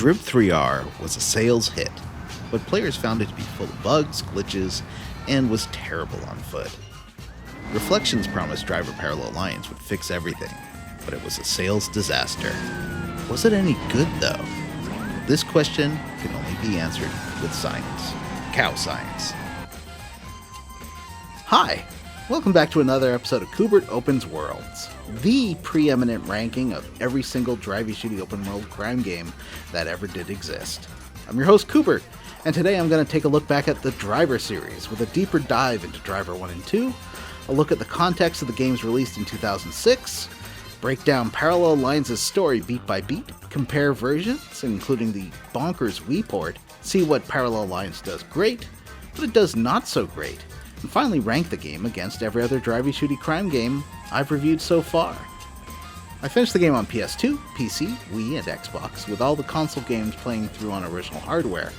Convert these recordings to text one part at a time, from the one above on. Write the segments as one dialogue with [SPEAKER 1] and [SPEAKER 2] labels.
[SPEAKER 1] DRIV3R was a sales hit, but players found it to be full of bugs, glitches, and was terrible on foot. Reflections promised Driver Parallel Lines would fix everything, but it was a sales disaster. Was it any good though? This question can only be answered with science. Cow science. Hi! Welcome back to another episode of Koobert Opens Worlds, the preeminent ranking of every single drivey shooty open world crime game that ever did exist. I'm your host Koobert, and today I'm going to take a look back at the Driver series with a deeper dive into Driver 1 and 2, a look at the context of the games released in 2006, break down Parallel Lines' story beat by beat, compare versions, including the bonkers Wii port, see what Parallel Lines does great, what it does not so great, and finally rank the game against every other drivey shooty crime game I've reviewed so far. I finished the game on PS2, PC, Wii, and Xbox, with all the console games playing through on original hardware,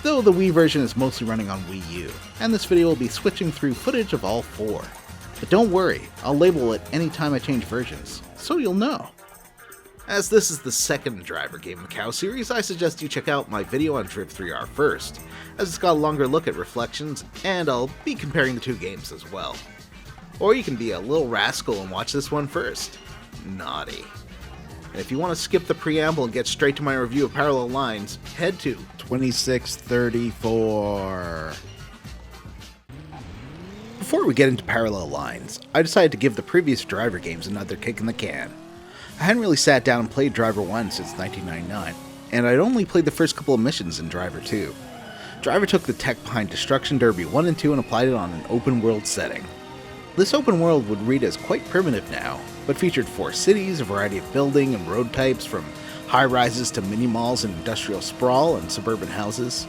[SPEAKER 1] though the Wii version is mostly running on Wii U, and this video will be switching through footage of all four. But don't worry, I'll label it anytime I change versions, so you'll know. As this is the second Driver game in the Cow series, I suggest you check out my video on DRIV3R first, as it's got a longer look at Reflections, and I'll be comparing the two games as well. Or you can be a little rascal and watch this one first. Naughty. And if you want to skip the preamble and get straight to my review of Parallel Lines, head to 2634. Before we get into Parallel Lines, I decided to give the previous Driver games another kick in the can. I hadn't really sat down and played Driver 1 since 1999, and I'd only played the first couple of missions in Driver 2. Driver took the tech behind Destruction Derby 1 and 2 and applied it on an open world setting. This open world would read as quite primitive now, but featured 4 cities, a variety of building and road types from high-rises to mini-malls and industrial sprawl and suburban houses.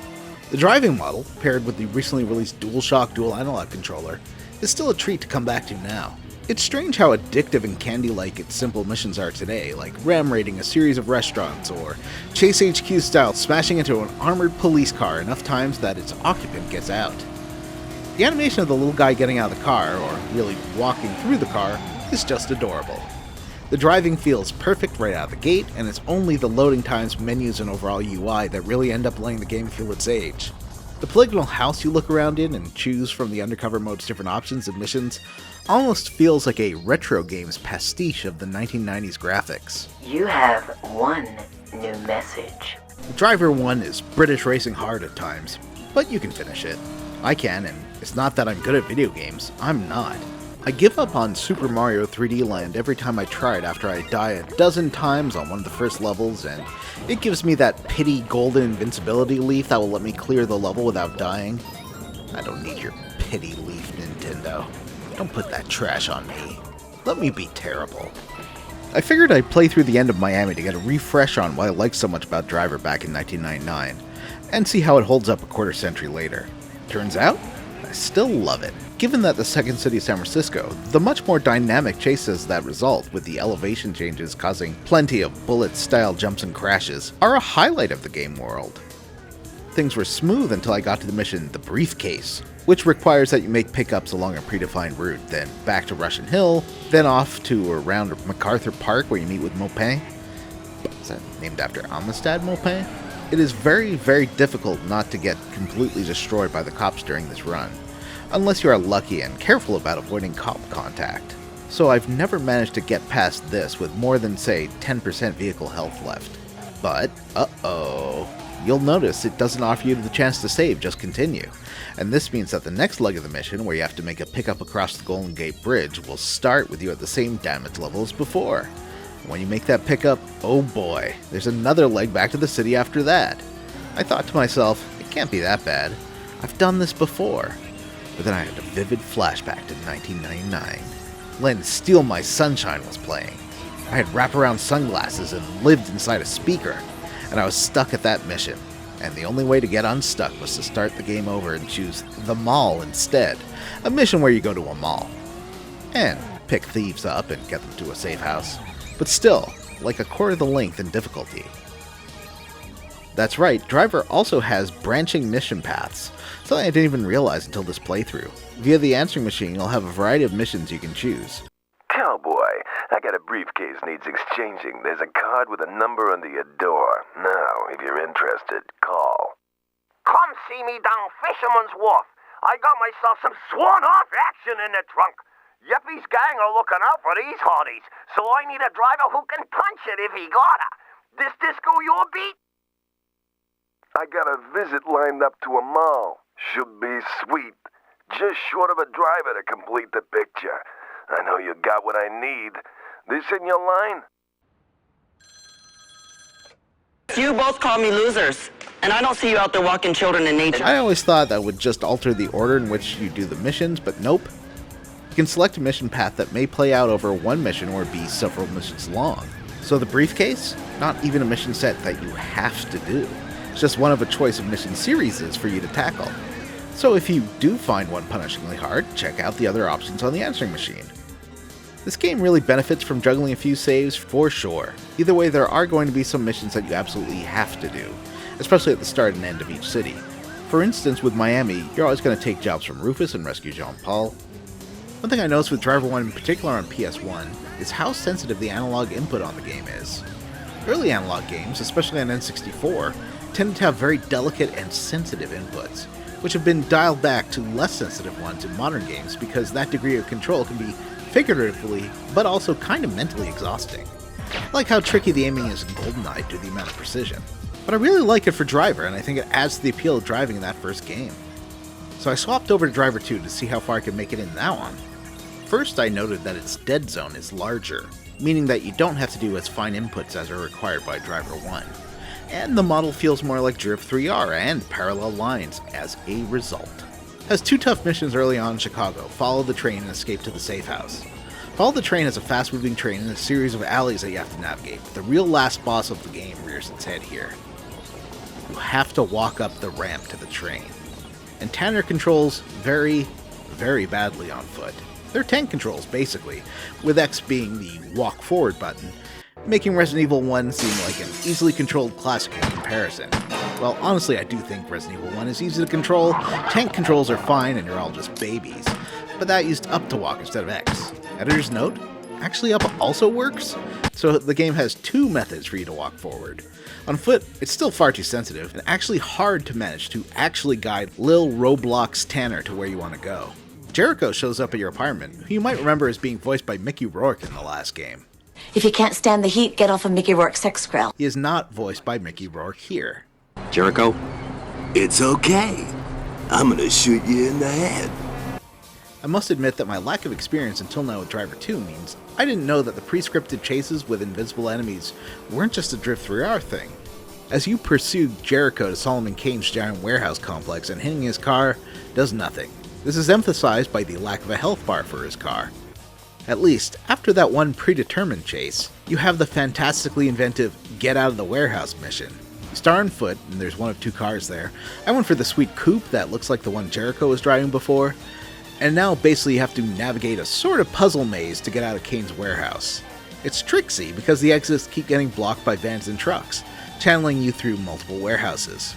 [SPEAKER 1] The driving model, paired with the recently released DualShock dual analog controller, is still a treat to come back to now. It's strange how addictive and candy-like its simple missions are today, like ram-raiding a series of restaurants, or Chase HQ style smashing into an armored police car enough times that its occupant gets out. The animation of the little guy getting out of the car, or really walking through the car, is just adorable. The driving feels perfect right out of the gate, and it's only the loading times, menus, and overall UI that really end up letting the game feel its age. The polygonal house you look around in and choose from the undercover mode's different options and missions almost feels like a retro game's pastiche of the 1990s graphics.
[SPEAKER 2] You have one new message.
[SPEAKER 1] Driver 1 is British racing hard at times, but you can finish it. I can, and it's not that I'm good at video games, I'm not. I give up on Super Mario 3D Land every time I try it after I die a dozen times on one of the first levels, and it gives me that pity golden invincibility leaf that will let me clear the level without dying. I don't need your pity leaf, Nintendo. Don't put that trash on me. Let me be terrible. I figured I'd play through the end of Miami to get a refresh on what I liked so much about Driver back in 1999, and see how it holds up a quarter century later. Turns out, I still love it. Given that the second city is San Francisco, the much more dynamic chases that result, with the elevation changes causing plenty of bullet-style jumps and crashes, are a highlight of the game world. Things were smooth until I got to the mission The Briefcase, which requires that you make pickups along a predefined route, then back to Russian Hill, then off to around MacArthur Park where you meet with Maupin. Is that named after Amistad Maupin? It is very, very difficult not to get completely destroyed by the cops during this run, unless you are lucky and careful about avoiding cop contact. So I've never managed to get past this with more than, say, 10% vehicle health left. But, you'll notice it doesn't offer you the chance to save, just continue. And this means that the next leg of the mission, where you have to make a pickup across the Golden Gate Bridge, will start with you at the same damage level as before. When you make that pickup, oh boy, there's another leg back to the city after that. I thought to myself, it can't be that bad. I've done this before. But then I had a vivid flashback to 1999. When Steal My Sunshine was playing. I had wraparound sunglasses and lived inside a speaker, and I was stuck at that mission. And the only way to get unstuck was to start the game over and choose The Mall instead, a mission where you go to a mall. And pick thieves up and get them to a safe house. But still, like a quarter the length in difficulty. That's right, Driver also has branching mission paths, something I didn't even realize until this playthrough. Via the answering machine, you'll have a variety of missions you can choose.
[SPEAKER 3] Cowboy, I got a briefcase needs exchanging, there's a card with a number under your door. Now, if you're interested, call.
[SPEAKER 4] Come see me down Fisherman's Wharf. I got myself some sworn-off action in the trunk. Yuppie's gang are looking out for these hardies, so I need a driver who can punch it if he gotta. This disco your beat?
[SPEAKER 3] I got a visit lined up to a mall. Should be sweet. Just short of a driver to complete the picture. I know you got what I need. This in your line?
[SPEAKER 5] You both call me losers, and I don't see you out there walking children in nature.
[SPEAKER 1] I always thought that would just alter the order in which you do the missions, but nope. You can select a mission path that may play out over one mission or be several missions long. So the briefcase? Not even a mission set that you have to do. It's just one of a choice of mission series for you to tackle. So if you do find one punishingly hard, check out the other options on the answering machine. This game really benefits from juggling a few saves for sure. Either way, there are going to be some missions that you absolutely have to do, especially at the start and end of each city. For instance, with Miami, you're always going to take jobs from Rufus and rescue Jean-Paul. One thing I noticed with Driver 1 in particular on PS1 is how sensitive the analog input on the game is. Early analog games, especially on N64, tended to have very delicate and sensitive inputs, which have been dialed back to less sensitive ones in modern games because that degree of control can be figuratively, but also kind of mentally exhausting. I like how tricky the aiming is in GoldenEye due to the amount of precision, but I really like it for Driver, and I think it adds to the appeal of driving in that first game. So I swapped over to Driver 2 to see how far I could make it in that one. First, I noted that its dead zone is larger, meaning that you don't have to do as fine inputs as are required by Driver 1. And the model feels more like DRIV3R and parallel lines as a result. Has two tough missions early on in Chicago: follow the train and escape to the safe house. Follow the train is a fast-moving train in a series of alleys that you have to navigate, but the real last boss of the game rears its head here. You have to walk up the ramp to the train. And Tanner controls very, very badly on foot. They're tank controls, basically, with X being the walk forward button, making Resident Evil 1 seem like an easily controlled classic in comparison. Well, honestly, I do think Resident Evil 1 is easy to control. Tank controls are fine and you're all just babies, but that used up to walk instead of X. Editor's note, actually up also works, so the game has two methods for you to walk forward. On foot, it's still far too sensitive, and actually hard to manage to actually guide Lil Roblox Tanner to where you want to go. Jericho shows up at your apartment, who you might remember as being voiced by Mickey Rourke in the last game.
[SPEAKER 6] If you can't stand the heat, get off of Mickey Rourke's sex grill.
[SPEAKER 1] He is not voiced by Mickey Rourke here.
[SPEAKER 7] Jericho? It's okay. I'm gonna shoot you in the head.
[SPEAKER 1] I must admit that my lack of experience until now with Driver 2 means I didn't know that the pre-scripted chases with invisible enemies weren't just a DRIV3R thing. As you pursue Jericho to Solomon Kane's giant warehouse complex, and hitting his car does nothing. This is emphasized by the lack of a health bar for his car. At least, after that one predetermined chase, you have the fantastically inventive get out of the warehouse mission. You start on foot, and there's one of two cars there. I went for the sweet coupe that looks like the one Jericho was driving before, and now basically you have to navigate a sort of puzzle maze to get out of Kane's warehouse. It's tricksy because the exits keep getting blocked by vans and trucks, channeling you through multiple warehouses.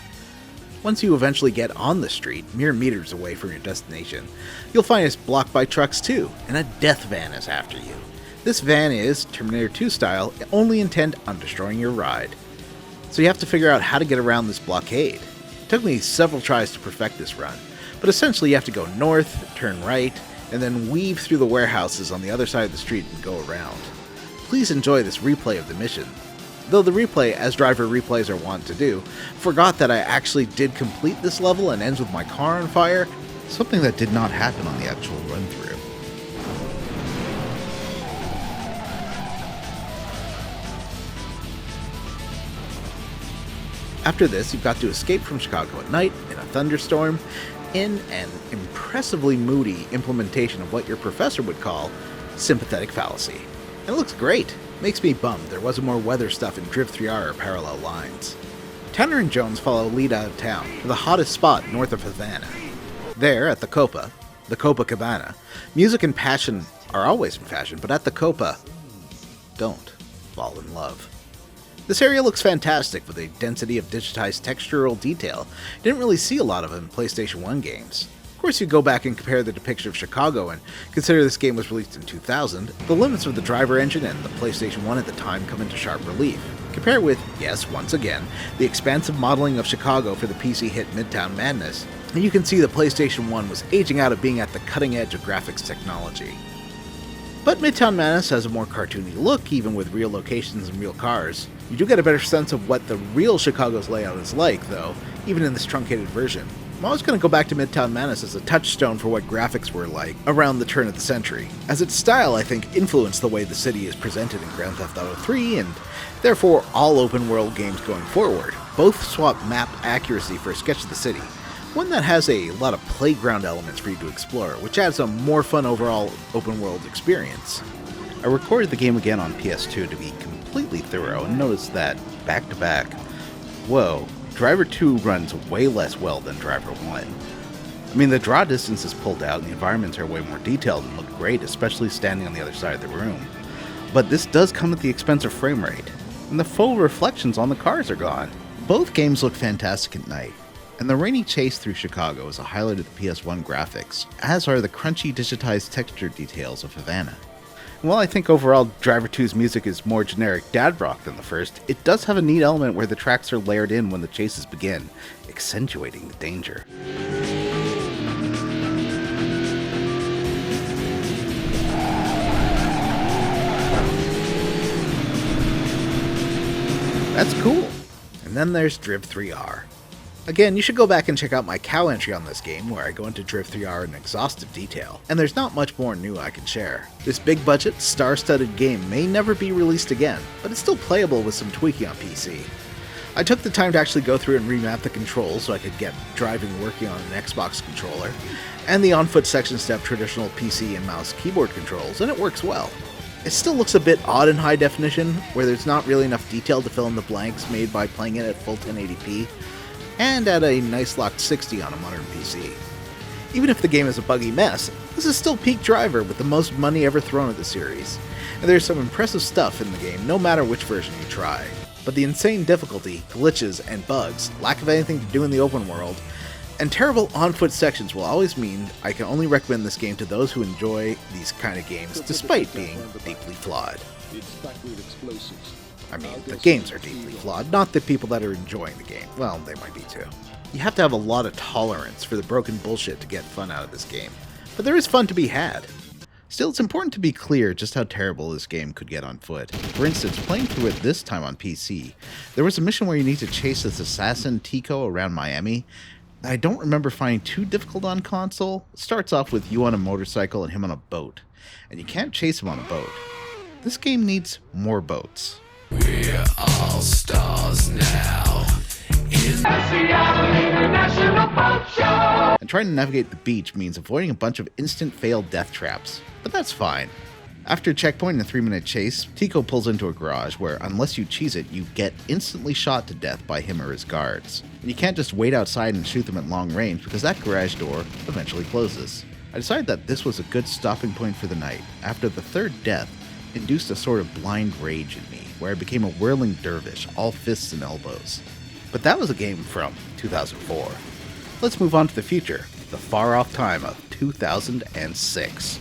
[SPEAKER 1] Once you eventually get on the street, mere meters away from your destination, you'll find it's blocked by trucks too, and a death van is after you. This van is, Terminator 2 style, only intent on destroying your ride. So you have to figure out how to get around this blockade. It took me several tries to perfect this run, but essentially you have to go north, turn right, and then weave through the warehouses on the other side of the street and go around. Please enjoy this replay of the mission. Though the replay, as driver replays are wont to do, forgot that I actually did complete this level and ends with my car on fire, something that did not happen on the actual run-through. After this, you've got to escape from Chicago at night in a thunderstorm in an impressively moody implementation of what your professor would call sympathetic fallacy. And it looks great. Makes me bummed there wasn't more weather stuff in DRIV3R or parallel lines. Tanner and Jones follow a lead out of town to the hottest spot north of Havana. There, at the Copacabana, music and passion are always in fashion, but at the Copa, don't fall in love. This area looks fantastic with a density of digitized textural detail. Didn't really see a lot of it in PlayStation 1 games. Of course, you go back and compare the depiction of Chicago and consider this game was released in 2000, the limits of the driver engine and the PlayStation 1 at the time come into sharp relief. Compare it with, yes, once again, the expansive modeling of Chicago for the PC hit Midtown Madness, and you can see the PlayStation 1 was aging out of being at the cutting edge of graphics technology. But Midtown Madness has a more cartoony look, even with real locations and real cars. You do get a better sense of what the real Chicago's layout is like, though, even in this truncated version. I'm always going to go back to Midtown Madness as a touchstone for what graphics were like around the turn of the century, as its style, I think, influenced the way the city is presented in Grand Theft Auto 3, and therefore all open-world games going forward. Both swap map accuracy for a sketch of the city, one that has a lot of playground elements for you to explore, which adds a more fun overall open-world experience. I recorded the game again on PS2 to be completely thorough, and noticed that, back to back, whoa, Driver 2 runs way less well than Driver 1. I mean, the draw distance is pulled out and the environments are way more detailed and look great, especially standing on the other side of the room. But this does come at the expense of frame rate, and the faux reflections on the cars are gone. Both games look fantastic at night, and the rainy chase through Chicago is a highlight of the PS1 graphics, as are the crunchy digitized texture details of Havana. And while I think overall Driver 2's music is more generic dad rock than the first, it does have a neat element where the tracks are layered in when the chases begin, accentuating the danger. That's cool. And then there's DRIV3R. Again, you should go back and check out my cow entry on this game, where I go into DRIV3R in exhaustive detail, and there's not much more new I can share. This big budget, star-studded game may never be released again, but it's still playable with some tweaking on PC. I took the time to actually go through and remap the controls so I could get driving working on an Xbox controller, and the on-foot sections to have traditional PC and mouse keyboard controls, and it works well. It still looks a bit odd in high definition, where there's not really enough detail to fill in the blanks made by playing it at full 1080p, and at a nice locked 60 on a modern PC. Even if the game is a buggy mess, this is still peak Driver with the most money ever thrown at the series, and there's some impressive stuff in the game no matter which version you try. But the insane difficulty, glitches, and bugs, lack of anything to do in the open world, and terrible on-foot sections will always mean I can only recommend this game to those who enjoy these kind of games despite being deeply flawed. I mean, the games are deeply flawed, not the people that are enjoying the game. Well, they might be too. You have to have a lot of tolerance for the broken bullshit to get fun out of this game, but there is fun to be had. Still, it's important to be clear just how terrible this game could get on foot. For instance, playing through it this time on PC, there was a mission where you need to chase this assassin Tico around Miami. I don't remember finding too difficult on console. It starts off with you on a motorcycle and him on a boat, and you can't chase him on a boat. This game needs more boats.
[SPEAKER 8] We're all stars now in the Seattle International Boat Show.
[SPEAKER 1] And trying to navigate the beach means avoiding a bunch of instant fail death traps, but that's fine. After a checkpoint and a 3-minute chase, Tico pulls into a garage where, unless you cheese it, you get instantly shot to death by him or his guards. And you can't just wait outside and shoot them at long range because that garage door eventually closes. I decided that this was a good stopping point for the night, after the third death induced a sort of blind rage in me, where I became a whirling dervish, all fists and elbows. But that was a game from 2004. Let's move on to the future, the far-off time of 2006.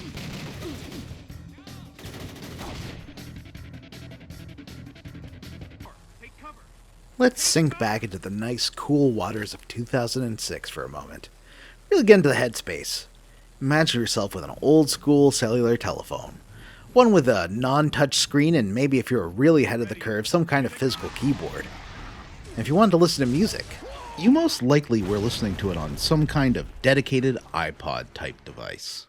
[SPEAKER 1] Let's sink back into the nice, cool waters of 2006 for a moment. Really get into the headspace. Imagine yourself with an old-school cellular telephone. One with a non-touch screen and maybe, if you're really ahead of the curve, some kind of physical keyboard. And if you wanted to listen to music, you most likely were listening to it on some kind of dedicated iPod-type device.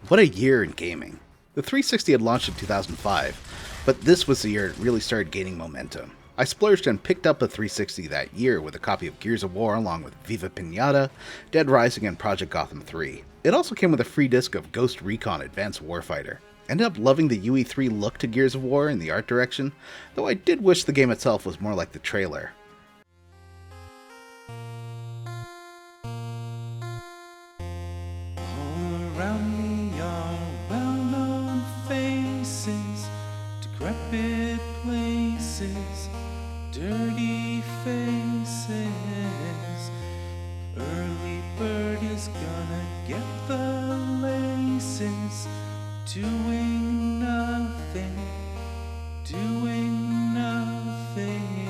[SPEAKER 1] What a year in gaming. The 360 had launched in 2005, but this was the year it really started gaining momentum. I splurged and picked up a 360 that year with a copy of Gears of War along with Viva Pinata, Dead Rising, and Project Gotham 3. It also came with a free disc of Ghost Recon Advanced Warfighter. I ended up loving the UE3 look to Gears of War and the art direction, though I did wish the game itself was more like the trailer.
[SPEAKER 8] All around me are well-known faces, decrepit places, dirty faces. Early bird is doing nothing, doing nothing.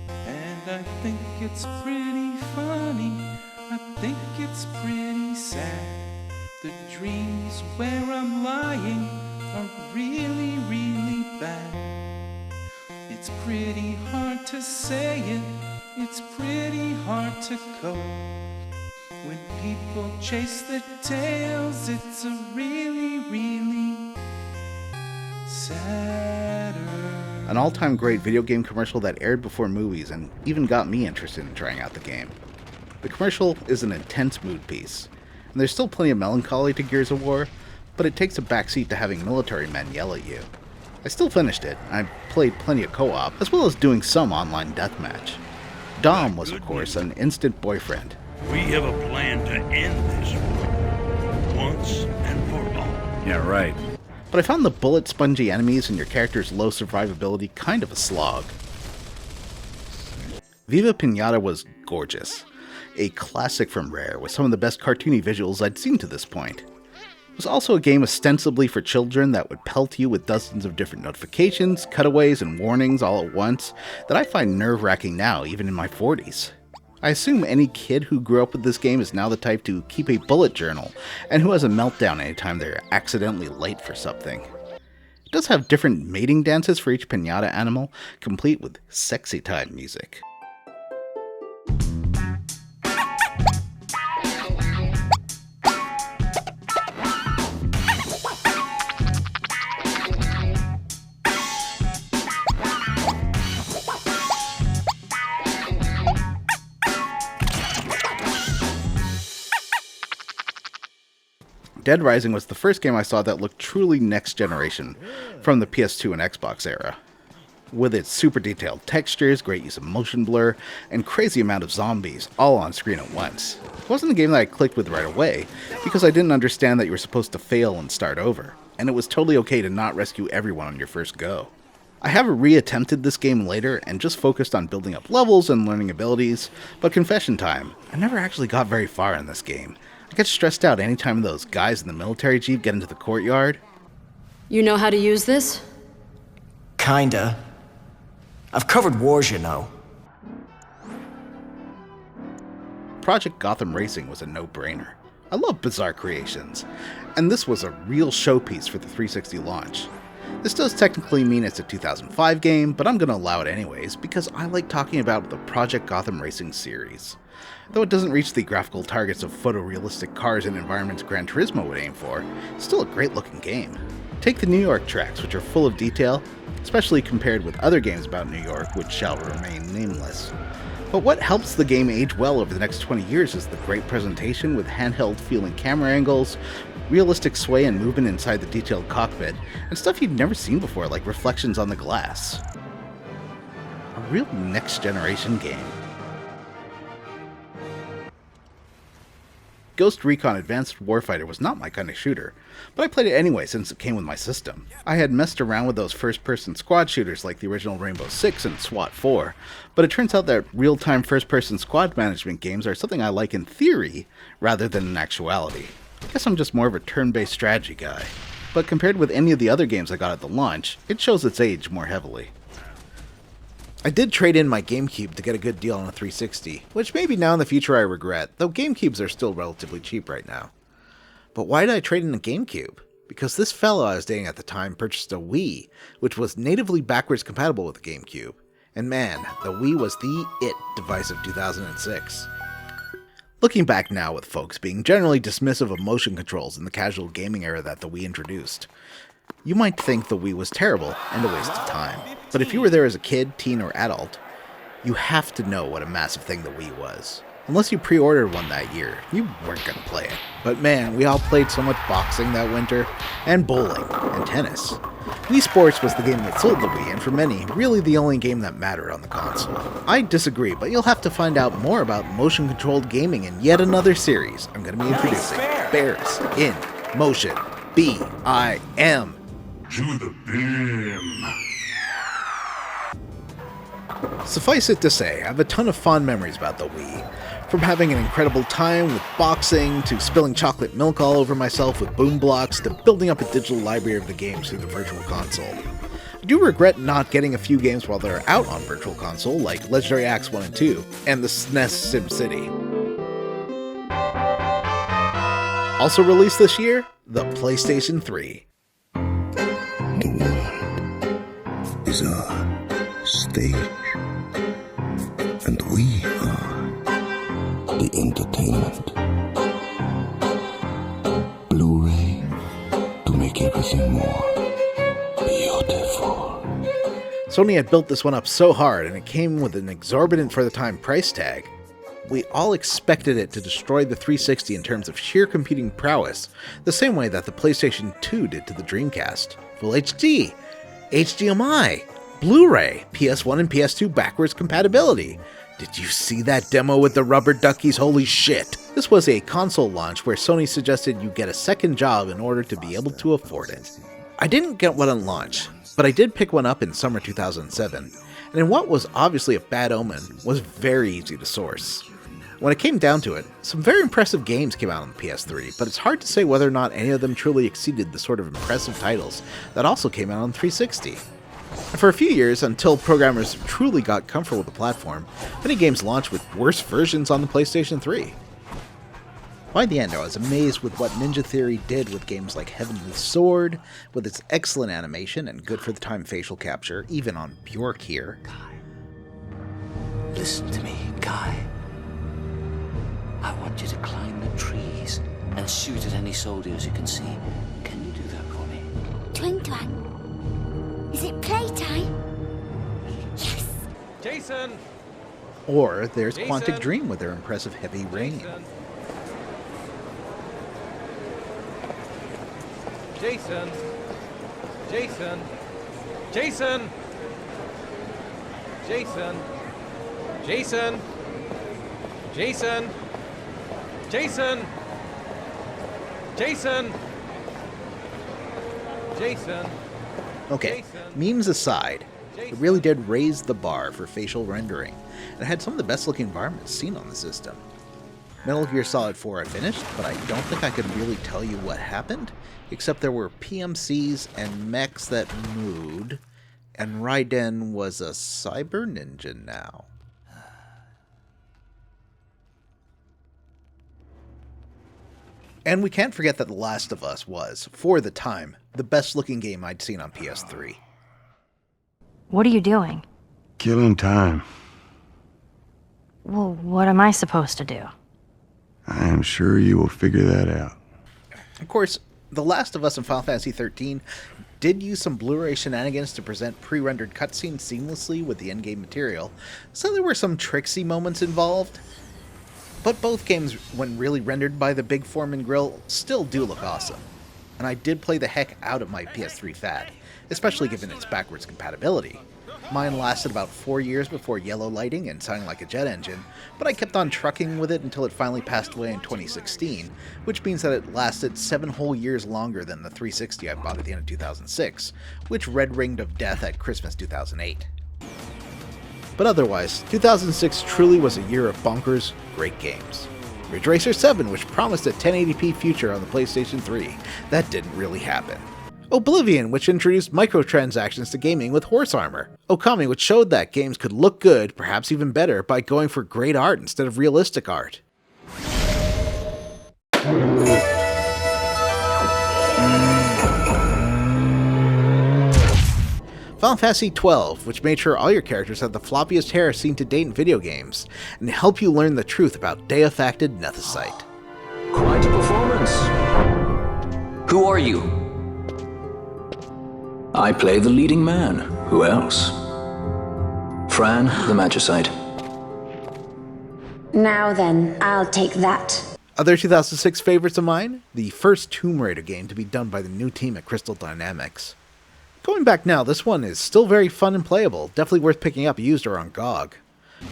[SPEAKER 8] And I think it's pretty funny, I think it's pretty sad. The dreams where I'm lying are really, really bad. It's pretty hard to say it, it's pretty hard to cope. When people chase their tails, it's a really, really sadder.
[SPEAKER 1] An all-time great video game commercial that aired before movies and even got me interested in trying out the game. The commercial is an intense mood piece, and there's still plenty of melancholy to Gears of War, but it takes a backseat to having military men yell at you. I still finished it, and I played plenty of co-op, as well as doing some online deathmatch. Dom was, of course, an instant boyfriend.
[SPEAKER 9] We have a plan to end this war, once and for all.
[SPEAKER 10] Yeah, right.
[SPEAKER 1] But I found the bullet-spongy enemies and your character's low survivability kind of a slog. Viva Pinata was gorgeous. A classic from Rare with some of the best cartoony visuals I'd seen to this point. It was also a game ostensibly for children that would pelt you with dozens of different notifications, cutaways, and warnings all at once that I find nerve-wracking now, even in my 40s. I assume any kid who grew up with this game is now the type to keep a bullet journal, and who has a meltdown anytime they're accidentally late for something. It does have different mating dances for each pinata animal, complete with sexy time music. Dead Rising was the first game I saw that looked truly next generation from the PS2 and Xbox era. With its super detailed textures, great use of motion blur, and crazy amount of zombies all on screen at once. It wasn't a game that I clicked with right away, because I didn't understand that you were supposed to fail and start over, and it was totally okay to not rescue everyone on your first go. I have re-attempted this game later and just focused on building up levels and learning abilities, but confession time, I never actually got very far in this game. I get stressed out anytime those guys in the military jeep get into the courtyard.
[SPEAKER 11] You know how to use this?
[SPEAKER 12] Kinda. I've covered wars, you know.
[SPEAKER 1] Project Gotham Racing was a no-brainer. I love bizarre creations, and this was a real showpiece for the 360 launch. This does technically mean it's a 2005 game, but I'm going to allow it anyways because I like talking about the Project Gotham Racing series. Though it doesn't reach the graphical targets of photorealistic cars and environments Gran Turismo would aim for, it's still a great looking game. Take the New York tracks, which are full of detail, especially compared with other games about New York, which shall remain nameless. But what helps the game age well over the next 20 years is the great presentation with handheld feeling camera angles, realistic sway and movement inside the detailed cockpit, and stuff you'd never seen before like reflections on the glass. A real next generation game. Ghost Recon Advanced Warfighter was not my kind of shooter, but I played it anyway since it came with my system. I had messed around with those first-person squad shooters like the original Rainbow Six and SWAT 4, but it turns out that real-time first-person squad management games are something I like in theory rather than in actuality. I guess I'm just more of a turn-based strategy guy, but compared with any of the other games I got at the launch, it shows its age more heavily. I did trade in my GameCube to get a good deal on a 360, which maybe now in the future I regret, though GameCubes are still relatively cheap right now. But why did I trade in a GameCube? Because this fellow I was dating at the time purchased a Wii, which was natively backwards compatible with the GameCube. And man, the Wii was the it device of 2006. Looking back now with folks being generally dismissive of motion controls in the casual gaming era that the Wii introduced, you might think the Wii was terrible and a waste of time. But if you were there as a kid, teen, or adult, you have to know what a massive thing the Wii was. Unless you pre-ordered one that year, you weren't going to play it. But man, we all played so much boxing that winter, and bowling, and tennis. Wii Sports was the game that sold the Wii, and for many, really the only game that mattered on the console. I disagree, but you'll have to find out more about motion-controlled gaming in yet another series I'm going to be introducing. Bears in Motion. B-I-M.
[SPEAKER 9] To the beam.
[SPEAKER 1] Suffice it to say, I have a ton of fond memories about the Wii. From having an incredible time with boxing, to spilling chocolate milk all over myself with boom blocks, to building up a digital library of the games through the Virtual Console. I do regret not getting a few games while they're out on Virtual Console, like Legendary Axe 1 and 2, and the SNES SimCity. Also released this year, the PlayStation 3.
[SPEAKER 7] The world is our stage, and we are the entertainment. Blu-ray to make everything more beautiful.
[SPEAKER 1] Sony had built this one up so hard, and it came with an exorbitant for the time price tag. We all expected it to destroy the 360 in terms of sheer computing prowess, the same way that the PlayStation 2 did to the Dreamcast. Full HD, HDMI, Blu-ray, PS1 and PS2 backwards compatibility. Did you see that demo with the rubber duckies? Holy shit! This was a console launch where Sony suggested you get a second job in order to be able to afford it. I didn't get one on launch, but I did pick one up in summer 2007, and in what was obviously a bad omen, was very easy to source. When it came down to it, some very impressive games came out on the PS3, but it's hard to say whether or not any of them truly exceeded the sort of impressive titles that also came out on 360. And for a few years, until programmers truly got comfortable with the platform, many games launched with worse versions on the PlayStation 3. By the end, I was amazed with what Ninja Theory did with games like Heavenly Sword, with its excellent animation and good for the time facial capture, even on Bjork here.
[SPEAKER 10] Listen to me, Kai. I want you to climb the trees and shoot at any soldiers you can see. Can you do that for me?
[SPEAKER 13] Twang twang. Is it playtime? Yes!
[SPEAKER 8] Jason!
[SPEAKER 1] Or there's Quantic Dream with their impressive Heavy Rain.
[SPEAKER 8] Jason! Jason! Jason! Jason! Jason! Jason! Jason! Jason! Jason!
[SPEAKER 1] Okay, memes aside, it really did raise the bar for facial rendering, and it had some of the best looking environments seen on the system. Metal Gear Solid 4 I finished, but I don't think I could really tell you what happened, except there were PMCs and mechs that moved, and Raiden was a cyber ninja now. And we can't forget that The Last of Us was, for the time, the best looking game I'd seen on PS3.
[SPEAKER 14] What are you doing?
[SPEAKER 15] Killing time.
[SPEAKER 14] Well, what am I supposed to do?
[SPEAKER 15] I am sure you will figure that out.
[SPEAKER 1] Of course, The Last of Us and Final Fantasy XIII did use some Blu-ray shenanigans to present pre-rendered cutscenes seamlessly with the endgame material, so there were some tricksy moments involved. But both games, when really rendered by the Big Foreman grill, still do look awesome. And I did play the heck out of my PS3 fad, especially given its backwards compatibility. Mine lasted about 4 years before yellow lighting and sounding like a jet engine, but I kept on trucking with it until it finally passed away in 2016, which means that it lasted 7 whole years longer than the 360 I bought at the end of 2006, which red ringed of death at Christmas 2008. But otherwise, 2006 truly was a year of bonkers, great games. Ridge Racer 7, which promised a 1080p future on the PlayStation 3. That didn't really happen. Oblivion, which introduced microtransactions to gaming with horse armor. Okami, which showed that games could look good, perhaps even better, by going for great art instead of realistic art. Final Fantasy XII, which made sure all your characters had the floppiest hair seen to date in video games, and help you learn the truth about Deifacted Nethicite.
[SPEAKER 10] Quite a performance. Who are you? I play the leading man. Who else? Fran, the Magicite.
[SPEAKER 13] Now then, I'll take that.
[SPEAKER 1] Other 2006 favorites of mine? The first Tomb Raider game to be done by the new team at Crystal Dynamics. Going back now, this one is still very fun and playable, definitely worth picking up used or on GOG.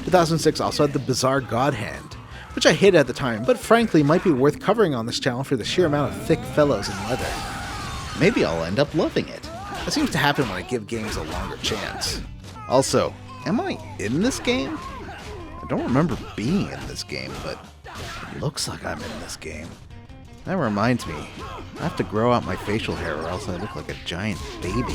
[SPEAKER 1] 2006 also had the bizarre God Hand, which I hated at the time, but frankly might be worth covering on this channel for the sheer amount of thick fellows in leather. Maybe I'll end up loving it. That seems to happen when I give games a longer chance. Also, am I in this game? I don't remember being in this game, but it looks like I'm in this game. That reminds me, I have to grow out my facial hair or else I look like a giant baby.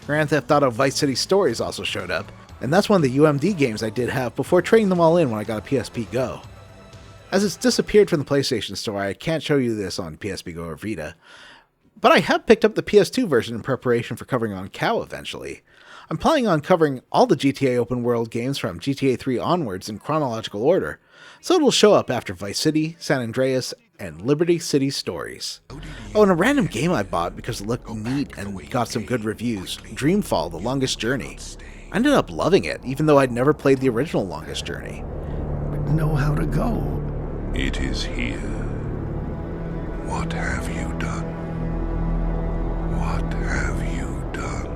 [SPEAKER 1] Grand Theft Auto Vice City Stories also showed up, and that's one of the UMD games I did have before trading them all in when I got a PSP Go. As it's disappeared from the PlayStation Store, I can't show you this on PSP Go or Vita, but I have picked up the PS2 version in preparation for covering on Cow eventually. I'm planning on covering all the GTA open world games from GTA 3 onwards in chronological order, so it'll show up after Vice City, San Andreas, and Liberty City Stories. Oh, and a random game I bought because it looked neat and got some good reviews, Dreamfall: The Longest Journey. I ended up loving it, even though I'd never played the original Longest Journey.
[SPEAKER 15] Know how to go.
[SPEAKER 16] It is here. What have you done? What have you done?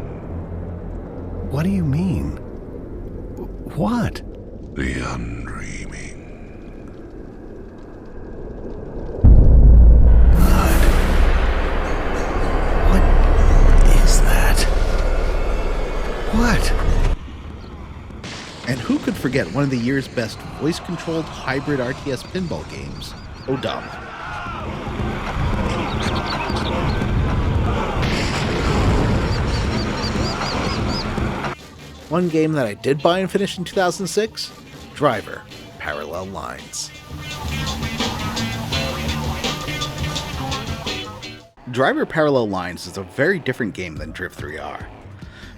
[SPEAKER 15] What do you mean? What?
[SPEAKER 16] The undreaming.
[SPEAKER 15] Is that? What?
[SPEAKER 1] And who could forget one of the year's best voice-controlled hybrid RTS pinball games, Odama. One game that I did buy and finish in 2006, Driver, Parallel Lines. Driver Parallel Lines is a very different game than DRIV3R.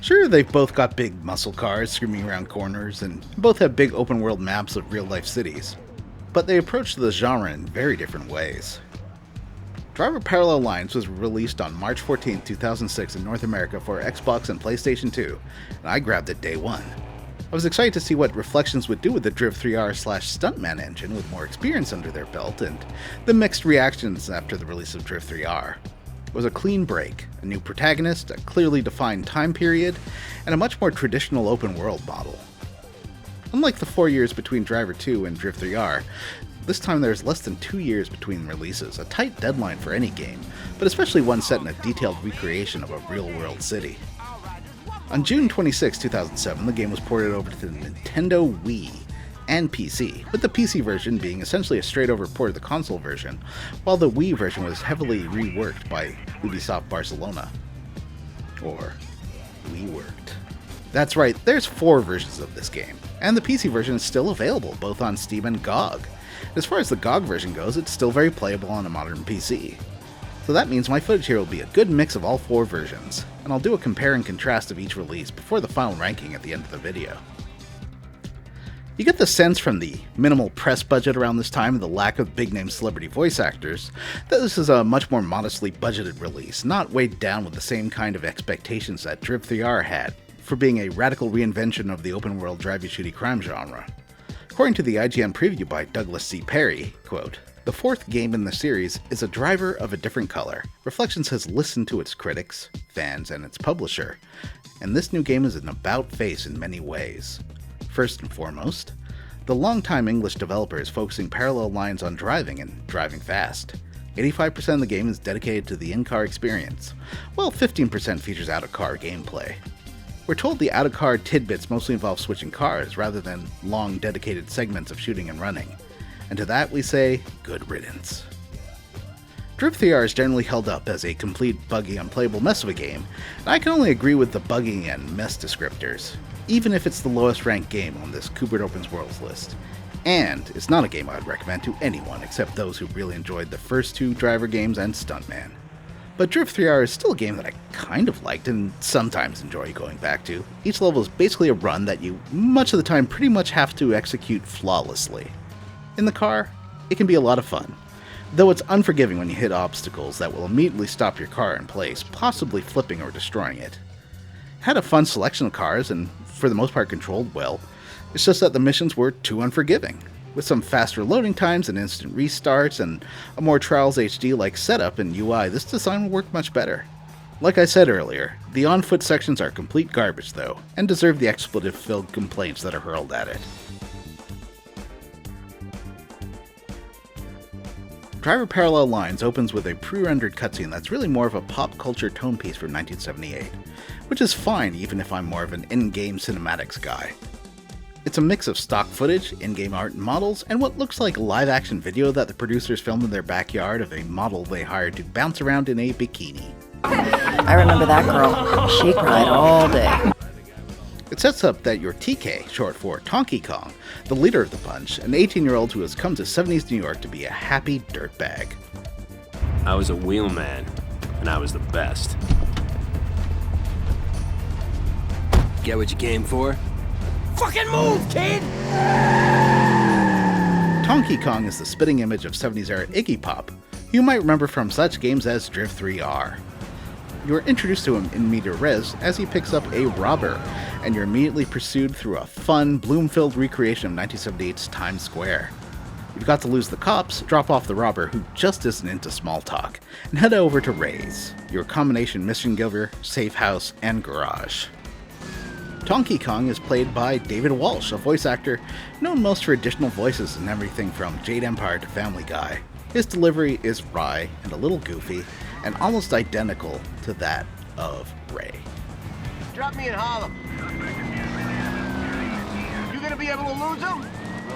[SPEAKER 1] Sure, they've both got big muscle cars screaming around corners, and both have big open world maps of real-life cities, but they approach the genre in very different ways. Driver Parallel Lines was released on March 14, 2006 in North America for Xbox and PlayStation 2, and I grabbed it day one. I was excited to see what Reflections would do with the DRIV3R/Stuntman engine with more experience under their belt, and the mixed reactions after the release of DRIV3R. It was a clean break, a new protagonist, a clearly defined time period, and a much more traditional open world model. Unlike the 4 years between Driver 2 and DRIV3R, this time there's less than 2 years between releases, a tight deadline for any game, but especially one set in a detailed recreation of a real-world city. On June 26, 2007, the game was ported over to the Nintendo Wii and PC, with the PC version being essentially a straight-over port of the console version, while the Wii version was heavily reworked by Ubisoft Barcelona. Or, reworked. That's right, there's 4 versions of this game, and the PC version is still available, both on Steam and GOG. As far as the GOG version goes, it's still very playable on a modern PC. So that means my footage here will be a good mix of all 4 versions, and I'll do a compare and contrast of each release before the final ranking at the end of the video. You get the sense from the minimal press budget around this time and the lack of big-name celebrity voice actors that this is a much more modestly budgeted release, not weighed down with the same kind of expectations that DRIV3R had for being a radical reinvention of the open-world drivey-shooty crime genre. According to the IGN preview by Douglas C. Perry, quote, "The 4th game in the series is a driver of a different color. Reflections has listened to its critics, fans, and its publisher, and this new game is an about-face in many ways. First and foremost, the longtime English developer is focusing parallel lines on driving and driving fast. 85% of the game is dedicated to the in-car experience, while 15% features out-of-car gameplay. We're told the out-of-car tidbits mostly involve switching cars rather than long dedicated segments of shooting and running. And to that we say, good riddance." DRIV3R is generally held up as a complete, buggy, unplayable mess of a game, and I can only agree with the buggy and mess descriptors, even if it's the lowest ranked game on this Koobert Opens Worlds list. And it's not a game I would recommend to anyone except those who really enjoyed the first 2 Driver games and Stuntman. But DRIV3R is still a game that I kind of liked and sometimes enjoy going back to. Each level is basically a run that you, much of the time, pretty much have to execute flawlessly. In the car, it can be a lot of fun, though it's unforgiving when you hit obstacles that will immediately stop your car in place, possibly flipping or destroying it. It had a fun selection of cars and, for the most part, controlled well. It's just that the missions were too unforgiving. With some faster loading times and instant restarts and a more Trials HD-like setup and UI, this design will work much better. Like I said earlier, the on-foot sections are complete garbage though, and deserve the expletive-filled complaints that are hurled at it. Driver Parallel Lines opens with a pre-rendered cutscene that's really more of a pop culture tone piece from 1978, which is fine even if I'm more of an in-game cinematics guy. It's a mix of stock footage, in-game art and models, and what looks like a live-action video that the producers filmed in their backyard of a model they hired to bounce around in a bikini.
[SPEAKER 17] I remember that girl. She cried all day.
[SPEAKER 1] It sets up that you're TK, short for Tonky Kong, the leader of the bunch, an 18-year-old who has come to 70s New York to be a happy dirtbag.
[SPEAKER 18] I was a wheelman, and I was the best. Get what you came for?
[SPEAKER 12] Fucking move, kid!
[SPEAKER 1] Tonky Kong is the spitting image of 70s-era Iggy Pop, who you might remember from such games as DRIV3R. You are introduced to him in media res as he picks up a robber, and you're immediately pursued through a fun, bloom-filled recreation of 1978's Times Square. You've got to lose the cops, drop off the robber who just isn't into small talk, and head over to Ray's, your combination mission giver, safe house, and garage. Tonky Kong is played by David Walsh, a voice actor known most for additional voices in everything from Jade Empire to Family Guy. His delivery is wry and a little goofy, and almost identical to that of Ray.
[SPEAKER 4] Drop me in Harlem. You gonna be able to lose him?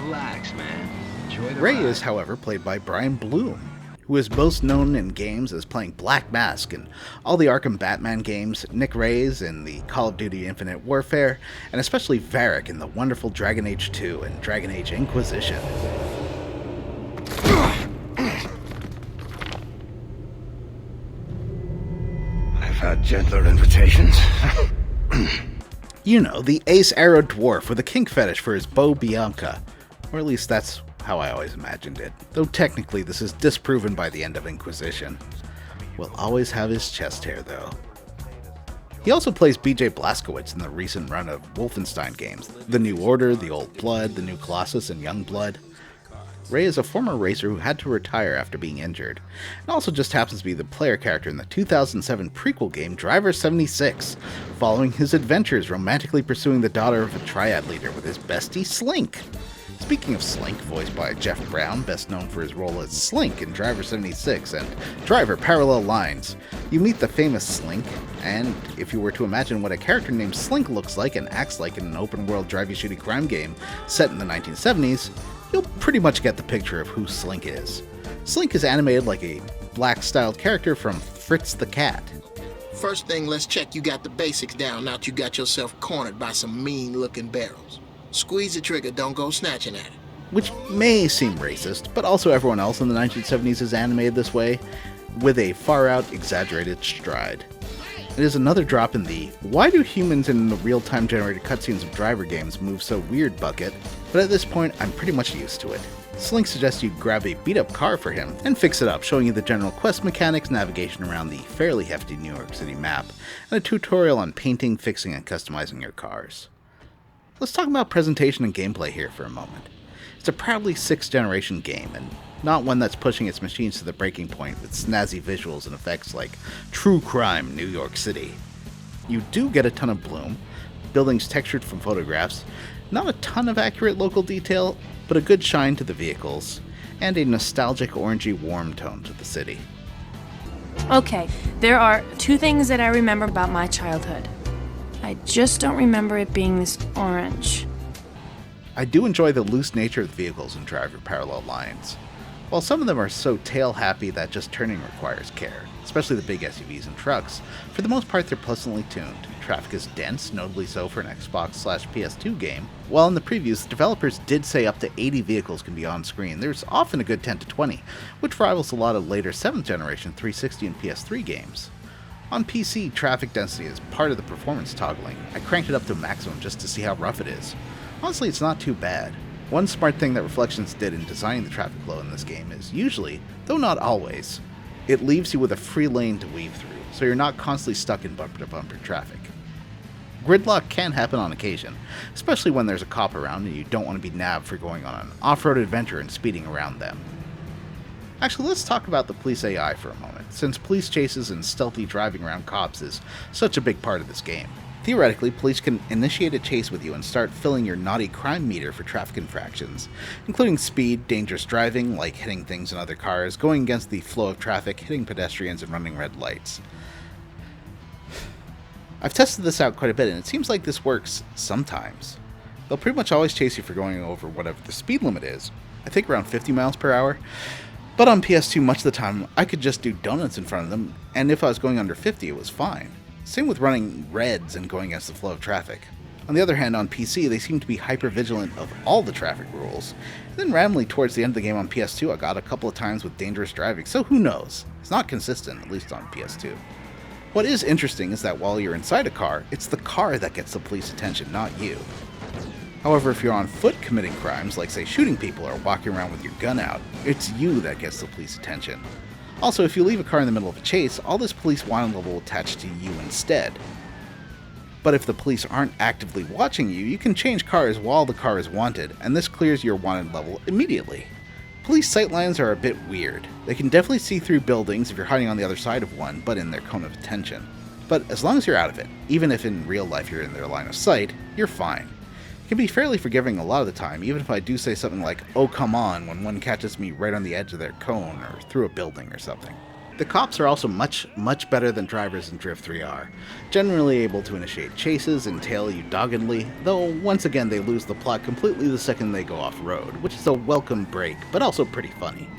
[SPEAKER 4] Relax, man. Enjoy the
[SPEAKER 1] Ray
[SPEAKER 4] ride.
[SPEAKER 1] is, however, played by Brian Bloom, who is most known in games as playing Black Mask in all the Arkham Batman games, Nick Reyes in the Call of Duty Infinite Warfare, and especially Varric in the wonderful Dragon Age 2 and Dragon Age Inquisition.
[SPEAKER 4] I've had gentler invitations.
[SPEAKER 1] You know, the ace-arrowed dwarf with a kink fetish for his bow Bianca. Or at least that's how I always imagined it, though technically this is disproven by the end of Inquisition. Will always have his chest hair, though. He also plays BJ Blazkowicz in the recent run of Wolfenstein games, The New Order, The Old Blood, The New Colossus, and Young Blood. Ray is a former racer who had to retire after being injured, and also just happens to be the player character in the 2007 prequel game Driver 76, following his adventures romantically pursuing the daughter of a triad leader with his bestie Slink. Speaking of Slink, voiced by Jeff Brown, best known for his role as Slink in Driver 76 and Driver Parallel Lines, you meet the famous Slink, and if you were to imagine what a character named Slink looks like and acts like in an open-world drivey-shooty crime game set in the 1970s, you'll pretty much get the picture of who Slink is. Slink is animated like a black-styled character from Fritz the Cat.
[SPEAKER 19] First thing, let's check you got the basics down, not you got yourself cornered by some mean-looking barrels. Squeeze the trigger, don't go snatching at it.
[SPEAKER 1] Which may seem racist, but also everyone else in the 1970s is animated this way, with a far-out, exaggerated stride. It is another drop in the why do humans in the real-time generated cutscenes of driver games move so weird bucket, but at this point I'm pretty much used to it. Slink suggests you grab a beat-up car for him and fix it up, showing you the general quest mechanics, navigation around the fairly hefty New York City map, and a tutorial on painting, fixing, and customizing your cars. Let's talk about presentation and gameplay here for a moment. It's a proudly 6th generation game, and not one that's pushing its machines to the breaking point with snazzy visuals and effects like True Crime New York City. You do get a ton of bloom, buildings textured from photographs, not a ton of accurate local detail, but a good shine to the vehicles, and a nostalgic orangey warm tone to the city.
[SPEAKER 20] Okay, there are 2 things that I remember about my childhood. I just don't remember it being this orange.
[SPEAKER 1] I do enjoy the loose nature of the vehicles in Driver Parallel Lines. While some of them are so tail-happy that just turning requires care, especially the big SUVs and trucks, for the most part they're pleasantly tuned. Traffic is dense, notably so for an Xbox/PS2 game. While in the previews, the developers did say up to 80 vehicles can be on screen, there's often a good 10 to 20, which rivals a lot of later 7th generation 360 and PS3 games. On PC, traffic density is part of the performance toggling. I cranked it up to maximum just to see how rough it is. Honestly, it's not too bad. One smart thing that Reflections did in designing the traffic flow in this game is usually, though not always, it leaves you with a free lane to weave through, so you're not constantly stuck in bumper-to-bumper traffic. Gridlock can happen on occasion, especially when there's a cop around and you don't want to be nabbed for going on an off-road adventure and speeding around them. Actually, let's talk about the police AI for a moment, since police chases and stealthy driving around cops is such a big part of this game. Theoretically, police can initiate a chase with you and start filling your naughty crime meter for traffic infractions, including speed, dangerous driving, like hitting things in other cars, going against the flow of traffic, hitting pedestrians, and running red lights. I've tested this out quite a bit, and it seems like this works sometimes. They'll pretty much always chase you for going over whatever the speed limit is, I think around 50 miles per hour, but on PS2 much of the time I could just do donuts in front of them, and if I was going under 50 it was fine. Same with running reds and going against the flow of traffic. On the other hand, on PC, they seem to be hyper-vigilant of all the traffic rules. And then randomly towards the end of the game on PS2, I got a couple of times with dangerous driving, so who knows? It's not consistent, at least on PS2. What is interesting is that while you're inside a car, it's the car that gets the police attention, not you. However, if you're on foot committing crimes, like say shooting people or walking around with your gun out, it's you that gets the police attention. Also, if you leave a car in the middle of a chase, all this police wanted level will attach to you instead. But if the police aren't actively watching you, you can change cars while the car is wanted, and this clears your wanted level immediately. Police sightlines are a bit weird. They can definitely see through buildings if you're hiding on the other side of one, but in their cone of attention. But as long as you're out of it, even if in real life you're in their line of sight, you're fine. It can be fairly forgiving a lot of the time, even if I do say something like, "Oh come on," when one catches me right on the edge of their cone or through a building or something. The cops are also much better than drivers in DRIV3R, generally able to initiate chases and tail you doggedly, though once again they lose the plot completely the second they go off-road, which is a welcome break, but also pretty funny.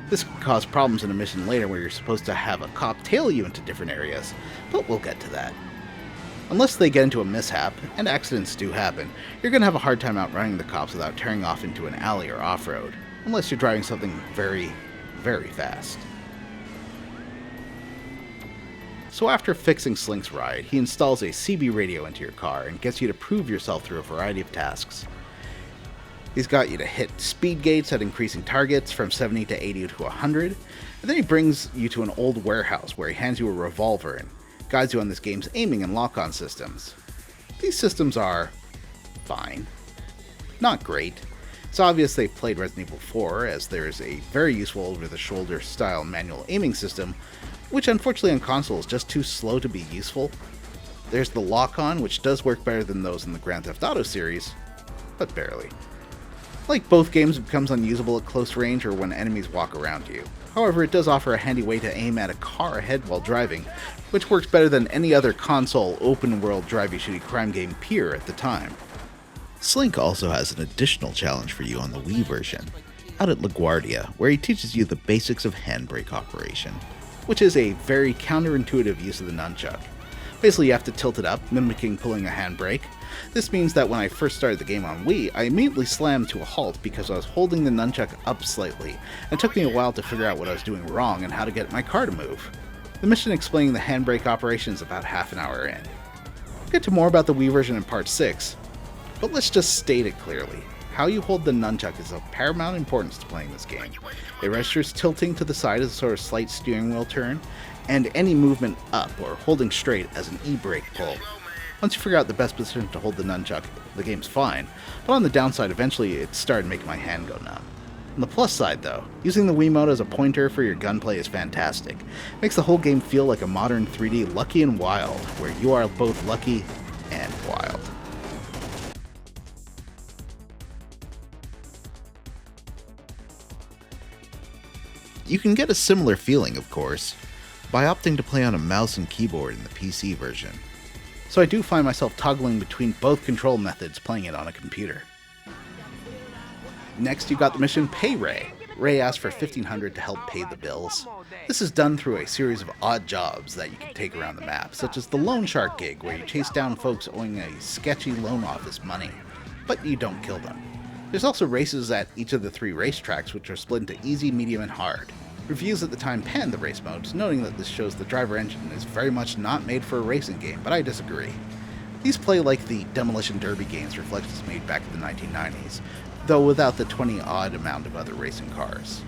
[SPEAKER 1] This can cause problems in a mission later where you're supposed to have a cop tail you into different areas, but we'll get to that. Unless they get into a mishap, and accidents do happen, you're going to have a hard time outrunning the cops without tearing off into an alley or off-road, unless you're driving something very, very fast. So after fixing Slink's ride, he installs a CB radio into your car and gets you to prove yourself through a variety of tasks. He's got you to hit speed gates at increasing targets from 70 to 80 to 100, and then he brings you to an old warehouse where he hands you a revolver and guides you on this game's aiming and lock-on systems. These systems are fine. Not great. It's obvious they've played Resident Evil 4, as there's a very useful over-the-shoulder style manual aiming system, which unfortunately on console is just too slow to be useful. There's the lock-on, which does work better than those in the Grand Theft Auto series, but barely. Like both games, it becomes unusable at close range or when enemies walk around you. However, it does offer a handy way to aim at a car ahead while driving, which works better than any other console open-world drivey-shooty crime game peer at the time. Slink also has an additional challenge for you on the Wii version, out at LaGuardia, where he teaches you the basics of handbrake operation, which is a very counterintuitive use of the nunchuck. Basically, you have to tilt it up, mimicking pulling a handbrake. This means that when I first started the game on Wii, I immediately slammed to a halt because I was holding the nunchuck up slightly, and it took me a while to figure out what I was doing wrong and how to get my car to move. The mission explaining the handbrake operation is about half an hour in. We'll get to more about the Wii version in part 6, but let's just state it clearly. How you hold the nunchuck is of paramount importance to playing this game. It registers tilting to the side as a sort of slight steering wheel turn, and any movement up or holding straight as an e-brake pull. Once you figure out the best position to hold the nunchuck, the game's fine, but on the downside, eventually it started making my hand go numb. On the plus side though, using the Wiimote as a pointer for your gunplay is fantastic. It makes the whole game feel like a modern 3D Lucky and Wild, where you are both lucky and wild. You can get a similar feeling, of course, by opting to play on a mouse and keyboard in the PC version. So I do find myself toggling between both control methods playing it on a computer. Next, you got the mission Pay Ray. Ray asks for $1,500 to help pay the bills. This is done through a series of odd jobs that you can take around the map, such as the loan shark gig, where you chase down folks owing a sketchy loan office money, but you don't kill them. There's also races at each of the 3 racetracks, which are split into easy, medium, and hard. Reviews at the time panned the race modes, noting that this shows the driver engine is very much not made for a racing game, but I disagree. These play like the Demolition Derby games Reflections made back in the 1990s, though without the 20-odd amount of other racing cars.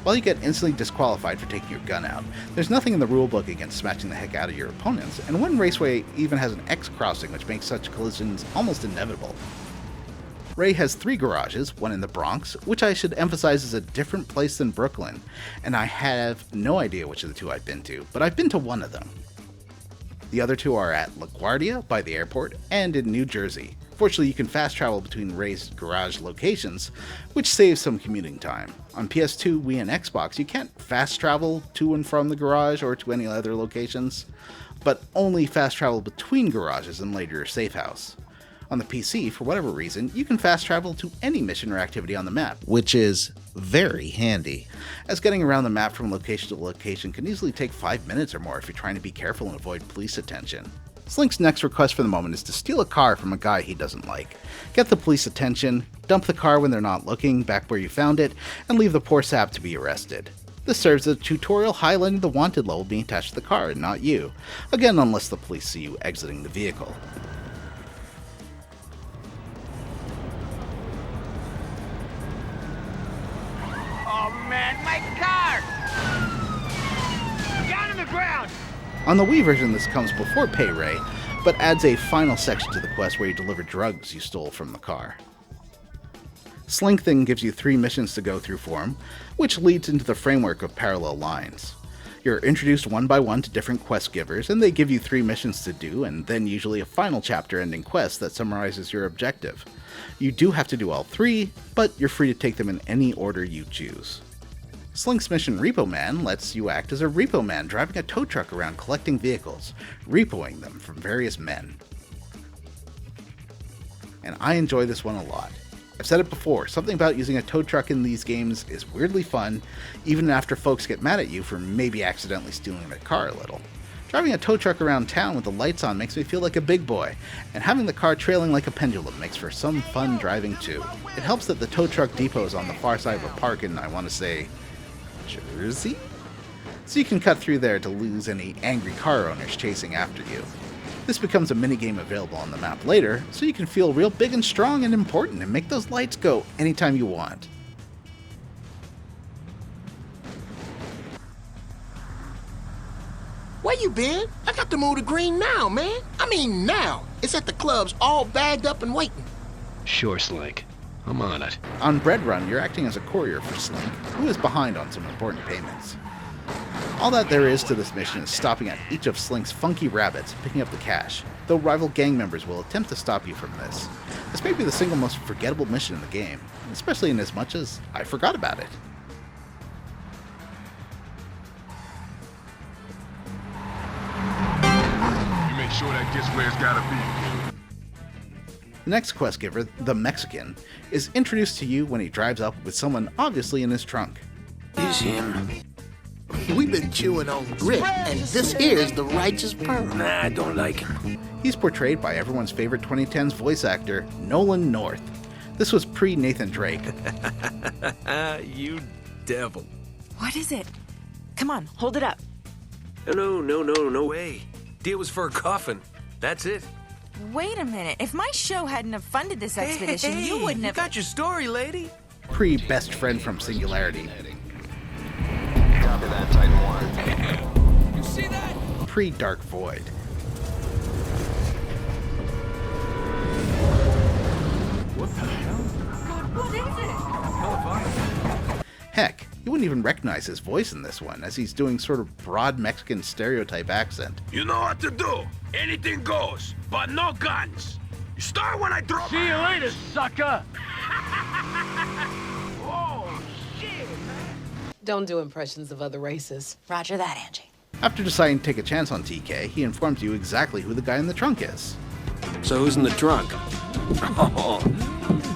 [SPEAKER 1] While you get instantly disqualified for taking your gun out, there's nothing in the rulebook against smashing the heck out of your opponents, and one raceway even has an X crossing which makes such collisions almost inevitable. Ray has 3 garages, one in the Bronx, which I should emphasize is a different place than Brooklyn, and I have no idea which of the 2 I've been to, but I've been to one of them. The other two are at LaGuardia by the airport and in New Jersey. Fortunately, you can fast travel between Ray's garage locations, which saves some commuting time. On PS2, Wii, and Xbox, you can't fast travel to and from the garage or to any other locations, but only fast travel between garages and later your safe house. On the PC, for whatever reason, you can fast travel to any mission or activity on the map, which is very handy, as getting around the map from location to location can easily take 5 minutes or more if you're trying to be careful and avoid police attention. Slink's next request for the moment is to steal a car from a guy he doesn't like, get the police attention, dump the car when they're not looking back where you found it, and leave the poor sap to be arrested. This serves as a tutorial highlighting the wanted level being attached to the car and not you, again unless the police see you exiting the vehicle.
[SPEAKER 12] Oh man, my car! Down on the ground!
[SPEAKER 1] On the Wii version, this comes before Pay Ray, but adds a final section to the quest where you deliver drugs you stole from the car. Slink then gives you 3 missions to go through for him, which leads into the framework of parallel lines. You're introduced one by one to different quest givers, and they give you 3 missions to do, and then usually a final chapter ending quest that summarizes your objective. You do have to do all 3, but you're free to take them in any order you choose. Slink's mission Repo Man lets you act as a repo man driving a tow truck around collecting vehicles, repoing them from various men. And I enjoy this one a lot. I've said it before, something about using a tow truck in these games is weirdly fun, even after folks get mad at you for maybe accidentally stealing their car a little. Driving a tow truck around town with the lights on makes me feel like a big boy, and having the car trailing like a pendulum makes for some fun driving too. It helps that the tow truck depot is on the far side of a park in, I want to say, Jersey? So you can cut through there to lose any angry car owners chasing after you. This becomes a minigame available on the map later, so you can feel real big and strong and important and make those lights go anytime you want.
[SPEAKER 19] Where you been? I got to move to green now, man. I mean now. It's at the clubs all bagged up and waiting.
[SPEAKER 18] Sure, Slink. I'm on it.
[SPEAKER 1] On Bread Run, you're acting as a courier for Slink, who is behind on some important payments. All that there is to this mission is stopping at each of Slink's funky rabbits and picking up the cash, though rival gang members will attempt to stop you from this. This may be the single most forgettable mission in the game, especially in as much as I forgot about it.
[SPEAKER 3] You make sure that gets where it's gotta be.
[SPEAKER 1] The next quest giver, the Mexican, is introduced to you when he drives up with someone obviously in his trunk.
[SPEAKER 10] Is him.
[SPEAKER 19] We've been chewing on grit, and this here's the righteous pearl.
[SPEAKER 10] Nah, I don't like him.
[SPEAKER 1] He's portrayed by everyone's favorite 2010s voice actor, Nolan North. This was pre-Nathan Drake.
[SPEAKER 21] You devil.
[SPEAKER 17] What is it? Come on, hold it up.
[SPEAKER 21] No way. Deal was for a coffin. That's it.
[SPEAKER 17] Wait a minute. If my show hadn't have funded this expedition, you wouldn't have...
[SPEAKER 21] You got your story, lady.
[SPEAKER 1] Pre-Best Friend from Singularity.
[SPEAKER 21] Copy that, Titan 1. You see that?
[SPEAKER 1] Pre-Dark Void.
[SPEAKER 21] What the hell?
[SPEAKER 17] God, what is it?
[SPEAKER 1] Heck, you wouldn't even recognize his voice in this one, as he's doing sort of broad Mexican stereotype accent.
[SPEAKER 9] You know what to do. Anything goes, but no guns. You start when I drop.
[SPEAKER 12] See you later, sucker!
[SPEAKER 9] Oh, shit, man.
[SPEAKER 22] Don't do impressions of other races.
[SPEAKER 17] Roger that, Angie.
[SPEAKER 1] After deciding to take a chance on TK, he informs you exactly who the guy in the trunk is.
[SPEAKER 18] So who's in the trunk?
[SPEAKER 10] Oh,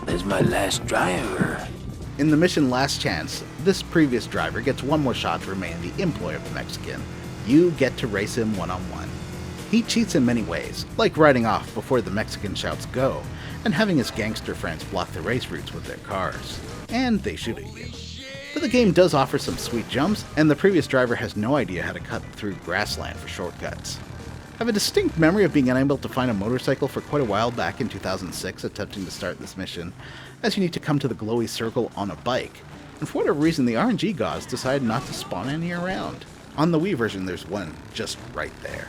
[SPEAKER 10] there's my last driver.
[SPEAKER 1] In the mission Last Chance, this previous driver gets one more shot to remain the employee of the Mexican. You get to race him one-on-one. He cheats in many ways, like riding off before the Mexican shouts go, and having his gangster friends block the race routes with their cars. And they shoot at you. But the game does offer some sweet jumps, and the previous driver has no idea how to cut through grassland for shortcuts. I have a distinct memory of being unable to find a motorcycle for quite a while back in 2006 attempting to start this mission, as you need to come to the glowy circle on a bike, and for whatever reason the RNG gods decided not to spawn any around. On the Wii version there's one just right there.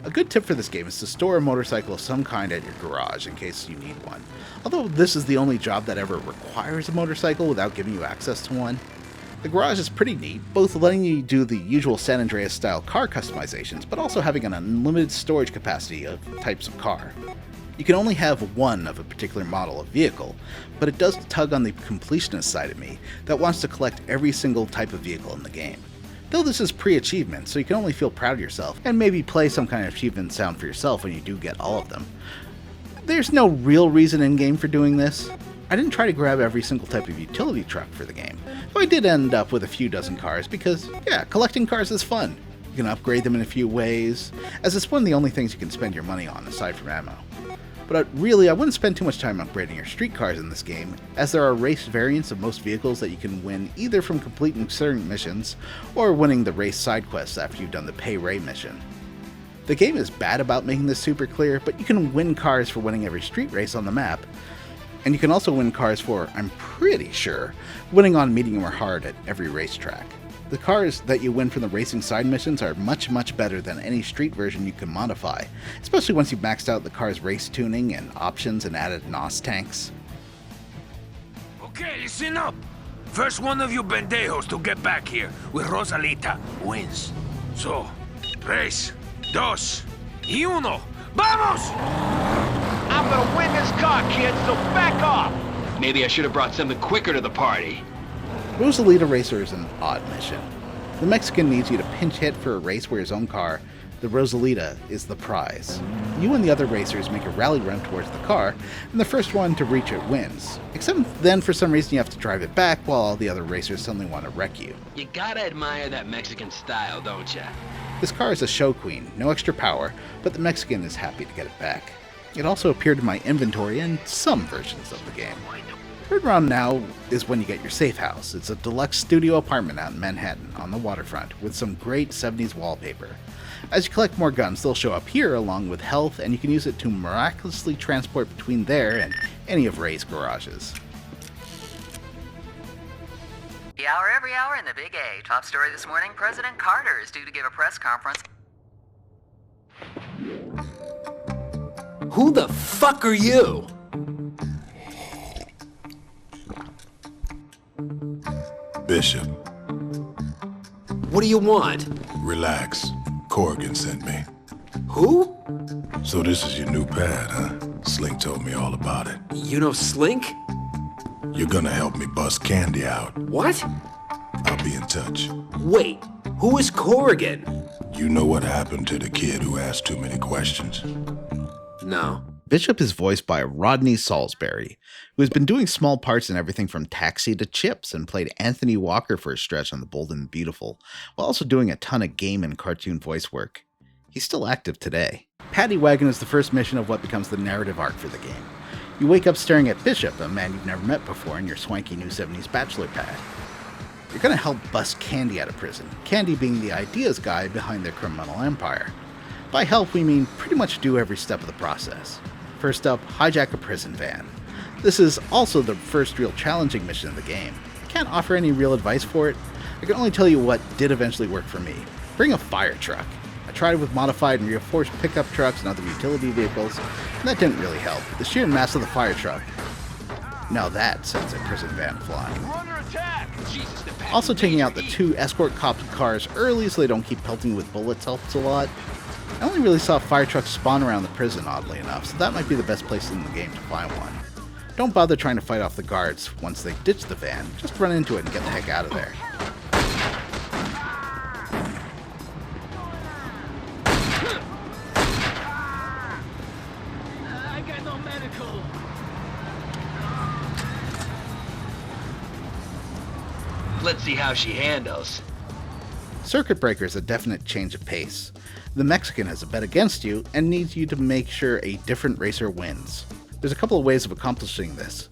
[SPEAKER 1] A good tip for this game is to store a motorcycle of some kind at your garage in case you need one, although this is the only job that ever requires a motorcycle without giving you access to one. The garage is pretty neat, both letting you do the usual San Andreas style car customizations, but also having an unlimited storage capacity of types of car. You can only have one of a particular model of vehicle, but it does tug on the completionist side of me that wants to collect every single type of vehicle in the game. Though this is pre-achievement, so you can only feel proud of yourself, and maybe play some kind of achievement sound for yourself when you do get all of them. There's no real reason in-game for doing this. I didn't try to grab every single type of utility truck for the game, though I did end up with a few dozen cars because, yeah, collecting cars is fun. You can upgrade them in a few ways, as it's one of the only things you can spend your money on aside from ammo. But really, I wouldn't spend too much time upgrading your street cars in this game, as there are race variants of most vehicles that you can win either from completing certain missions, or winning the race side quests after you've done the Pay Ray mission. The game is bad about making this super clear, but you can win cars for winning every street race on the map, and you can also win cars for, I'm pretty sure, winning on medium or hard at every racetrack. The cars that you win from the racing side missions are much better than any street version you can modify, especially once you've maxed out the car's race tuning and options and added NOS tanks.
[SPEAKER 2] Okay, listen up. First one of you pendejos to get back here with Rosalita wins. So, 3, 2, 1, vamos!
[SPEAKER 12] I'm gonna win this car, kid, so back off!
[SPEAKER 21] Maybe I should have brought something quicker to the party.
[SPEAKER 1] Rosalita Racer is an odd mission. The Mexican needs you to pinch hit for a race where his own car, the Rosalita, is the prize. You and the other racers make a rally run towards the car, and the first one to reach it wins. Except then for some reason you have to drive it back while all the other racers suddenly want to wreck you.
[SPEAKER 21] You gotta admire that Mexican style, don't ya?
[SPEAKER 1] This car is a show queen, no extra power, but the Mexican is happy to get it back. It also appeared in my inventory in some versions of the game. Third round now is when you get your safe house. It's a deluxe studio apartment out in Manhattan on the waterfront with some great 70s wallpaper. As you collect more guns, they'll show up here along with health, and you can use it to miraculously transport between there and any of Ray's garages.
[SPEAKER 5] The hour every hour in the Big A. Top story this morning, President Carter is due to give a press conference.
[SPEAKER 10] Who the fuck are you?
[SPEAKER 16] Bishop.
[SPEAKER 10] What do you want?
[SPEAKER 16] Relax. Corrigan sent me.
[SPEAKER 10] Who?
[SPEAKER 16] So this is your new pad, huh? Slink told me all about it.
[SPEAKER 10] You know Slink?
[SPEAKER 16] You're gonna help me bust Candy out.
[SPEAKER 10] What?
[SPEAKER 16] I'll be in touch.
[SPEAKER 10] Wait, who is Corrigan?
[SPEAKER 16] You know what happened to the kid who asked too many questions?
[SPEAKER 10] No.
[SPEAKER 1] Bishop is voiced by Rodney Salisbury, who has been doing small parts in everything from Taxi to Chips and played Anthony Walker for a stretch on The Bold and the Beautiful, while also doing a ton of game and cartoon voice work. He's still active today. Paddy Wagon is the first mission of what becomes the narrative arc for the game. You wake up staring at Bishop, a man you've never met before, in your swanky new 70s bachelor pad. You're going to help bust Candy out of prison, Candy being the ideas guy behind their criminal empire. By help, we mean pretty much do every step of the process. First up, hijack a prison van. This is also the first real challenging mission of the game. I can't offer any real advice for it. I can only tell you what did eventually work for me. Bring a fire truck. I tried it with modified and reinforced pickup trucks and other utility vehicles, and that didn't really help. The sheer mass of the fire truck, now that sends a prison van flying. Also taking out the 2 escort cop cars early so they don't keep pelting with bullets helps a lot. I only really saw fire trucks spawn around the prison, oddly enough, so that might be the best place in the game to find one. Don't bother trying to fight off the guards once they ditch the van, just run into it and get the heck out of there.
[SPEAKER 12] I got no medical.
[SPEAKER 21] Let's see how she handles.
[SPEAKER 1] Circuit Breaker is a definite change of pace. The Mexican has a bet against you and needs you to make sure a different racer wins. There's a couple of ways of accomplishing this.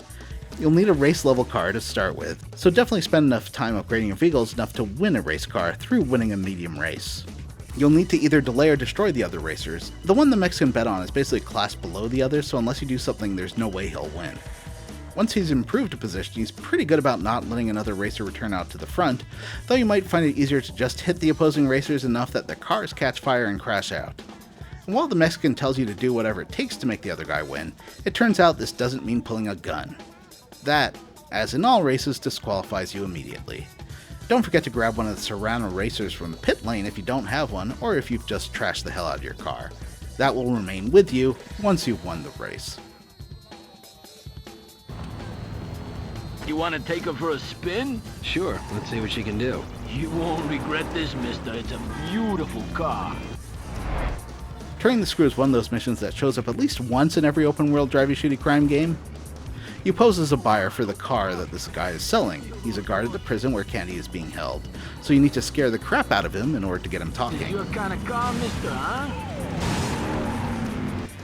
[SPEAKER 1] You'll need a race level car to start with, so definitely spend enough time upgrading your vehicles enough to win a race car through winning a medium race. You'll need to either delay or destroy the other racers. The one the Mexican bet on is basically a class below the others, so unless you do something, there's no way he'll win. Once he's improved a position, he's pretty good about not letting another racer return out to the front, though you might find it easier to just hit the opposing racers enough that their cars catch fire and crash out. And while the Mexican tells you to do whatever it takes to make the other guy win, it turns out this doesn't mean pulling a gun. That, as in all races, disqualifies you immediately. Don't forget to grab one of the Serrano racers from the pit lane if you don't have one, or if you've just trashed the hell out of your car. That will remain with you once you've won the race.
[SPEAKER 12] You want to take her for a spin?
[SPEAKER 6] Sure, let's see what she can do.
[SPEAKER 12] You won't regret this, mister. It's a beautiful car.
[SPEAKER 1] Turning the Screw is one of those missions that shows up at least once in every open-world drivey-shooty crime game. You pose as a buyer for the car that this guy is selling. He's a guard at the prison where Candy is being held, so you need to scare the crap out of him in order to get him talking.
[SPEAKER 12] Is your kind of car, mister, huh?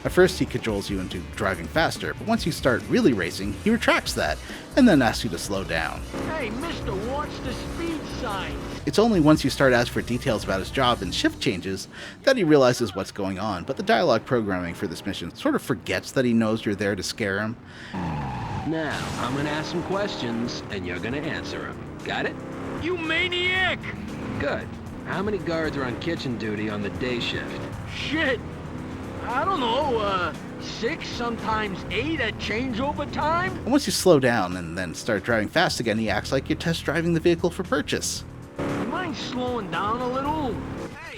[SPEAKER 1] At first he cajoles you into driving faster, but once you start really racing, he retracts that, and then asks you to slow down.
[SPEAKER 12] Hey, mister, watch the speed signs.
[SPEAKER 1] It's only once you start asking for details about his job and shift changes that he realizes what's going on, but the dialogue programming for this mission sort of forgets that he knows you're there to scare him.
[SPEAKER 6] Now, I'm gonna ask some questions, and you're gonna answer them. Got it?
[SPEAKER 12] You maniac!
[SPEAKER 6] Good. How many guards are on kitchen duty on the day shift?
[SPEAKER 12] Shit! I don't know, 6, sometimes 8 at changeover time?
[SPEAKER 1] And once you slow down and then start driving fast again, he acts like you're test driving the vehicle for purchase.
[SPEAKER 12] You mind slowing down a little?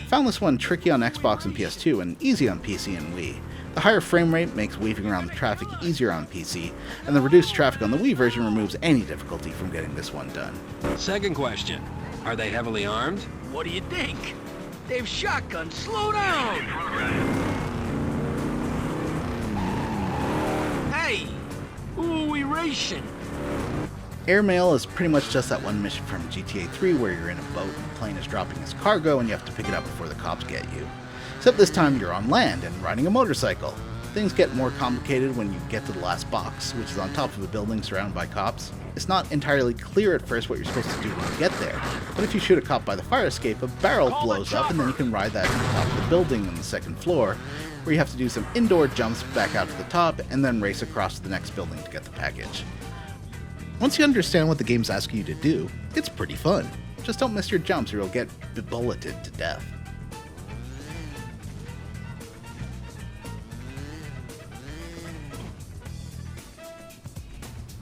[SPEAKER 1] Found this one tricky on Xbox and PS2 and easy on PC and Wii. The higher frame rate makes weaving around the traffic easier on PC, and the reduced traffic on the Wii version removes any difficulty from getting this one done.
[SPEAKER 6] Second question. Are they heavily armed?
[SPEAKER 12] What do you think? They've shotguns. Slow down! Hey! Who are we racing?
[SPEAKER 1] Airmail is pretty much just that one mission from GTA 3 where you're in a boat and the plane is dropping its cargo and you have to pick it up before the cops get you. Except this time you're on land and riding a motorcycle. Things get more complicated when you get to the last box, which is on top of a building surrounded by cops. It's not entirely clear at first what you're supposed to do when you get there, but if you shoot a cop by the fire escape, a barrel blows up and then you can ride that to the top of the building on the second floor, where you have to do some indoor jumps back out to the top and then race across to the next building to get the package. Once you understand what the game's asking you to do, it's pretty fun. Just don't miss your jumps or you'll get bulleted to death.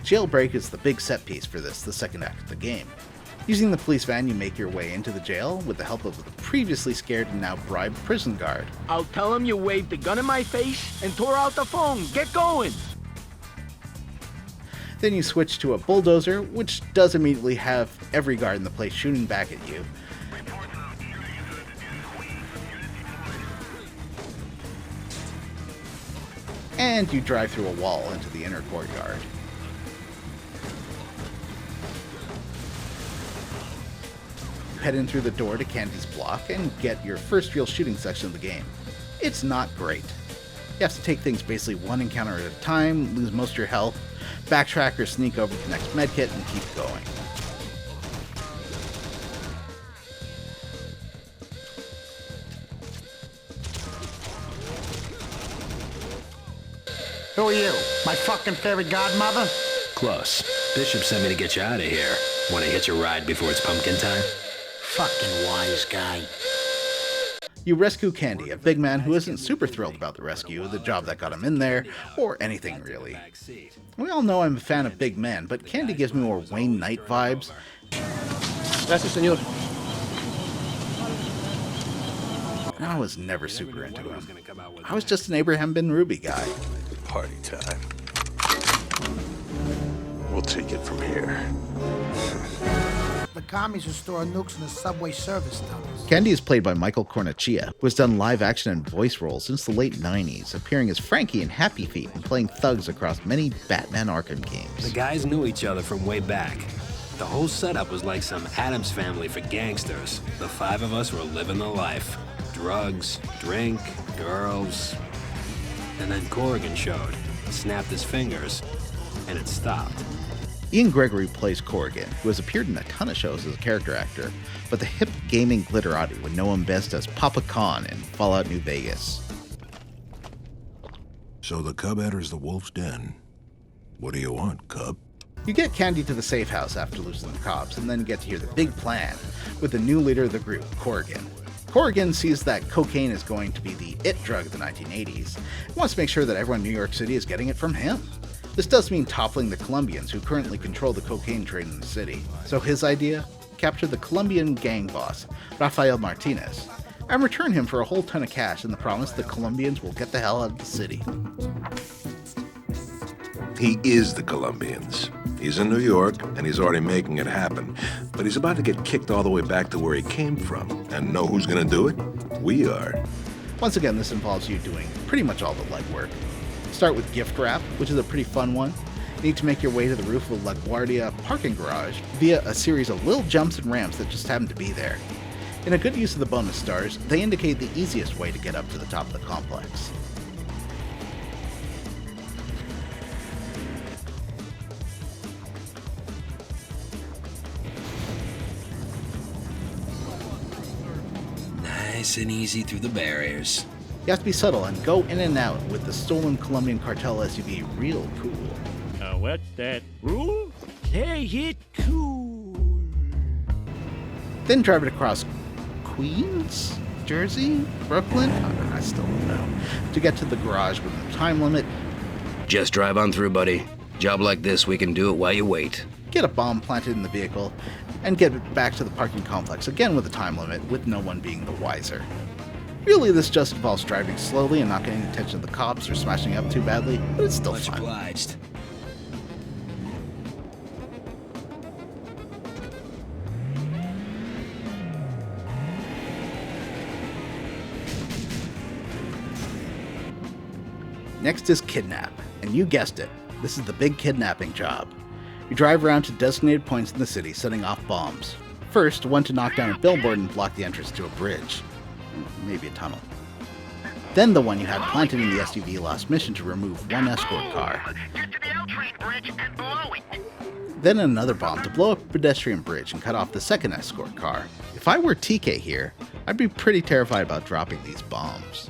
[SPEAKER 1] Jailbreak is the big set piece for this, the second act of the game. Using the police van, you make your way into the jail with the help of the previously scared and now bribed prison guard.
[SPEAKER 12] I'll tell him you waved the gun in my face and tore out the phone. Get going!
[SPEAKER 1] Then you switch to a bulldozer, which does immediately have every guard in the place shooting back at you. And you drive through a wall into the inner courtyard. Head in through the door to Candy's block and get your first real shooting section of the game. It's not great. You have to take things basically one encounter at a time, lose most of your health, backtrack or sneak over to the next medkit, and keep going.
[SPEAKER 11] Who are you? My fucking fairy godmother?
[SPEAKER 6] Close. Bishop sent me to get you out of here. Want to hitch a ride before it's pumpkin time?
[SPEAKER 11] Fucking wise guy.
[SPEAKER 1] You rescue Candy, a big man who isn't super thrilled about the rescue, the job that got him in there, or anything really. We all know I'm a fan of big men, but Candy gives me more Wayne Knight vibes.
[SPEAKER 11] Gracias, señor.
[SPEAKER 1] And I was never super into him. I was just an Abraham bin Ruby guy.
[SPEAKER 16] Party time. We'll take it from here.
[SPEAKER 11] The commies are storing nukes in the subway service tunnels.
[SPEAKER 1] Candy is played by Michael Cornacchia, who has done live action and voice roles since the late 90s, appearing as Frankie in Happy Feet and playing thugs across many Batman Arkham games.
[SPEAKER 6] The guys knew each other from way back. The whole setup was like some Addams Family for gangsters. The five of us were living the life. Drugs, drink, girls. And then Corrigan showed, snapped his fingers, and it stopped.
[SPEAKER 1] Ian Gregory plays Corrigan, who has appeared in a ton of shows as a character actor, but the hip gaming glitterati would know him best as Papa Khan in Fallout New Vegas.
[SPEAKER 16] So the cub enters the wolf's den. What do you want, cub?
[SPEAKER 1] You get Candy to the safe house after losing the cops, and then get to hear the big plan with the new leader of the group, Corrigan. Corrigan sees that cocaine is going to be the it drug of the 1980s, and wants to make sure that everyone in New York City is getting it from him. This does mean toppling the Colombians who currently control the cocaine trade in the city. So his idea? capture the Colombian gang boss, Rafael Martinez, and return him for a whole ton of cash and the promise the Colombians will get the hell out of the city.
[SPEAKER 16] He is the Colombians. He's in New York, and he's already making it happen. But he's about to get kicked all the way back to where he came from. And know who's gonna do it? We are.
[SPEAKER 1] Once again, this involves you doing pretty much all the legwork. Start with gift wrap, which is a pretty fun one. You need to make your way to the roof of LaGuardia parking garage via a series of little jumps and ramps that just happen to be there. In a good use of the bonus stars, they indicate the easiest way to get up to the top of the complex.
[SPEAKER 6] Nice and easy through the barriers.
[SPEAKER 1] You have to be subtle and go in and out with the stolen Colombian cartel SUV real cool.
[SPEAKER 12] What's that rule? Play it cool.
[SPEAKER 1] Then drive it across Queens, Jersey, Brooklyn, I still don't know, to get to the garage with a time limit.
[SPEAKER 6] Just drive on through, buddy. Job like this, we can do it while you wait.
[SPEAKER 1] Get a bomb planted in the vehicle, and get it back to the parking complex, again with a time limit, with no one being the wiser. Really, this just involves driving slowly and not getting the attention of the cops or smashing up too badly, but it's still fun.
[SPEAKER 6] Obliged.
[SPEAKER 1] Next is kidnap, and you guessed it, this is the big kidnapping job. You drive around to designated points in the city, setting off bombs. First, one to knock down a billboard and block the entrance to a bridge. Maybe a tunnel. Then the one you had planted in the SUV last mission to remove one escort car. Then another bomb to blow up a pedestrian bridge and cut off the second escort car. If I were TK here, I'd be pretty terrified about dropping these bombs.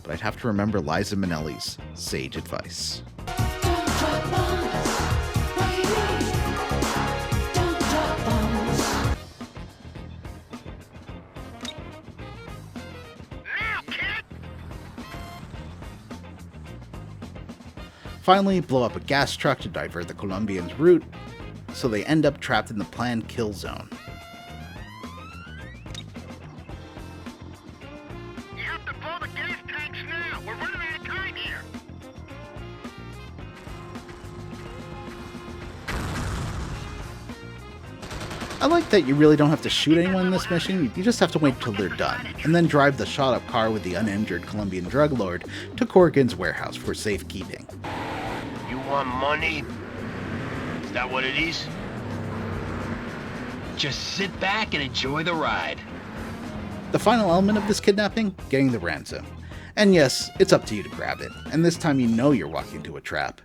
[SPEAKER 1] But I'd have to remember Liza Minnelli's sage advice. Finally, blow up a gas truck to divert the Colombians' route, so they end up trapped in the planned kill zone.
[SPEAKER 4] You have to blow the gas tanks now. We're running out of time here.
[SPEAKER 1] I like that you really don't have to shoot anyone in this mission, you just have to wait till they're done, and then drive the shot-up car with the uninjured Colombian drug lord to Corrigan's warehouse for safekeeping.
[SPEAKER 2] You want money? Is that what it is?
[SPEAKER 6] Just sit back and enjoy the ride.
[SPEAKER 1] The final element of this kidnapping? Getting the ransom. And yes, it's up to you to grab it, and this time you know you're walking into a trap.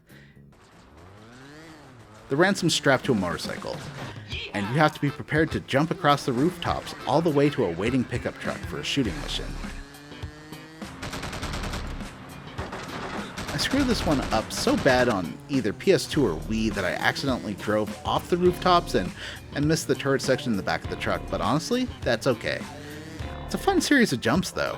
[SPEAKER 1] The ransom's strapped to a motorcycle, and you have to be prepared to jump across the rooftops all the way to a waiting pickup truck for a shooting mission. I screwed this one up so bad on either PS2 or Wii that I accidentally drove off the rooftops and missed the turret section in the back of the truck, but honestly, that's okay. It's a fun series of jumps though.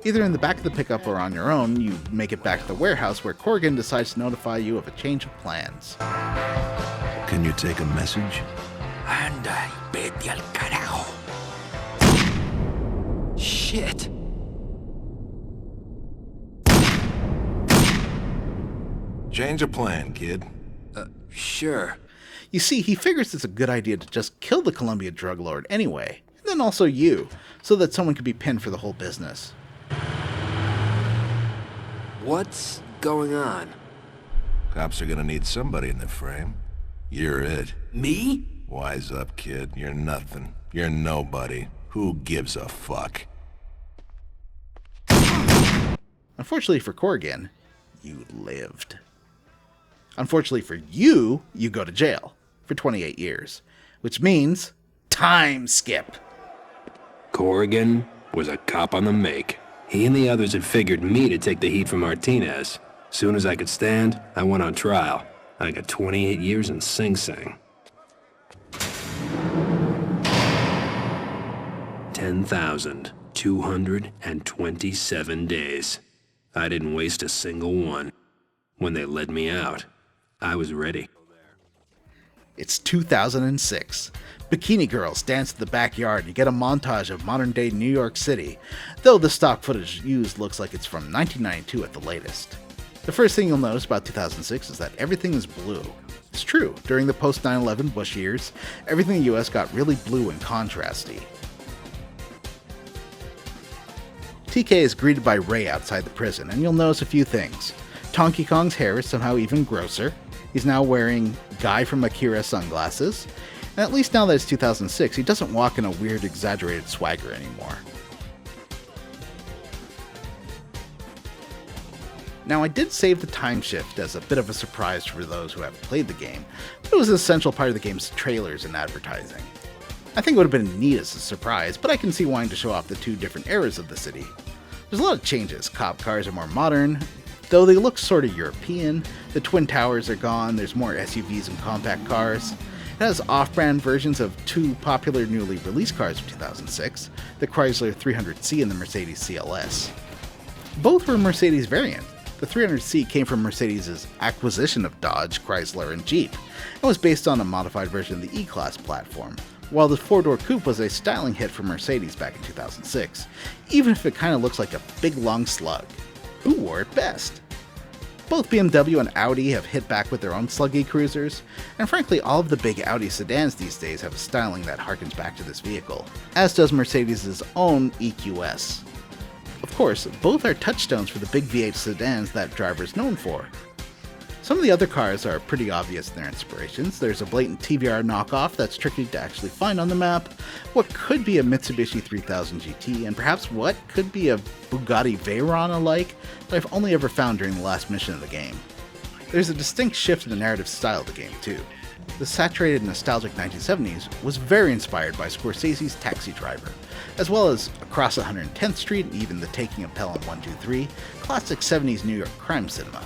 [SPEAKER 1] Either in the back of the pickup or on your own, you make it back to the warehouse where Corrigan decides to notify you of a change of plans.
[SPEAKER 16] Can you take a message?
[SPEAKER 6] Anda, vete al carajo. Shit.
[SPEAKER 16] Change of plan, kid.
[SPEAKER 6] Sure.
[SPEAKER 1] You see, he figures it's a good idea to just kill the Colombian drug lord anyway, and then also you, so that someone could be pinned for the whole business.
[SPEAKER 6] What's going on?
[SPEAKER 16] Cops are gonna need somebody in the frame. You're it.
[SPEAKER 6] Me?
[SPEAKER 16] Wise up, kid. You're nothing. You're nobody. Who gives a fuck?
[SPEAKER 1] Unfortunately for Corrigan, you lived. Unfortunately for you, you go to jail for 28 years, which means time skip.
[SPEAKER 6] Corrigan was a cop on the make. He and the others had figured me to take the heat from Martinez. Soon as I could stand, I went on trial. I got 28 years in Sing Sing. 10,227 days. I didn't waste a single one. When they let me out, I was ready.
[SPEAKER 1] It's 2006. Bikini girls dance in the backyard and you get a montage of modern-day New York City, though the stock footage used looks like it's from 1992 at the latest. The first thing you'll notice about 2006 is that everything is blue. It's true, during the post-9/11 Bush years, everything in the US got really blue and contrasty. TK is greeted by Ray outside the prison, and you'll notice a few things. Donkey Kong's hair is somehow even grosser. He's now wearing Guy from Akira sunglasses, and at least now that it's 2006, he doesn't walk in a weird, exaggerated swagger anymore. Now, I did save the time shift as a bit of a surprise for those who haven't played the game, but it was an essential part of the game's trailers and advertising. I think it would have been neat as a surprise, but I can see wanting to show off the two different eras of the city. There's a lot of changes. Cop cars are more modern, though they look sort of European. The Twin Towers are gone, there's more SUVs and compact cars. It has off-brand versions of two popular newly released cars from 2006, the Chrysler 300C and the Mercedes CLS. Both were Mercedes variants. The 300C came from Mercedes' acquisition of Dodge, Chrysler, and Jeep, and was based on a modified version of the E-Class platform, while the four-door coupe was a styling hit for Mercedes back in 2006, even if it kind of looks like a big long slug. Who wore it best? Both BMW and Audi have hit back with their own sluggy cruisers, and frankly all of the big Audi sedans these days have a styling that harkens back to this vehicle, as does Mercedes' own EQS. Of course, both are touchstones for the big V8 sedans that driver is known for. Some of the other cars are pretty obvious in their inspirations. There's a blatant TVR knockoff that's tricky to actually find on the map, what could be a Mitsubishi 3000 GT, and perhaps what could be a Bugatti Veyron alike that I've only ever found during the last mission of the game. There's a distinct shift in the narrative style of the game too. The saturated nostalgic 1970s was very inspired by Scorsese's Taxi Driver, as well as Across 110th Street and even The Taking of Pelham 123, classic 70s New York crime cinema.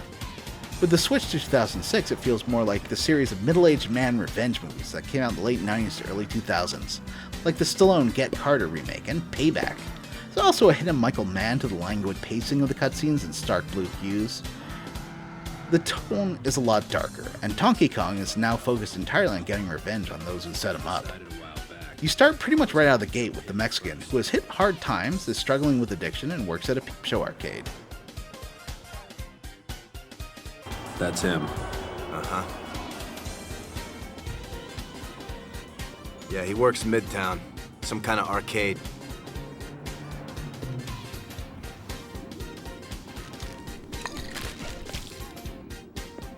[SPEAKER 1] With the switch to 2006, it feels more like the series of middle-aged man revenge movies that came out in the late 90s to early 2000s, like the Stallone Get Carter remake and Payback. There's also a hint of Michael Mann to the languid pacing of the cutscenes and stark blue hues. The tone is a lot darker, and Donkey Kong is now focused entirely on getting revenge on those who set him up. You start pretty much right out of the gate with the Mexican, who has hit hard times, is struggling with addiction, and works at a peep show arcade.
[SPEAKER 18] That's him.
[SPEAKER 7] Uh-huh. Yeah, he works Midtown. Some kind of arcade.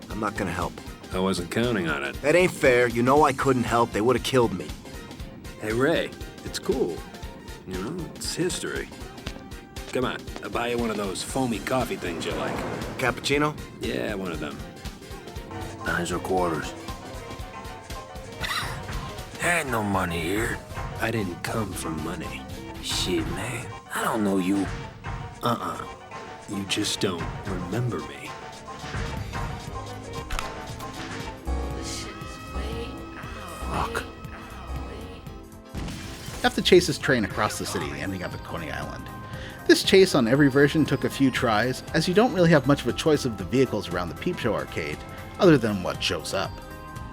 [SPEAKER 7] I'm not gonna help.
[SPEAKER 18] I wasn't counting on it.
[SPEAKER 7] That ain't fair. You know I couldn't help. They would have killed me.
[SPEAKER 18] Hey, Ray, it's cool. You know, it's history. Come on, I'll buy you one of those foamy coffee things you like.
[SPEAKER 7] Cappuccino?
[SPEAKER 18] Yeah, one of them.
[SPEAKER 7] 9s or quarters.
[SPEAKER 2] There ain't no money here.
[SPEAKER 18] I didn't come from money.
[SPEAKER 2] Shit, man. I don't know you.
[SPEAKER 18] You just don't remember me.
[SPEAKER 2] Fuck.
[SPEAKER 1] You have to chase this train across the city, ending up at Coney Island. This chase on every version took a few tries, as you don't really have much of a choice of the vehicles around the Peep Show arcade, other than what shows up.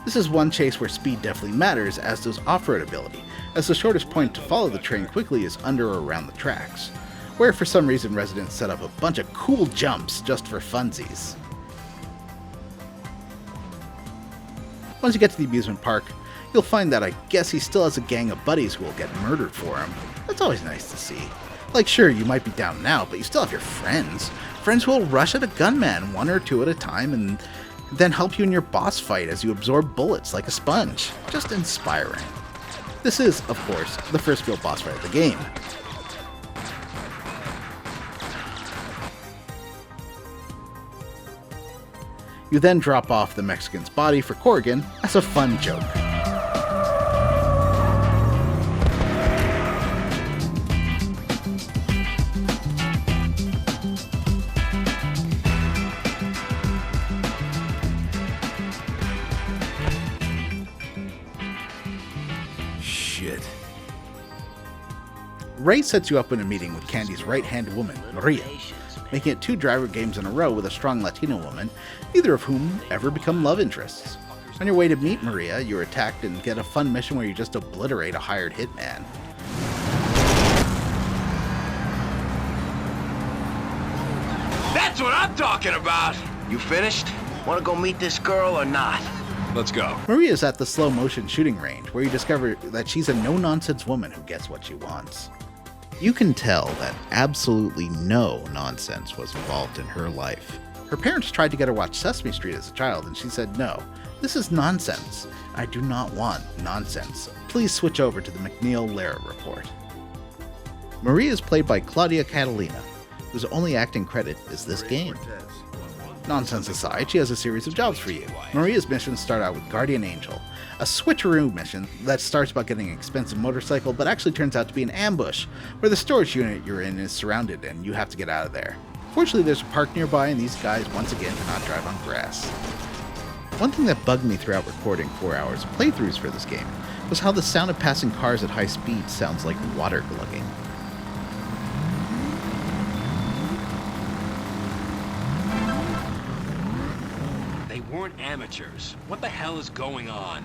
[SPEAKER 1] This is one chase where speed definitely matters, as does off-road ability, as the shortest point to follow the train quickly is under or around the tracks, where for some reason residents set up a bunch of cool jumps just for funsies. Once you get to the amusement park, you'll find that I guess he still has a gang of buddies who will get murdered for him. That's always nice to see. Like, sure, you might be down and out, but you still have your friends. Friends who will rush at a gunman one or two at a time and then help you in your boss fight as you absorb bullets like a sponge. Just inspiring. This is, of course, the first real boss fight of the game. You then drop off the Mexican's body for Corrigan as a fun joke. Ray sets you up in a meeting with Candy's right-hand woman, Maria, making it 2 driver games in a row with a strong Latino woman, neither of whom ever become love interests. On your way to meet Maria, you're attacked and get a fun mission where you just obliterate a hired hitman.
[SPEAKER 8] That's what I'm talking about! You finished? Want to go meet this girl or not? Let's go.
[SPEAKER 1] Maria's at the slow motion shooting range, where you discover that she's a no-nonsense woman who gets what she wants. You can tell that absolutely no nonsense was involved in her life. Her parents tried to get her to watch Sesame Street as a child, and she said, "No, this is nonsense. I do not want nonsense. Please switch over to the McNeil-Lehrer report." Maria is played by Claudia Catalina, whose only acting credit is this game. Nonsense aside, she has a series of jobs for you. Maria's missions start out with Guardian Angel, a switcheroo mission that starts about getting an expensive motorcycle but actually turns out to be an ambush, where the storage unit you're in is surrounded and you have to get out of there. Fortunately, there's a park nearby and these guys once again cannot drive on grass. One thing that bugged me throughout recording 4 hours of playthroughs for this game was how the sound of passing cars at high speed sounds like water glugging.
[SPEAKER 6] Weren't amateurs. What the hell is going on?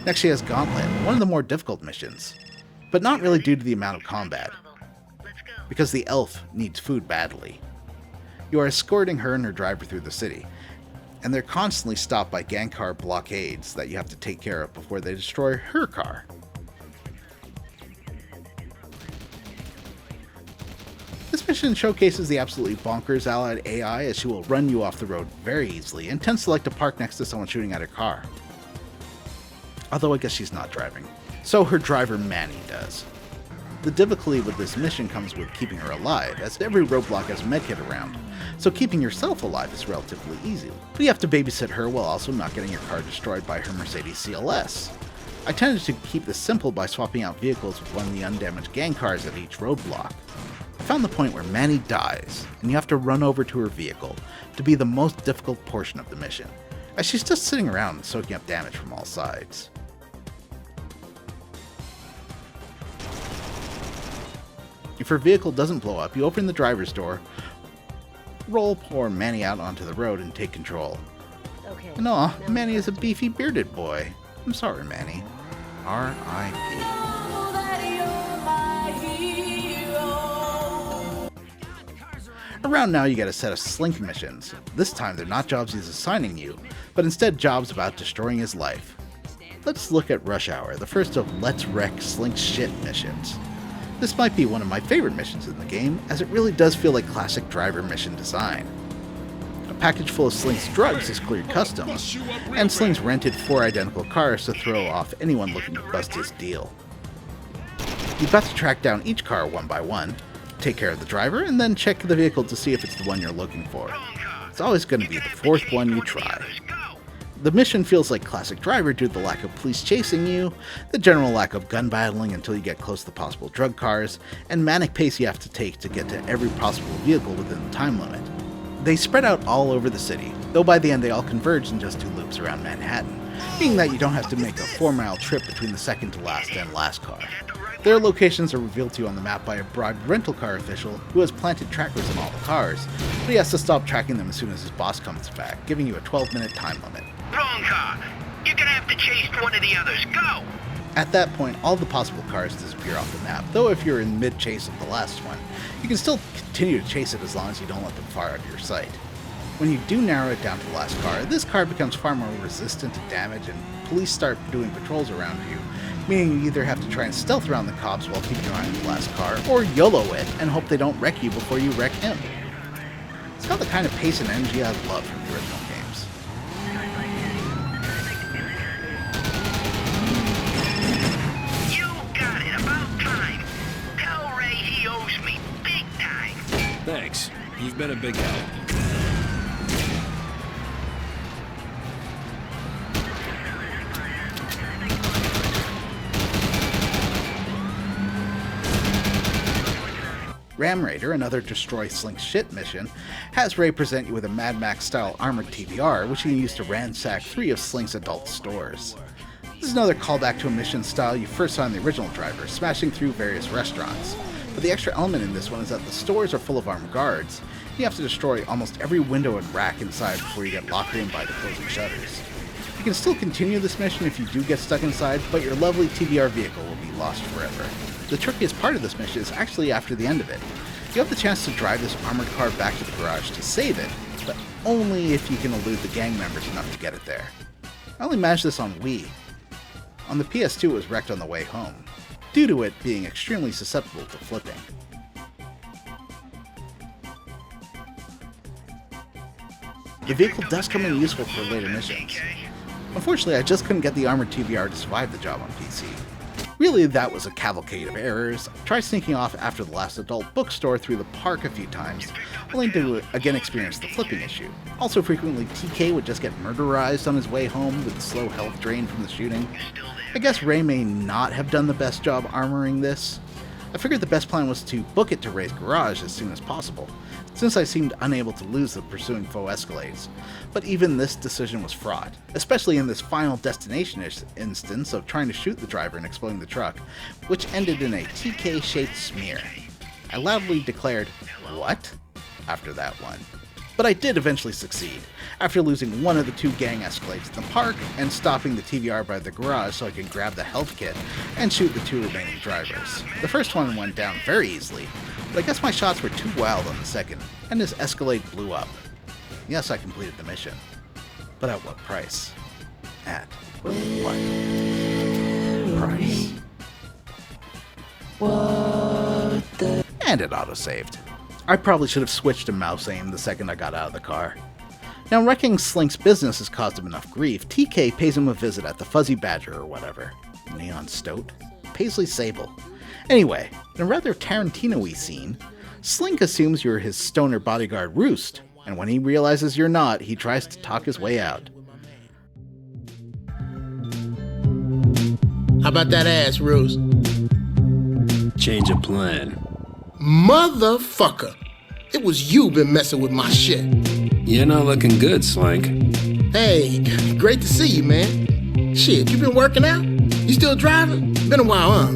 [SPEAKER 1] Next she has Gauntlet, one of the more difficult missions, but not really due to the amount of combat, because the elf needs food badly. You are escorting her and her driver through the city, and they're constantly stopped by gang car blockades that you have to take care of before they destroy her car. This mission showcases the absolutely bonkers allied AI, as she will run you off the road very easily and tends to like to park next to someone shooting at her car. Although I guess she's not driving. So her driver Manny does. The difficulty with this mission comes with keeping her alive, as every roadblock has medkit around, so keeping yourself alive is relatively easy. But you have to babysit her while also not getting your car destroyed by her Mercedes CLS. I tended to keep this simple by swapping out vehicles with one of the undamaged gang cars at each roadblock. I found the point where Manny dies, and you have to run over to her vehicle to be the most difficult portion of the mission, as she's just sitting around and soaking up damage from all sides. If her vehicle doesn't blow up, you open the driver's door, roll poor Manny out onto the road, and take control. Okay, and aw, Manny is a beefy bearded boy. I'm sorry, Manny. R.I.P. Around now you get a set of Slink missions. This time they're not jobs he's assigning you, but instead jobs about destroying his life. Let's look at Rush Hour, the first of Let's Wreck Slink's Shit missions. This might be one of my favorite missions in the game, as it really does feel like classic driver mission design. A package full of Slink's drugs is cleared custom, and Slink's rented 4 identical cars to throw off anyone looking to bust his deal. You've got to track down each car one by one, take care of the driver, and then check the vehicle to see if it's the one you're looking for. It's always going to be the 4th one you try. The mission feels like classic driver due to the lack of police chasing you, the general lack of gun battling until you get close to possible drug cars, and manic pace you have to take to get to every possible vehicle within the time limit. They spread out all over the city, though by the end they all converge in just 2 loops around Manhattan, meaning that you don't have to make a 4-mile trip between the second to last and last car. Their locations are revealed to you on the map by a bribed rental car official who has planted trackers on all the cars, but he has to stop tracking them as soon as his boss comes back, giving you a 12-minute time limit.
[SPEAKER 4] Wrong car. You're gonna have to chase one of the others. Go!
[SPEAKER 1] At that point, all the possible cars disappear off the map, though if you're in mid-chase of the last one, you can still continue to chase it as long as you don't let them fire out of your sight. When you do narrow it down to the last car, this car becomes far more resistant to damage and police start doing patrols around you, meaning you either have to try and stealth around the cops while keeping your eye on the last car, or YOLO it and hope they don't wreck you before you wreck him. It's got the kind of pace and energy I love from the original games.
[SPEAKER 4] You got it, about time. Tell Ray he owes me big time.
[SPEAKER 6] Thanks. You've been a big help.
[SPEAKER 1] Ram Raider, another Destroy Slink's Shit mission, has Ray present you with a Mad Max-style armored TVR, which you can use to ransack 3 of Slink's adult stores. This is another callback to a mission style you first saw in the original Driver, smashing through various restaurants. But the extra element in this one is that the stores are full of armed guards. You have to destroy almost every window and rack inside before you get locked in by the closing shutters. You can still continue this mission if you do get stuck inside, but your lovely TVR vehicle will be lost forever. The trickiest part of this mission is actually after the end of it. You have the chance to drive this armored car back to the garage to save it, but only if you can elude the gang members enough to get it there. I only managed this on Wii. On the PS2 it was wrecked on the way home, due to it being extremely susceptible to flipping. The vehicle does come in useful for later missions. Unfortunately, I just couldn't get the armored TVR to survive the job on PC. Really, that was a cavalcade of errors. I tried sneaking off after the last adult bookstore through the park a few times, only to again experience the flipping issue. Also frequently, TK would just get murderized on his way home with the slow health drain from the shooting. I guess Ray may not have done the best job armoring this. I figured the best plan was to book it to Ray's garage as soon as possible, since I seemed unable to lose the pursuing foe Escalades. But even this decision was fraught, especially in this final destination instance of trying to shoot the driver and exploding the truck, which ended in a TK-shaped smear. I loudly declared, "What?" after that one. But I did eventually succeed, after losing one of the two gang Escalades in the park and stopping the TVR by the garage so I could grab the health kit and shoot the two remaining drivers. The first one went down very easily, but I guess my shots were too wild on the second, and his Escalade blew up. Yes, I completed the mission. But at what price? At what price? And it auto-saved. I probably should have switched to mouse aim the second I got out of the car. Now, wrecking Slink's business has caused him enough grief. TK pays him a visit at the Fuzzy Badger or whatever. Neon Stoat? Paisley Sable. Anyway, in a rather Tarantino-y scene, Slink assumes you're his stoner bodyguard Roost, and when he realizes you're not, he tries to talk his way out.
[SPEAKER 19] How about that ass, Roost?
[SPEAKER 6] Change of plan.
[SPEAKER 19] Motherfucker! It was you been messing with my shit.
[SPEAKER 6] You're not looking good, Slink.
[SPEAKER 19] Hey, great to see you, man. Shit, you been working out? You still driving? Been a while, huh?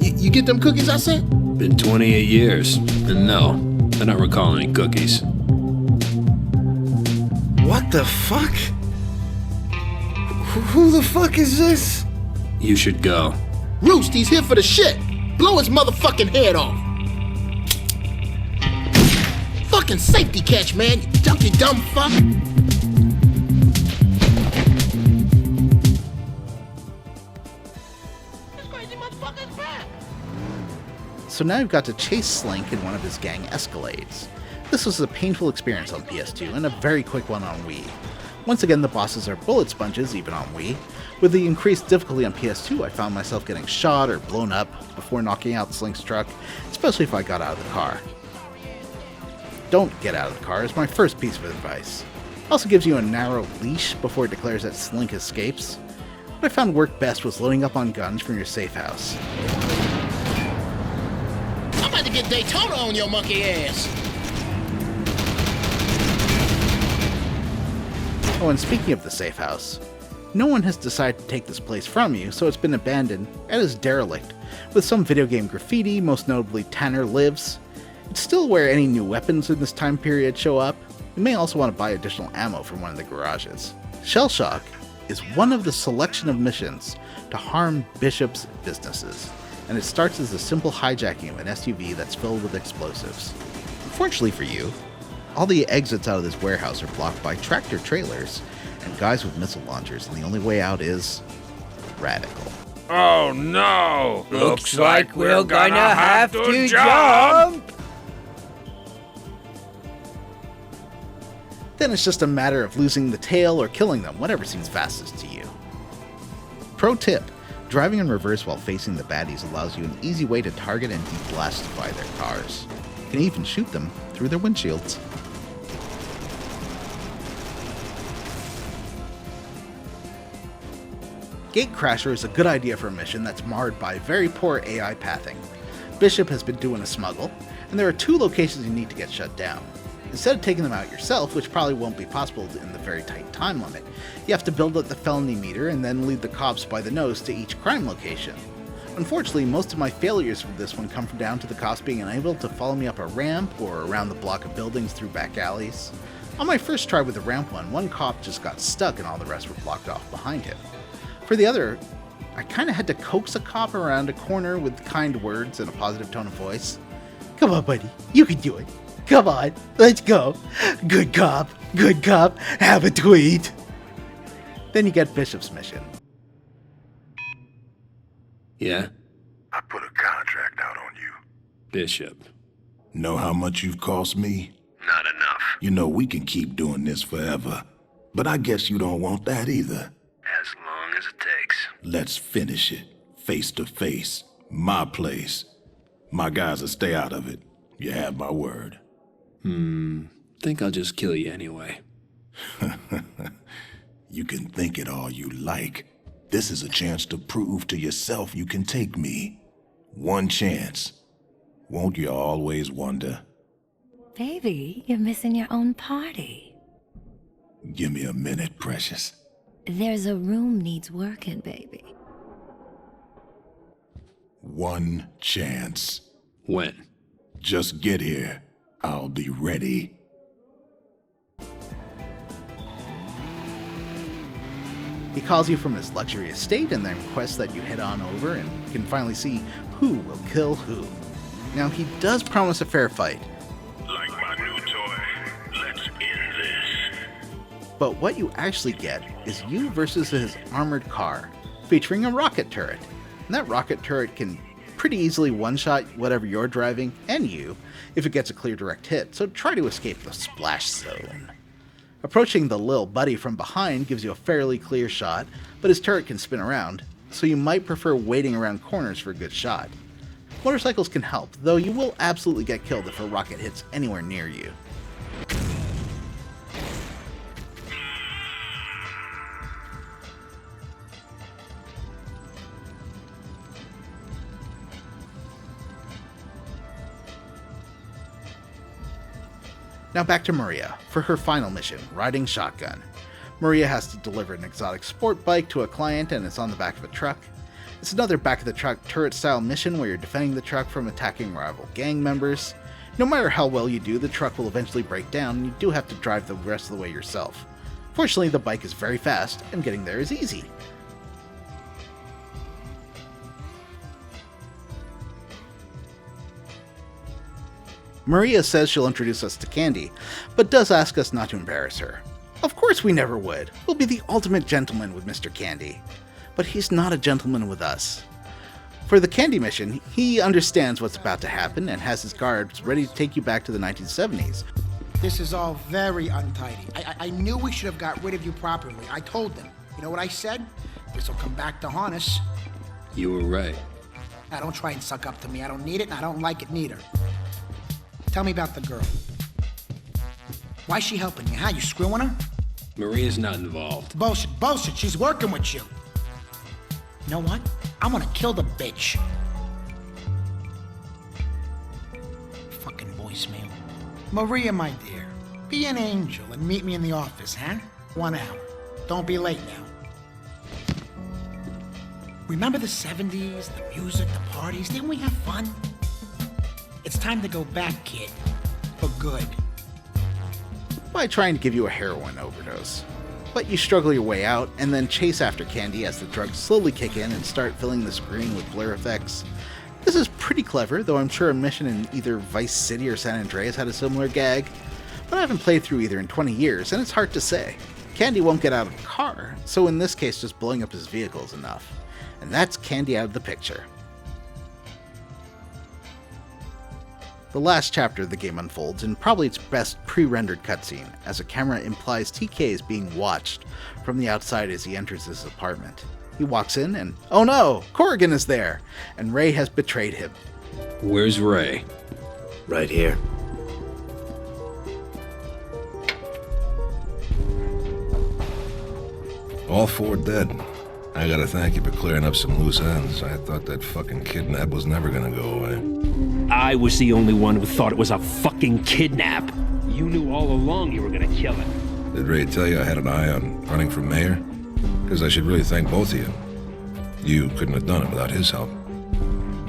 [SPEAKER 19] You get them cookies I sent?
[SPEAKER 6] Been 28 years, and no, I don't recall any cookies.
[SPEAKER 7] What the fuck? Who the fuck is this?
[SPEAKER 6] You should go.
[SPEAKER 19] Roost, he's here for the shit. Blow his motherfucking head off. Fucking safety catch, man, you dumb fuck. This crazy motherfucker's back.
[SPEAKER 1] So now you've got to chase Slink in one of his gang Escalades. This was a painful experience on PS2 and a very quick one on Wii. Once again, the bosses are bullet sponges, even on Wii. With the increased difficulty on PS2, I found myself getting shot or blown up before knocking out Slink's truck, especially if I got out of the car. Don't get out of the car is my first piece of advice. It also gives you a narrow leash before it declares that Slink escapes. What I found worked best was loading up on guns from your safe house.
[SPEAKER 19] I'm about to get Daytona on your monkey ass.
[SPEAKER 1] Oh, and speaking of the safe house, no one has decided to take this place from you, so it's been abandoned and is derelict, with some video game graffiti, most notably Tanner Lives. It's still where any new weapons in this time period show up. You may also want to buy additional ammo from one of the garages. Shellshock is one of the selection of missions to harm Bishop's businesses, and it starts as a simple hijacking of an SUV that's filled with explosives. Unfortunately for you, all the exits out of this warehouse are blocked by tractor trailers and guys with missile launchers, and the only way out is radical.
[SPEAKER 2] Oh no!
[SPEAKER 13] Looks like we're gonna have to jump!
[SPEAKER 1] Then it's just a matter of losing the tail or killing them, whatever seems fastest to you. Pro tip, driving in reverse while facing the baddies allows you an easy way to target and deblastify their cars. You can even shoot them through their windshields. Gatecrasher is a good idea for a mission that's marred by very poor AI pathing. Bishop has been doing a smuggle, and there are 2 locations you need to get shut down. Instead of taking them out yourself, which probably won't be possible in the very tight time limit, you have to build up the felony meter and then lead the cops by the nose to each crime location. Unfortunately, most of my failures for this one come down to the cops being unable to follow me up a ramp or around the block of buildings through back alleys. On my first try with the ramp one cop just got stuck and all the rest were blocked off behind him. For the other, I kinda had to coax a cop around a corner with kind words and a positive tone of voice. Come on, buddy, you can do it. Come on, let's go. Good cop, have a tweet. Then you get Bishop's mission.
[SPEAKER 6] Yeah?
[SPEAKER 16] I put a contract out on you.
[SPEAKER 6] Bishop.
[SPEAKER 14] Know how much you've cost me?
[SPEAKER 16] Not enough.
[SPEAKER 14] You know, we can keep doing this forever. But I guess you don't want that either.
[SPEAKER 16] As long as it takes.
[SPEAKER 14] Let's finish it. Face to face. My place. My guys will stay out of it. You have my word.
[SPEAKER 6] Think I'll just kill you anyway.
[SPEAKER 14] You can think it all you like. This is a chance to prove to yourself you can take me. One chance. Won't you always wonder?
[SPEAKER 15] Baby, you're missing your own party.
[SPEAKER 14] Give me a minute, precious.
[SPEAKER 15] There's a room needs working, baby.
[SPEAKER 14] One chance.
[SPEAKER 6] When?
[SPEAKER 14] Just get here. I'll be ready.
[SPEAKER 1] He calls you from his luxury estate and then requests that you head on over and can finally see who will kill who. Now, he does promise a fair fight.
[SPEAKER 16] Like my new toy. Let's end this.
[SPEAKER 1] But what you actually get is you versus his armored car, featuring a rocket turret. And that rocket turret can pretty easily one-shot whatever you're driving, and you, if it gets a clear direct hit, so try to escape the splash zone. Approaching the lil buddy from behind gives you a fairly clear shot, but his turret can spin around, so you might prefer waiting around corners for a good shot. Motorcycles can help, though you will absolutely get killed if a rocket hits anywhere near you. Now back to Maria, for her final mission, riding shotgun. Maria has to deliver an exotic sport bike to a client and it's on the back of a truck. It's another back-of-the-truck turret-style mission where you're defending the truck from attacking rival gang members. No matter how well you do, the truck will eventually break down and you do have to drive the rest of the way yourself. Fortunately, the bike is very fast and getting there is easy. Maria says she'll introduce us to Candy, but does ask us not to embarrass her. Of course we never would. We'll be the ultimate gentleman with Mr. Candy. But he's not a gentleman with us. For the Candy mission, he understands what's about to happen and has his guards ready to take you back to the 1970s.
[SPEAKER 11] This is all very untidy. I knew we should have got rid of you properly. I told them. You know what I said? This will come back to haunt us.
[SPEAKER 6] You were right.
[SPEAKER 11] Now, don't try and suck up to me. I don't need it, and I don't like it neither. Tell me about the girl. Why's she helping you, huh? You screwing her?
[SPEAKER 6] Maria's not involved.
[SPEAKER 11] Bullshit. She's working with you. You know what? I'm gonna kill the bitch. Fucking voicemail. Maria, my dear, be an angel and meet me in the office, huh? 1 hour. Don't be late now. Remember the 70s, the music, the parties? Didn't we have fun? It's time to go back, kid. For good.
[SPEAKER 1] By trying to give you a heroin overdose. But you struggle your way out, and then chase after Candy as the drugs slowly kick in and start filling the screen with blur effects. This is pretty clever, though I'm sure a mission in either Vice City or San Andreas had a similar gag. But I haven't played through either in 20 years, and it's hard to say. Candy won't get out of the car, so in this case just blowing up his vehicle is enough. And that's Candy out of the picture. The last chapter of the game unfolds in probably its best pre-rendered cutscene, as a camera implies TK is being watched from the outside as he enters his apartment. He walks in and, oh no, Corrigan is there, and Ray has betrayed him.
[SPEAKER 6] Where's Ray?
[SPEAKER 7] Right here.
[SPEAKER 16] All 4 dead. I gotta thank you for clearing up some loose ends. I thought that fucking kidnap was never gonna go away.
[SPEAKER 18] I was the only one who thought it was a fucking kidnap. You knew all along you were gonna kill him.
[SPEAKER 16] Did Ray tell you I had an eye on running for mayor? Because I should really thank both of you. You couldn't have done it without his help.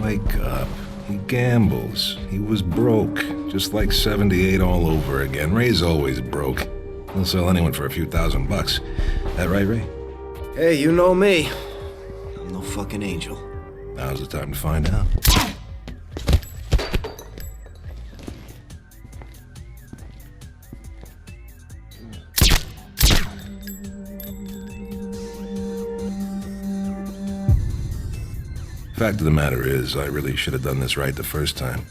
[SPEAKER 16] Wake up. He gambles. He was broke. Just like 78 all over again. Ray's always broke. He'll sell anyone for a few $1,000. That right, Ray?
[SPEAKER 7] Hey, you know me. I'm no fucking angel.
[SPEAKER 16] Now's the time to find out. Fact of the matter is, I really should have done this right the first time.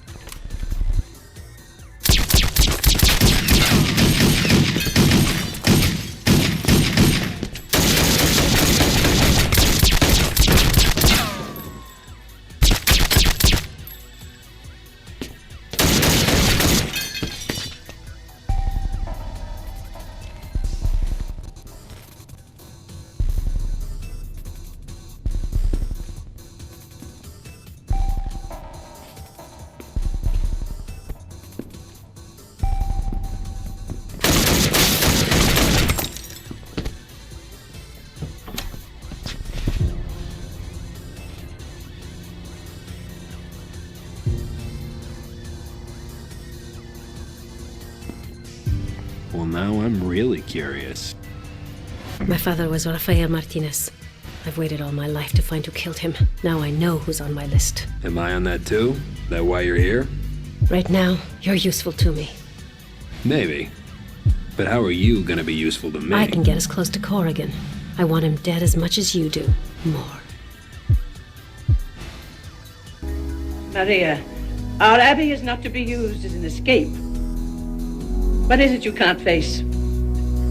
[SPEAKER 6] Well, now I'm really curious.
[SPEAKER 3] My father was Rafael Martinez. I've waited all my life to find who killed him. Now I know who's on my list.
[SPEAKER 6] Am I on that too? That why you're here?
[SPEAKER 3] Right now, you're useful to me.
[SPEAKER 6] Maybe. But how are you gonna be useful to me?
[SPEAKER 3] I can get as close to Corrigan. I want him dead as much as you do. More.
[SPEAKER 20] Maria, our abbey is not to be used as an escape. What is it you can't face?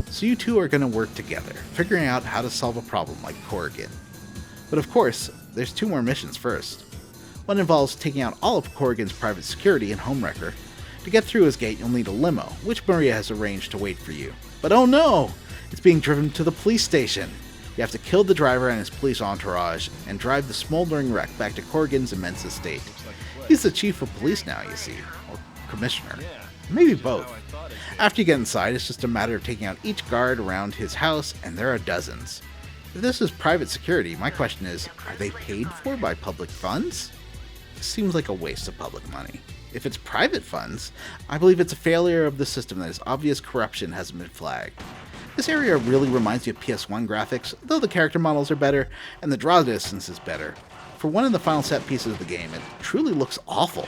[SPEAKER 1] So you two are going to work together, figuring out how to solve a problem like Corrigan. But of course, there's 2 more missions first. One involves taking out all of Corrigan's private security and homewrecker. To get through his gate, you'll need a limo, which Maria has arranged to wait for you. But oh no! It's being driven to the police station! You have to kill the driver and his police entourage, and drive the smoldering wreck back to Corrigan's immense estate. He's the chief of police now, you see, or commissioner. Maybe both. After you get inside, it's just a matter of taking out each guard around his house, and there are dozens. If this is private security, my question is, are they paid for by public funds? This seems like a waste of public money. If it's private funds, I believe it's a failure of the system that is obvious corruption hasn't been flagged. This area really reminds me of PS1 graphics, though the character models are better, and the draw distance is better. For one of the final set pieces of the game, it truly looks awful.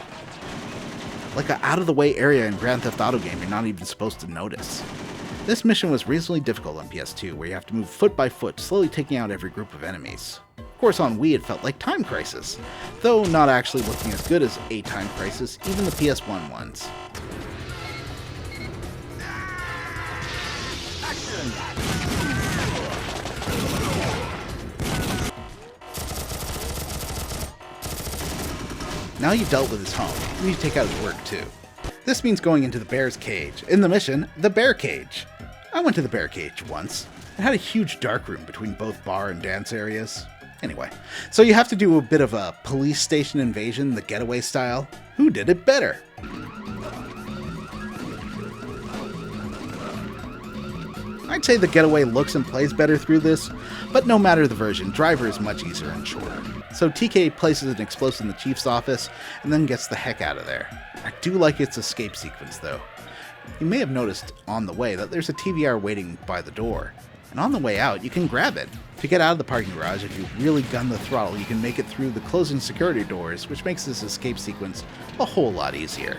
[SPEAKER 1] Like an out-of-the-way area in Grand Theft Auto game you're not even supposed to notice. This mission was reasonably difficult on PS2, where you have to move foot by foot, slowly taking out every group of enemies. Of course, on Wii it felt like Time Crisis, though not actually looking as good as a Time Crisis, even the PS1 ones. Now you've dealt with his home, you need to take out his work too. This means going into the bear's cage. In the mission, the bear cage. I went to the bear cage once. It had a huge darkroom between both bar and dance areas. Anyway, so you have to do a bit of a police station invasion, the Getaway style. Who did it better? I'd say the Getaway looks and plays better through this, but no matter the version, Driver is much easier and shorter. So TK places an explosive in the chief's office, and then gets the heck out of there. I do like its escape sequence though. You may have noticed on the way that there's a TVR waiting by the door, and on the way out you can grab it. To get out of the parking garage, if you really gun the throttle, you can make it through the closing security doors, which makes this escape sequence a whole lot easier.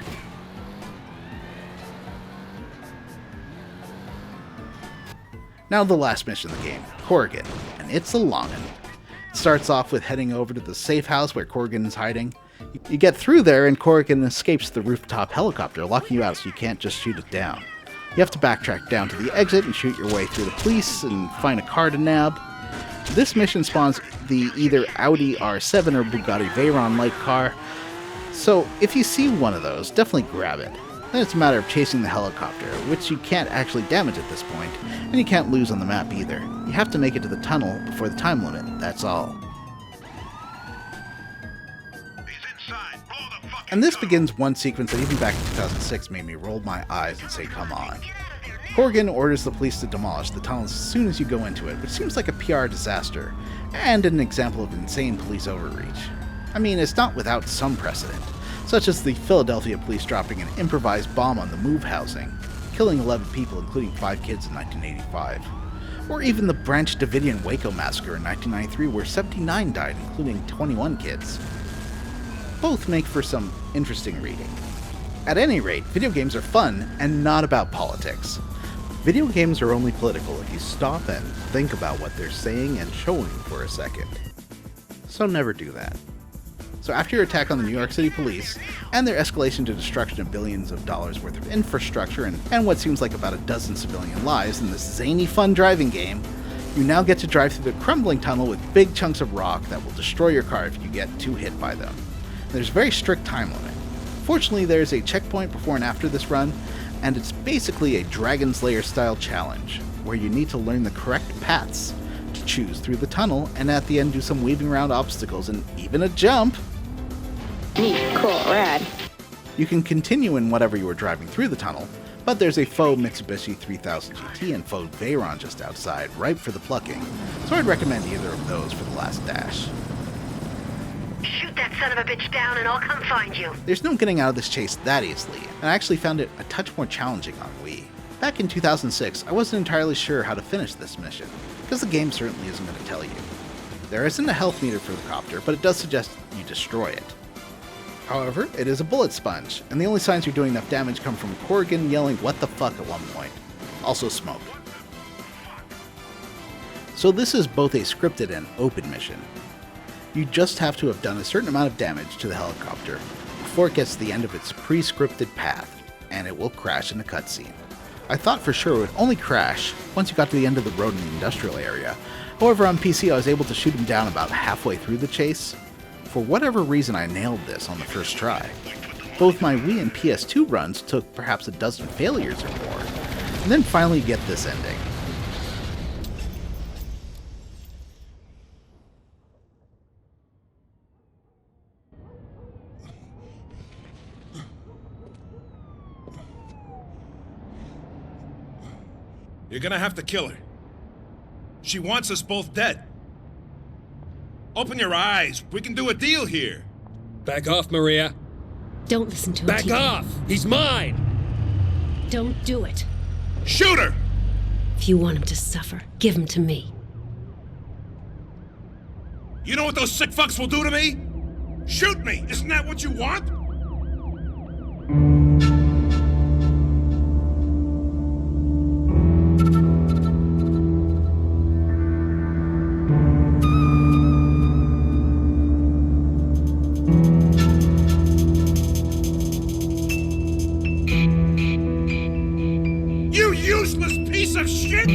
[SPEAKER 1] Now the last mission of the game, Corrigan, and it's a long one. It starts off with heading over to the safe house where Corrigan is hiding. You get through there and Corrigan escapes the rooftop helicopter, locking you out so you can't just shoot it down. You have to backtrack down to the exit and shoot your way through the police and find a car to nab. This mission spawns the either Audi R7 or Bugatti Veyron-like car, so if you see one of those, definitely grab it. Then it's a matter of chasing the helicopter, which you can't actually damage at this point, and you can't lose on the map either. You have to make it to the tunnel before the time limit, that's all. And this begins one sequence that even back in 2006 made me roll my eyes and say, come on. Corrigan orders the police to demolish the tunnel as soon as you go into it, which seems like a PR disaster, and an example of insane police overreach. I mean, it's not without some precedent, such as the Philadelphia police dropping an improvised bomb on the Move housing, killing 11 people including 5 kids in 1985. Or even the Branch Davidian Waco massacre in 1993 where 79 died, including 21 kids. Both make for some interesting reading. At any rate, video games are fun and not about politics. Video games are only political if you stop and think about what they're saying and showing for a second. So never do that. So after your attack on the New York City police, and their escalation to destruction of billions of dollars worth of infrastructure and what seems like about a dozen civilian lives in this zany fun driving game, you now get to drive through the crumbling tunnel with big chunks of rock that will destroy your car if you get too hit by them. There's a very strict time limit. Fortunately, there's a checkpoint before and after this run, and it's basically a Dragon's Lair style challenge, where you need to learn the correct paths to choose through the tunnel, and at the end do some weaving around obstacles and even a jump.
[SPEAKER 9] Neat, cool, rad.
[SPEAKER 1] You can continue in whatever you were driving through the tunnel, but there's a faux Mitsubishi 3000 GT and faux Veyron just outside, ripe for the plucking, so I'd recommend either of those for the last dash.
[SPEAKER 3] Shoot that son of a bitch down and I'll come find you.
[SPEAKER 1] There's no getting out of this chase that easily, and I actually found it a touch more challenging on Wii. Back in 2006, I wasn't entirely sure how to finish this mission, because the game certainly isn't going to tell you. There isn't a health meter for the copter, but it does suggest you destroy it. However, it is a bullet sponge, and the only signs you're doing enough damage come from Corrigan yelling "what the fuck" at one point. Also smoke. So this is both a scripted and open mission. You just have to have done a certain amount of damage to the helicopter before it gets to the end of its pre-scripted path, and it will crash in a cutscene. I thought for sure it would only crash once you got to the end of the road in the industrial area. However, on PC I was able to shoot him down about halfway through the chase. For whatever reason, I nailed this on the first try. Both my Wii and PS2 runs took perhaps a dozen failures or more, and then finally get this ending.
[SPEAKER 22] You're gonna have to kill her. She wants us both dead. Open your eyes. We can do a deal here.
[SPEAKER 6] Back off, Maria.
[SPEAKER 3] Don't listen to him.
[SPEAKER 6] Back off! He's mine!
[SPEAKER 3] Don't do it.
[SPEAKER 22] Shoot her!
[SPEAKER 3] If you want him to suffer, give him to me.
[SPEAKER 22] You know what those sick fucks will do to me? Shoot me! Isn't that what you want? You useless piece of shit!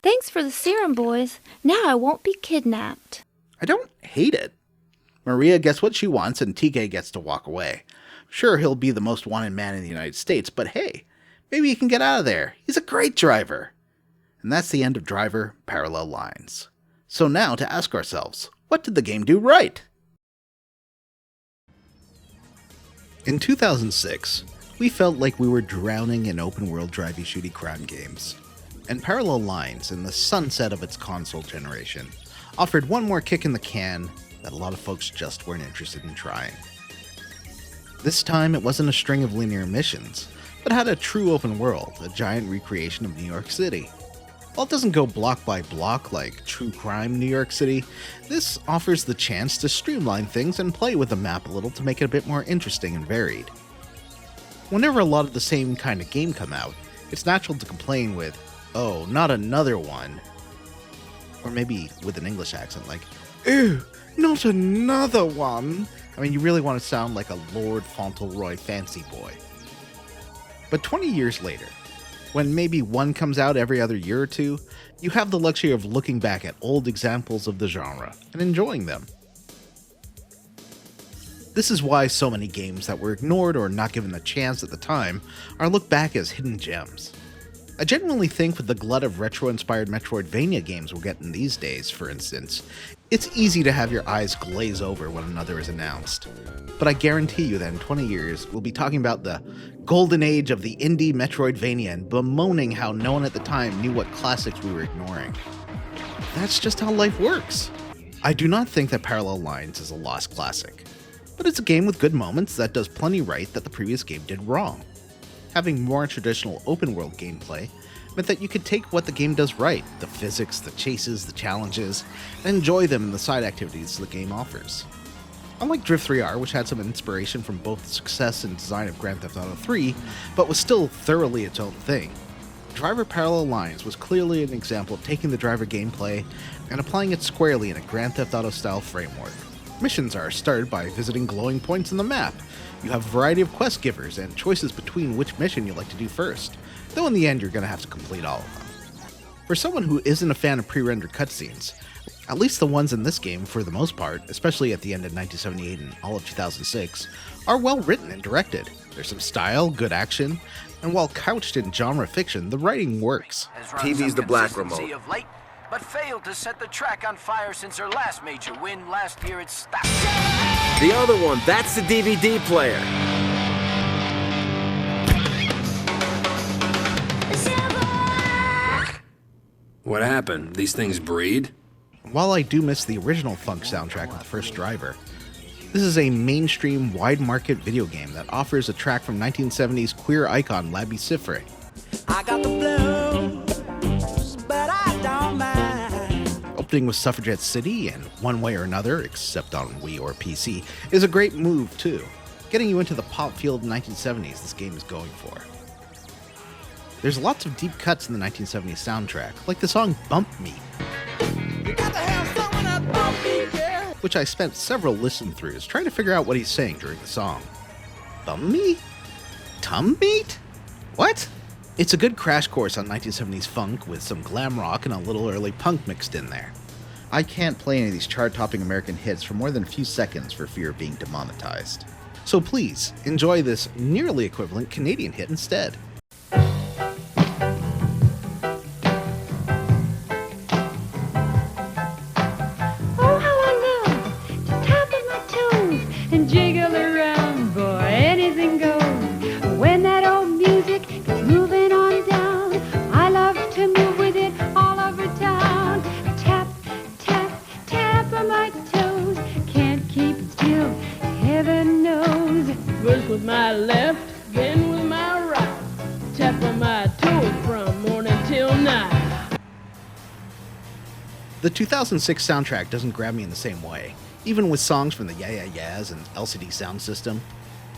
[SPEAKER 23] Thanks for the serum, boys. Now I won't be kidnapped.
[SPEAKER 1] I don't hate it. Maria gets what she wants and TK gets to walk away. Sure, he'll be the most wanted man in the United States, but hey, maybe he can get out of there. He's a great driver. And that's the end of Driver Parallel Lines. So now to ask ourselves, what did the game do right? In 2006, we felt like we were drowning in open-world drivey-shooty crime games. And Parallel Lines, in the sunset of its console generation, offered one more kick in the can that a lot of folks just weren't interested in trying. This time, it wasn't a string of linear missions, but had a true open world, a giant recreation of New York City. While it doesn't go block by block like true crime New York City, this offers the chance to streamline things and play with the map a little to make it a bit more interesting and varied. Whenever a lot of the same kind of game come out, it's natural to complain with, "Oh, not another one." Or maybe with an English accent like, "Ew, not another one." I mean, you really want to sound like a Lord Fauntleroy fancy boy. But 20 years later, when maybe one comes out every other year or two, you have the luxury of looking back at old examples of the genre and enjoying them. This is why so many games that were ignored or not given a chance at the time are looked back as hidden gems. I genuinely think with the glut of retro-inspired Metroidvania games we're getting these days, for instance, it's easy to have your eyes glaze over when another is announced. But I guarantee you that in 20 years, we'll be talking about the golden age of the indie Metroidvania and bemoaning how no one at the time knew what classics we were ignoring. That's just how life works. I do not think that Parallel Lines is a lost classic, but it's a game with good moments that does plenty right that the previous game did wrong. Having more traditional open-world gameplay meant that you could take what the game does right, the physics, the chases, the challenges, and enjoy them in the side activities the game offers. Unlike DRIV3R, which had some inspiration from both the success and design of Grand Theft Auto 3, but was still thoroughly its own thing, Driver Parallel Lines was clearly an example of taking the driver gameplay and applying it squarely in a Grand Theft Auto-style framework. Missions are started by visiting glowing points on the map. You have a variety of quest givers and choices between which mission you'd like to do first, though in the end you're going to have to complete all of them. For someone who isn't a fan of pre-rendered cutscenes, at least the ones in this game for the most part, especially at the end of 1978 and all of 2006, are well written and directed. There's some style, good action, and while couched in genre fiction, the writing works.
[SPEAKER 7] TV's the black remote.
[SPEAKER 8] But failed to set the track on fire since her last major win last year at Stuck.
[SPEAKER 7] The other one, that's the DVD player.
[SPEAKER 6] What happened? These things breed?
[SPEAKER 1] While I do miss the original funk soundtrack of the first Driver, this is a mainstream, wide-market video game that offers a track from 1970s queer icon Labby Siffre.
[SPEAKER 5] I got the blues, but I don't mind.
[SPEAKER 1] Opening with Suffragette City and One Way or Another, except on Wii or PC, is a great move too, getting you into the pop feel of the 1970s this game is going for. There's lots of deep cuts in the 1970s soundtrack, like the song Bump Me, which I spent several listen-throughs trying to figure out what he's saying during the song. Bum me? Tum meat? What? It's a good crash course on 1970s funk with some glam rock and a little early punk mixed in there. I can't play any of these chart-topping American hits for more than a few seconds for fear of being demonetized. So please, enjoy this nearly equivalent Canadian hit instead.
[SPEAKER 10] Jiggle around, boy, anything goes. When that old music gets moving on down, I love to move with it all over town. Tap, tap, tap on my toes. Can't keep still, heaven knows.
[SPEAKER 12] First with my left, then with my right. Tap on my toes from morning till night.
[SPEAKER 1] The 2006 soundtrack doesn't grab me in the same way, even with songs from the Yeah Yeah Yeahs and LCD Sound System.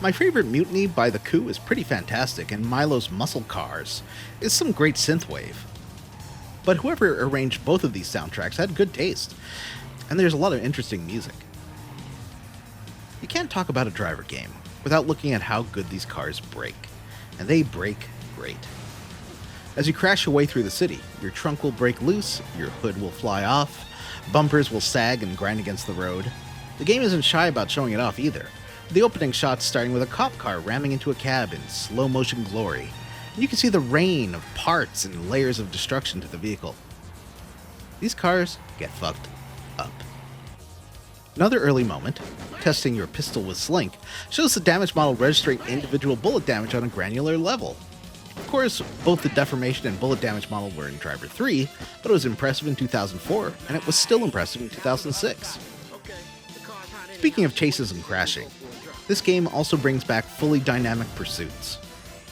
[SPEAKER 1] My favorite Mutiny by The Coup is pretty fantastic, and Milo's Muscle Cars is some great synthwave. But whoever arranged both of these soundtracks had good taste, and there's a lot of interesting music. You can't talk about a driver game without looking at how good these cars break, and they break great. As you crash your way through the city, your trunk will break loose, your hood will fly off, bumpers will sag and grind against the road. The game isn't shy about showing it off either. The opening shot's starting with a cop car ramming into a cab in slow motion glory. And you can see the rain of parts and layers of destruction to the vehicle. These cars get fucked up. Another early moment, testing your pistol with Slink, shows the damage model registering individual bullet damage on a granular level. Of course, both the deformation and bullet damage model were in Driver 3, but it was impressive in 2004, and it was still impressive in 2006. Speaking of chases and crashing, this game also brings back fully dynamic pursuits.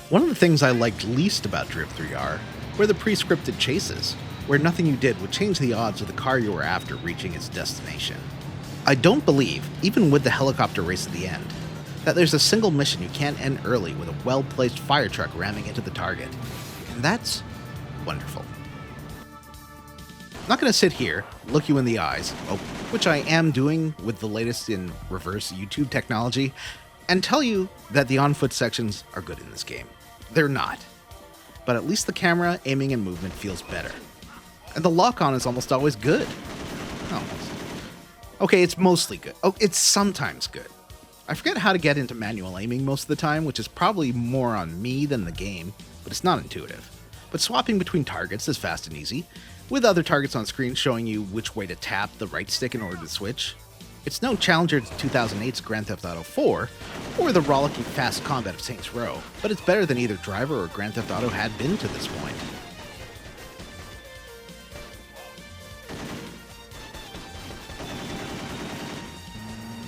[SPEAKER 1] One of the things I liked least about DRIV3R were the pre-scripted chases, where nothing you did would change the odds of the car you were after reaching its destination. I don't believe, even with the helicopter race at the end, that there's a single mission you can't end early with a well-placed fire truck ramming into the target. And that's wonderful. I'm not going to sit here, look you in the eyes, which I am doing with the latest in reverse YouTube technology, and tell you that the on-foot sections are good in this game. They're not. But at least the camera, aiming, and movement feels better. And the lock-on is almost always good. Almost. Okay, it's mostly good. Oh, it's sometimes good. I forget how to get into manual aiming most of the time, which is probably more on me than the game, but it's not intuitive. But swapping between targets is fast and easy, with other targets on screen showing you which way to tap the right stick in order to switch. It's no challenger to 2008's Grand Theft Auto 4, or the rollicking fast combat of Saints Row, but it's better than either Driver or Grand Theft Auto had been to this point.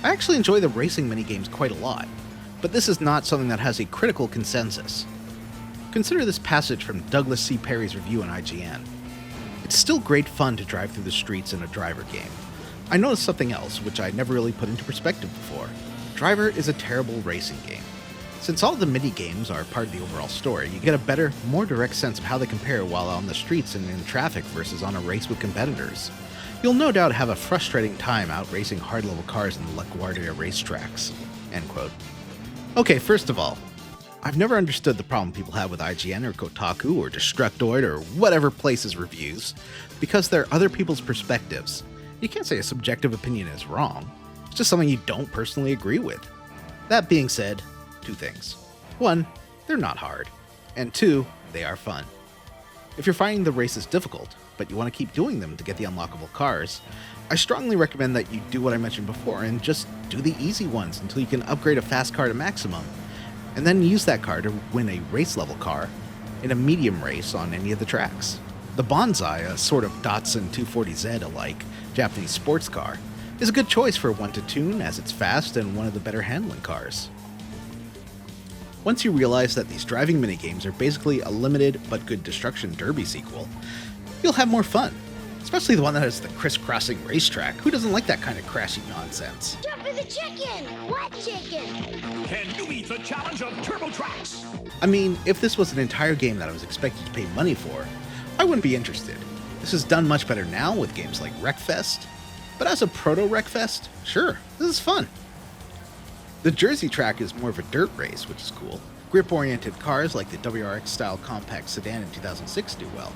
[SPEAKER 1] I actually enjoy the racing minigames quite a lot, but this is not something that has a critical consensus. Consider this passage from Douglas C. Perry's review on IGN. It's still great fun to drive through the streets in a Driver game. I noticed something else, which I never really put into perspective before. Driver is a terrible racing game. Since all the mini-games are part of the overall story, you get a better, more direct sense of how they compare while on the streets and in traffic versus on a race with competitors. You'll no doubt have a frustrating time out racing hard-level cars in the LaGuardia racetracks." End quote. Okay, first of all, I've never understood the problem people have with IGN or Kotaku or Destructoid or whatever place's reviews, because they're other people's perspectives. You can't say a subjective opinion is wrong. It's just something you don't personally agree with. That being said, two things. One, they're not hard. And two, they are fun. If you're finding the races difficult, but you want to keep doing them to get the unlockable cars, I strongly recommend that you do what I mentioned before and just do the easy ones until you can upgrade a fast car to maximum, and then use that car to win a race level car in a medium race on any of the tracks. The Bonsai, a sort of Datsun 240Z-alike Japanese sports car, is a good choice for one to tune as it's fast and one of the better handling cars. Once you realize that these driving minigames are basically a limited but good Destruction Derby sequel, you'll have more fun, especially the one that has the crisscrossing racetrack. Who doesn't like that kind of crashy nonsense?
[SPEAKER 4] Jump in the chicken! What chicken? Can you meet the challenge of Turbo Tracks?
[SPEAKER 1] I mean, if this was an entire game that I was expected to pay money for, I wouldn't be interested. This is done much better now with games like Wreckfest, but as a proto-Wreckfest, sure, this is fun. The Jersey track is more of a dirt race, which is cool. Grip-oriented cars like the WRX-style compact sedan in 2006 do well.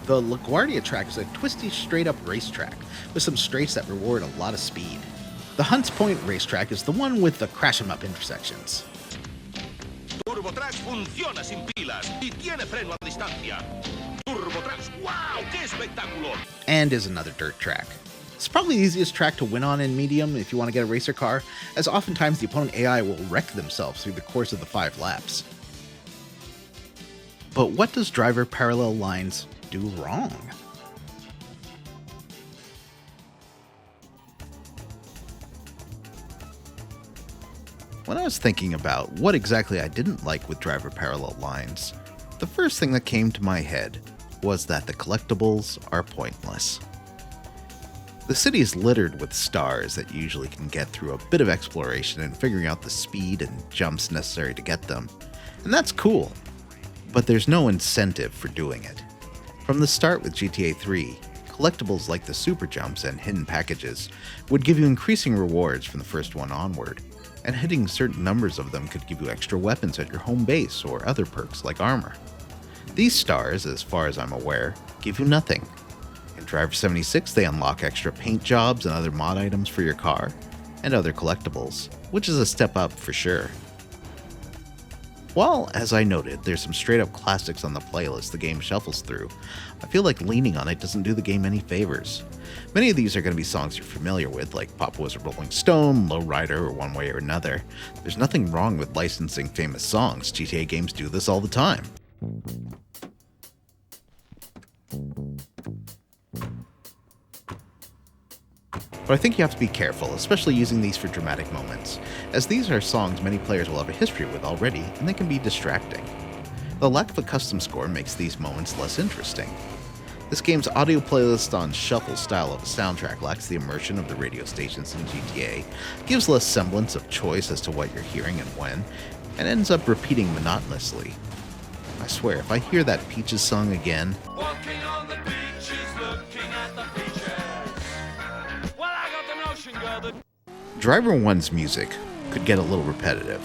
[SPEAKER 1] The LaGuardia track is a twisty, straight-up racetrack with some straights that reward a lot of speed. The Hunts Point racetrack is the one with the crash-em-up intersections.
[SPEAKER 8] TurboTrax funciona sin pilas y tiene freno a distancia. TurboTrax, wow, qué espectáculo!
[SPEAKER 1] And is another dirt track. It's probably the easiest track to win on in medium if you want to get a racer car, as oftentimes the opponent AI will wreck themselves through the course of the 5 laps. But what does Driver Parallel Lines do wrong? When I was thinking about what exactly I didn't like with Driver Parallel Lines, the first thing that came to my head was that the collectibles are pointless. The city is littered with stars that you usually can get through a bit of exploration and figuring out the speed and jumps necessary to get them, and that's cool, but there's no incentive for doing it. From the start with GTA 3, collectibles like the super jumps and hidden packages would give you increasing rewards from the first one onward, and hitting certain numbers of them could give you extra weapons at your home base or other perks like armor. These stars, as far as I'm aware, give you nothing. In Driver 76, they unlock extra paint jobs and other mod items for your car, and other collectibles, which is a step up for sure. While, as I noted, there's some straight-up classics on the playlist the game shuffles through, I feel like leaning on it doesn't do the game any favors. Many of these are going to be songs you're familiar with, like Papa Was a Rolling Stone, Lowrider, or One Way or Another. There's nothing wrong with licensing famous songs. GTA games do this all the time. But I think you have to be careful, especially using these for dramatic moments, as these are songs many players will have a history with already, and they can be distracting. The lack of a custom score makes these moments less interesting. The This game's audio playlist on shuffle style of a soundtrack lacks the immersion of the radio stations in GTA, gives less semblance of choice as to what you're hearing and when, and ends up repeating monotonously. I swear, if I hear that Peaches song again,
[SPEAKER 5] Walking on the beaches, looking at the beaches. Well, I got the notion, girl, that
[SPEAKER 1] Driver 1's music could get a little repetitive.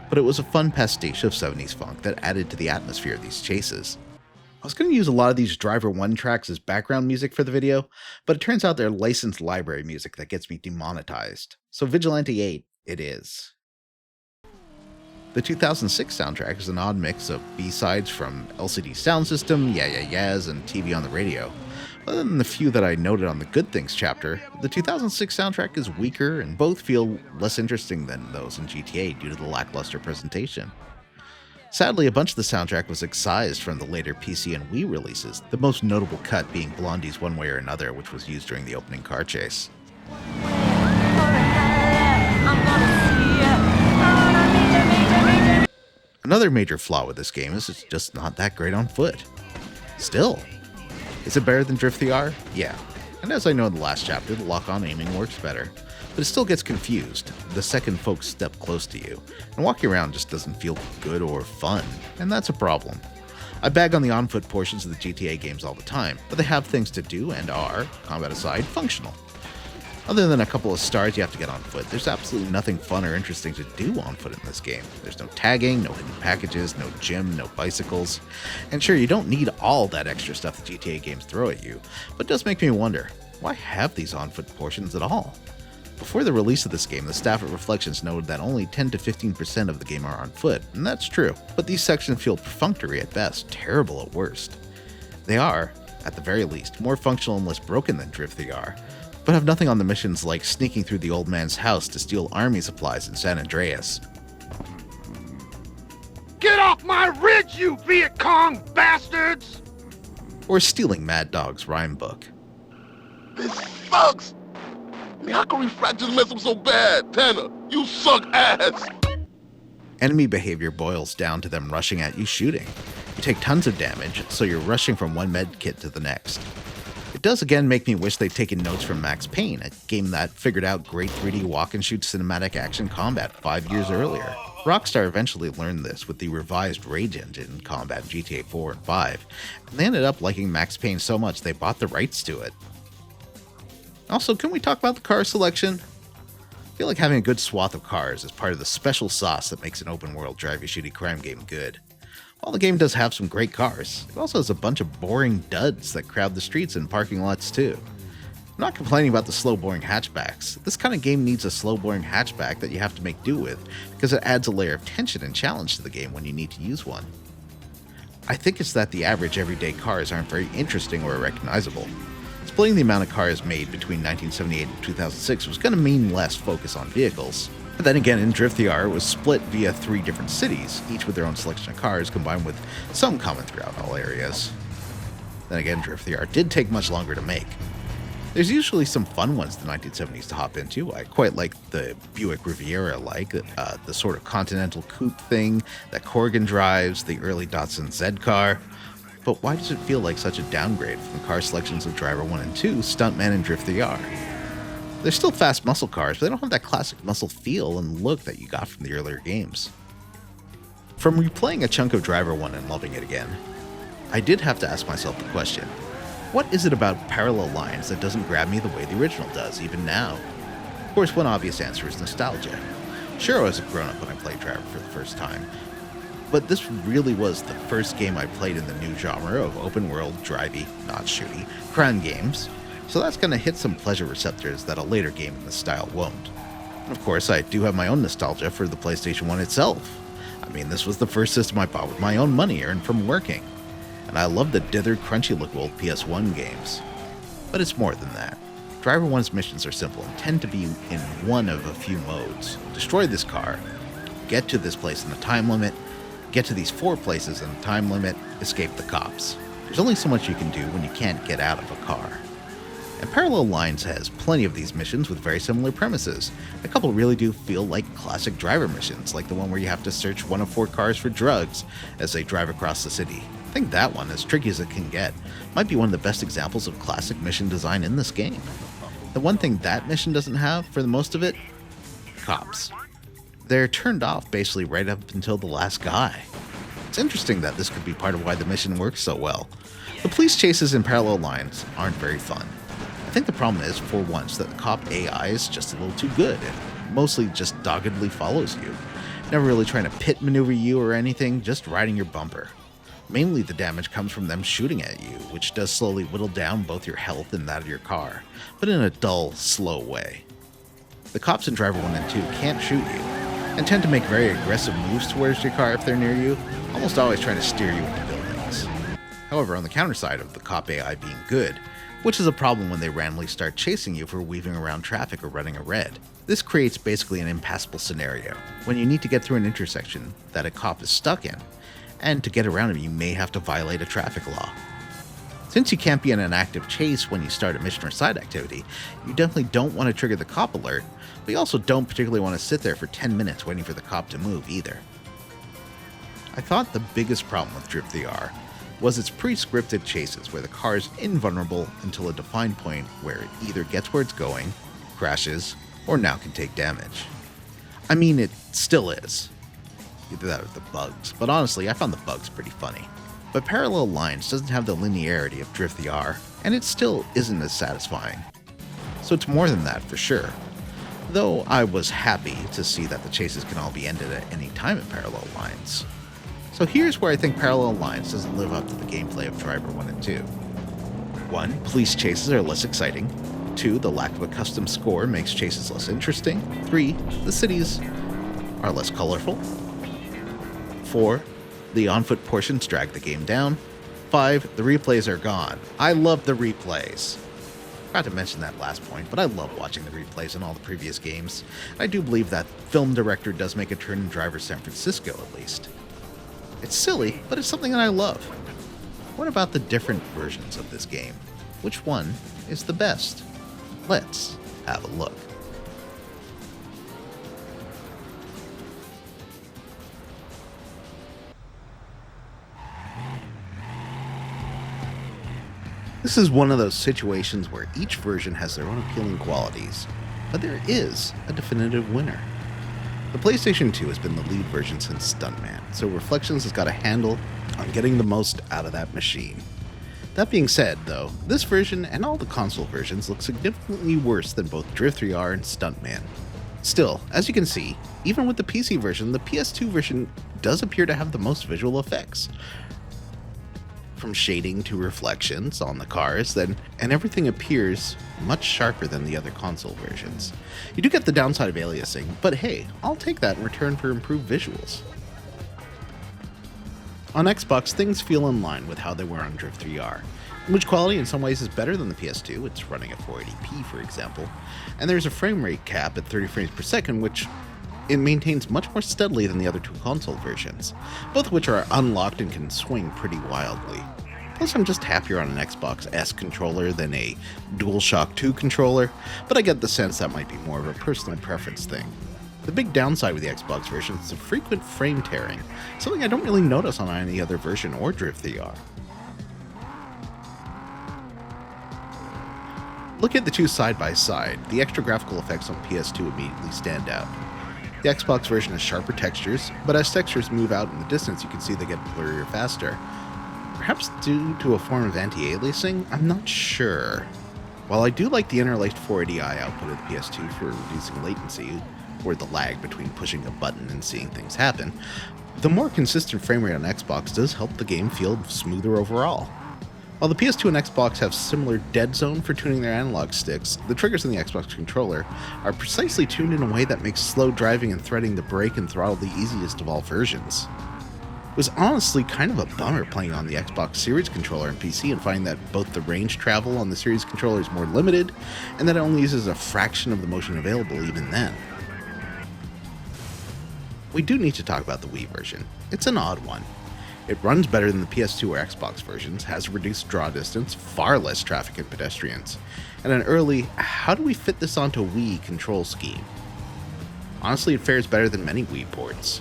[SPEAKER 1] But it was a fun pastiche of 70s funk that added to the atmosphere of these chases. I was going to use a lot of these Driver 1 tracks as background music for the video, but it turns out they're licensed library music that gets me demonetized. So Vigilante 8, it is. The 2006 soundtrack is an odd mix of B-sides from LCD Sound System, Yeah Yeah Yeahs, and TV on the Radio. Other than the few that I noted on the Good Things chapter, the 2006 soundtrack is weaker and both feel less interesting than those in GTA due to the lackluster presentation. Sadly, a bunch of the soundtrack was excised from the later PC and Wii releases, the most notable cut being Blondie's One Way or Another, which was used during the opening car chase. Another major flaw with this game is it's just not that great on foot. Still, is it better than DRIV3R? Yeah. And as I know in the last chapter, the lock-on aiming works better, but it still gets confused the second folks step close to you, and walking around just doesn't feel good or fun, and that's a problem. I bag on the on-foot portions of the GTA games all the time, but they have things to do and are, combat aside, functional. Other than a couple of stars you have to get on foot, there's absolutely nothing fun or interesting to do on foot in this game. There's no tagging, no hidden packages, no gym, no bicycles. And sure, you don't need all that extra stuff the GTA games throw at you, but it does make me wonder, why have these on-foot portions at all? Before the release of this game, the staff at Reflections noted that only 10 to 15% of the game are on foot, and that's true, but these sections feel perfunctory at best, terrible at worst. They are, at the very least, more functional and less broken than DRIV3R, but have nothing on the missions like sneaking through the old man's house to steal army supplies in San Andreas.
[SPEAKER 5] Get off my ridge, you Viet Cong bastards!
[SPEAKER 1] Or stealing Mad Dog's rhyme book.
[SPEAKER 17] This sucks! I mean, how can Refractions mess up so bad? Tanner, you suck ass!
[SPEAKER 1] Enemy behavior boils down to them rushing at you shooting. You take tons of damage, so you're rushing from one med kit to the next. It does again make me wish they'd taken notes from Max Payne, a game that figured out great 3D walk-and-shoot cinematic action combat 5 years earlier. Rockstar eventually learned this with the revised Rage engine in combat in GTA 4 and 5, and they ended up liking Max Payne so much they bought the rights to it. Also, can we talk about the car selection? I feel like having a good swath of cars is part of the special sauce that makes an open-world drivey-shooty crime game good. While the game does have some great cars, it also has a bunch of boring duds that crowd the streets and parking lots too. I'm not complaining about the slow, boring hatchbacks. This kind of game needs a slow, boring hatchback that you have to make do with, because it adds a layer of tension and challenge to the game when you need to use one. I think it's that the average everyday cars aren't very interesting or recognizable. Splitting the amount of cars made between 1978 and 2006 was going to mean less focus on vehicles. But then again, in DRIV3R, it was split via 3 different cities, each with their own selection of cars, combined with some common throughout all areas. Then again, DRIV3R did take much longer to make. There's usually some fun ones in the 1970s to hop into. I quite like the Buick Riviera, the sort of Continental coupe thing that Corgan drives, the early Datsun Z car. But why does it feel like such a downgrade from the car selections of Driver 1 and 2, Stuntman, and DRIV3R? They're still fast muscle cars, but they don't have that classic muscle feel and look that you got from the earlier games. From replaying a chunk of Driver 1 and loving it again, I did have to ask myself the question, what is it about Parallel Lines that doesn't grab me the way the original does, even now? Of course, one obvious answer is nostalgia. Sure, I was a grown-up when I played Driver for the first time, but this really was the first game I played in the new genre of open-world, drivey, not shooty, crime games, so that's going to hit some pleasure receptors that a later game in this style won't. And of course, I do have my own nostalgia for the PlayStation 1 itself. I mean, this was the first system I bought with my own money earned from working, and I love the dithered, crunchy look of old PS1 games. But it's more than that. Driver 1's missions are simple and tend to be in one of a few modes. Destroy this car, get to this place in the time limit, get to these 4 places in the time limit, escape the cops. There's only so much you can do when you can't get out of a car. And Parallel Lines has plenty of these missions with very similar premises. A couple really do feel like classic driver missions, like the one where you have to search one of 4 cars for drugs as they drive across the city. I think that one, as tricky as it can get, might be one of the best examples of classic mission design in this game. The one thing that mission doesn't have, for the most of it, cops. They're turned off basically right up until the last guy. It's interesting that this could be part of why the mission works so well. The police chases in Parallel Lines aren't very fun. I think the problem is, for once, that the cop AI is just a little too good and mostly just doggedly follows you. Never really trying to pit maneuver you or anything, just riding your bumper. Mainly the damage comes from them shooting at you, which does slowly whittle down both your health and that of your car, but in a dull, slow way. The cops in Driver 1 and 2 can't shoot you, and tend to make very aggressive moves towards your car if they're near you, almost always trying to steer you into buildings. However, on the counter side of the cop AI being good, which is a problem when they randomly start chasing you for weaving around traffic or running a red. This creates basically an impassable scenario, when you need to get through an intersection that a cop is stuck in, and to get around him you may have to violate a traffic law. Since you can't be in an active chase when you start a mission or side activity, you definitely don't want to trigger the cop alert, but you also don't particularly want to sit there for 10 minutes waiting for the cop to move either. I thought the biggest problem with DRIV3R was its pre-scripted chases where the car is invulnerable until a defined point where it either gets where it's going, crashes, or now can take damage. I mean, it still is. Either that or the bugs, but honestly, I found the bugs pretty funny. But Parallel Lines doesn't have the linearity of DRIV3R, and it still isn't as satisfying. So it's more than that for sure. Though I was happy to see that the chases can all be ended at any time in Parallel Lines. So here's where I think Parallel Lines doesn't live up to the gameplay of Driver 1 and 2. 1. Police chases are less exciting. 2. The lack of a custom score makes chases less interesting. 3. The cities are less colorful. 4. The on-foot portions drag the game down. 5. The replays are gone. I love the replays. Forgot to mention that last point, but I love watching the replays in all the previous games. I do believe that film director does make a turn in Driver San Francisco at least. It's silly, but it's something that I love. What about the different versions of this game? Which one is the best? Let's have a look. This is one of those situations where each version has their own appealing qualities, but there is a definitive winner. The PlayStation 2 has been the lead version since Stuntman, so Reflections has got a handle on getting the most out of that machine. That being said, though, this version and all the console versions look significantly worse than both DRIV3R and Stuntman. Still, as you can see, even with the PC version, the PS2 version does appear to have the most visual effects. From shading to reflections on the cars, and everything appears much sharper than the other console versions. You do get the downside of aliasing, but hey, I'll take that in return for improved visuals. On Xbox, things feel in line with how they were on DRIV3R. Image quality in some ways is better than the PS2, it's running at 480p for example, and there's a frame rate cap at 30 frames per second, which it maintains much more steadily than the other two console versions, both of which are unlocked and can swing pretty wildly. Plus, I'm just happier on an Xbox S controller than a DualShock 2 controller, but I get the sense that might be more of a personal preference thing. The big downside with the Xbox version is the frequent frame tearing, something I don't really notice on any other version or DRIV3R. Look at the two side by side, the extra graphical effects on PS2 immediately stand out. The Xbox version has sharper textures, but as textures move out in the distance you can see they get blurrier faster. Perhaps due to a form of anti-aliasing? I'm not sure. While I do like the interlaced 480i output of the PS2 for reducing latency, or the lag between pushing a button and seeing things happen, the more consistent frame rate on Xbox does help the game feel smoother overall. While the PS2 and Xbox have similar dead zone for tuning their analog sticks, the triggers in the Xbox controller are precisely tuned in a way that makes slow driving and threading the brake and throttle the easiest of all versions. It was honestly kind of a bummer playing on the Xbox Series controller and PC and finding that both the range travel on the Series controller is more limited, and that it only uses a fraction of the motion available even then. We do need to talk about the Wii version. It's an odd one. It runs better than the PS2 or Xbox versions, has reduced draw distance, far less traffic and pedestrians, and an early, how do we fit this onto Wii control scheme? Honestly, it fares better than many Wii ports.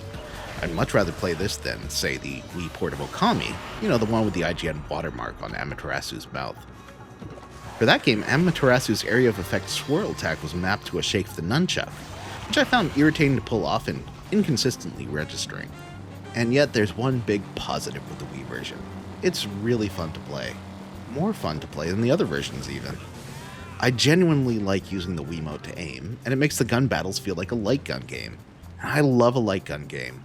[SPEAKER 1] I'd much rather play this than, say, the Wii port of Okami, the one with the IGN watermark on Amaterasu's mouth. For that game, Amaterasu's area of effect swirl attack was mapped to a shake of the nunchuck, which I found irritating to pull off and inconsistently registering. And yet there's one big positive with the Wii version. It's really fun to play. More fun to play than the other versions even. I genuinely like using the Wiimote to aim, and it makes the gun battles feel like a light gun game. I love a light gun game.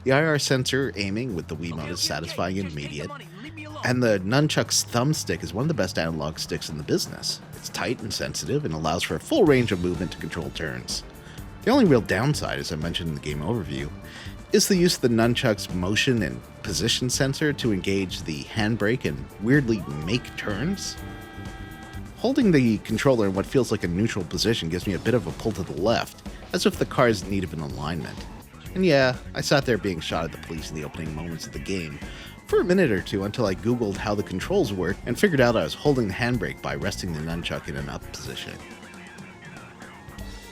[SPEAKER 1] The IR sensor aiming with the Wiimote is satisfying and immediate, and the nunchuck's thumbstick is one of the best analog sticks in the business. It's tight and sensitive and allows for a full range of movement to control turns. The only real downside, as I mentioned in the game overview, is the use of the nunchuck's motion and position sensor to engage the handbrake and weirdly make turns. Holding the controller in what feels like a neutral position gives me a bit of a pull to the left, as if the car is in need of an alignment. And yeah, I sat there being shot at the police in the opening moments of the game for a minute or two until I googled how the controls work and figured out I was holding the handbrake by resting the nunchuck in an up position.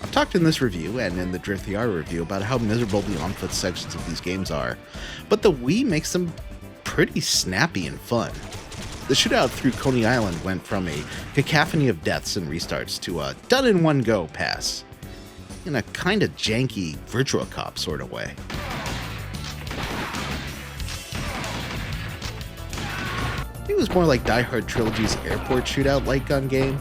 [SPEAKER 1] I've talked in this review and in the DRIV3R review about how miserable the on-foot sections of these games are, but the Wii makes them pretty snappy and fun. The shootout through Coney Island went from a cacophony of deaths and restarts to a done-in-one-go pass, in a kinda janky Virtua Cop sort of way. It was more like Die Hard Trilogy's airport shootout light gun game.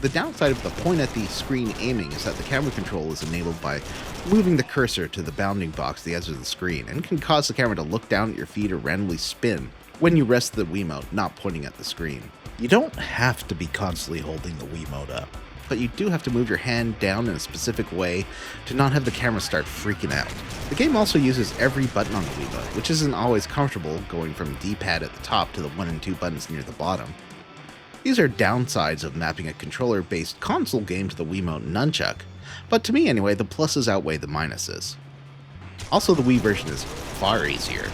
[SPEAKER 1] The downside of the point at the screen aiming is that the camera control is enabled by moving the cursor to the bounding box at the edge of the screen, and can cause the camera to look down at your feet or randomly spin when you rest the Wiimote not pointing at the screen. You don't have to be constantly holding the Wiimote up, but you do have to move your hand down in a specific way to not have the camera start freaking out. The game also uses every button on the Wiimote, which isn't always comfortable, going from D-pad at the top to the 1 and 2 buttons near the bottom. These are downsides of mapping a controller-based console game to the Wiimote nunchuck, but to me anyway, the pluses outweigh the minuses. Also, the Wii version is far easier,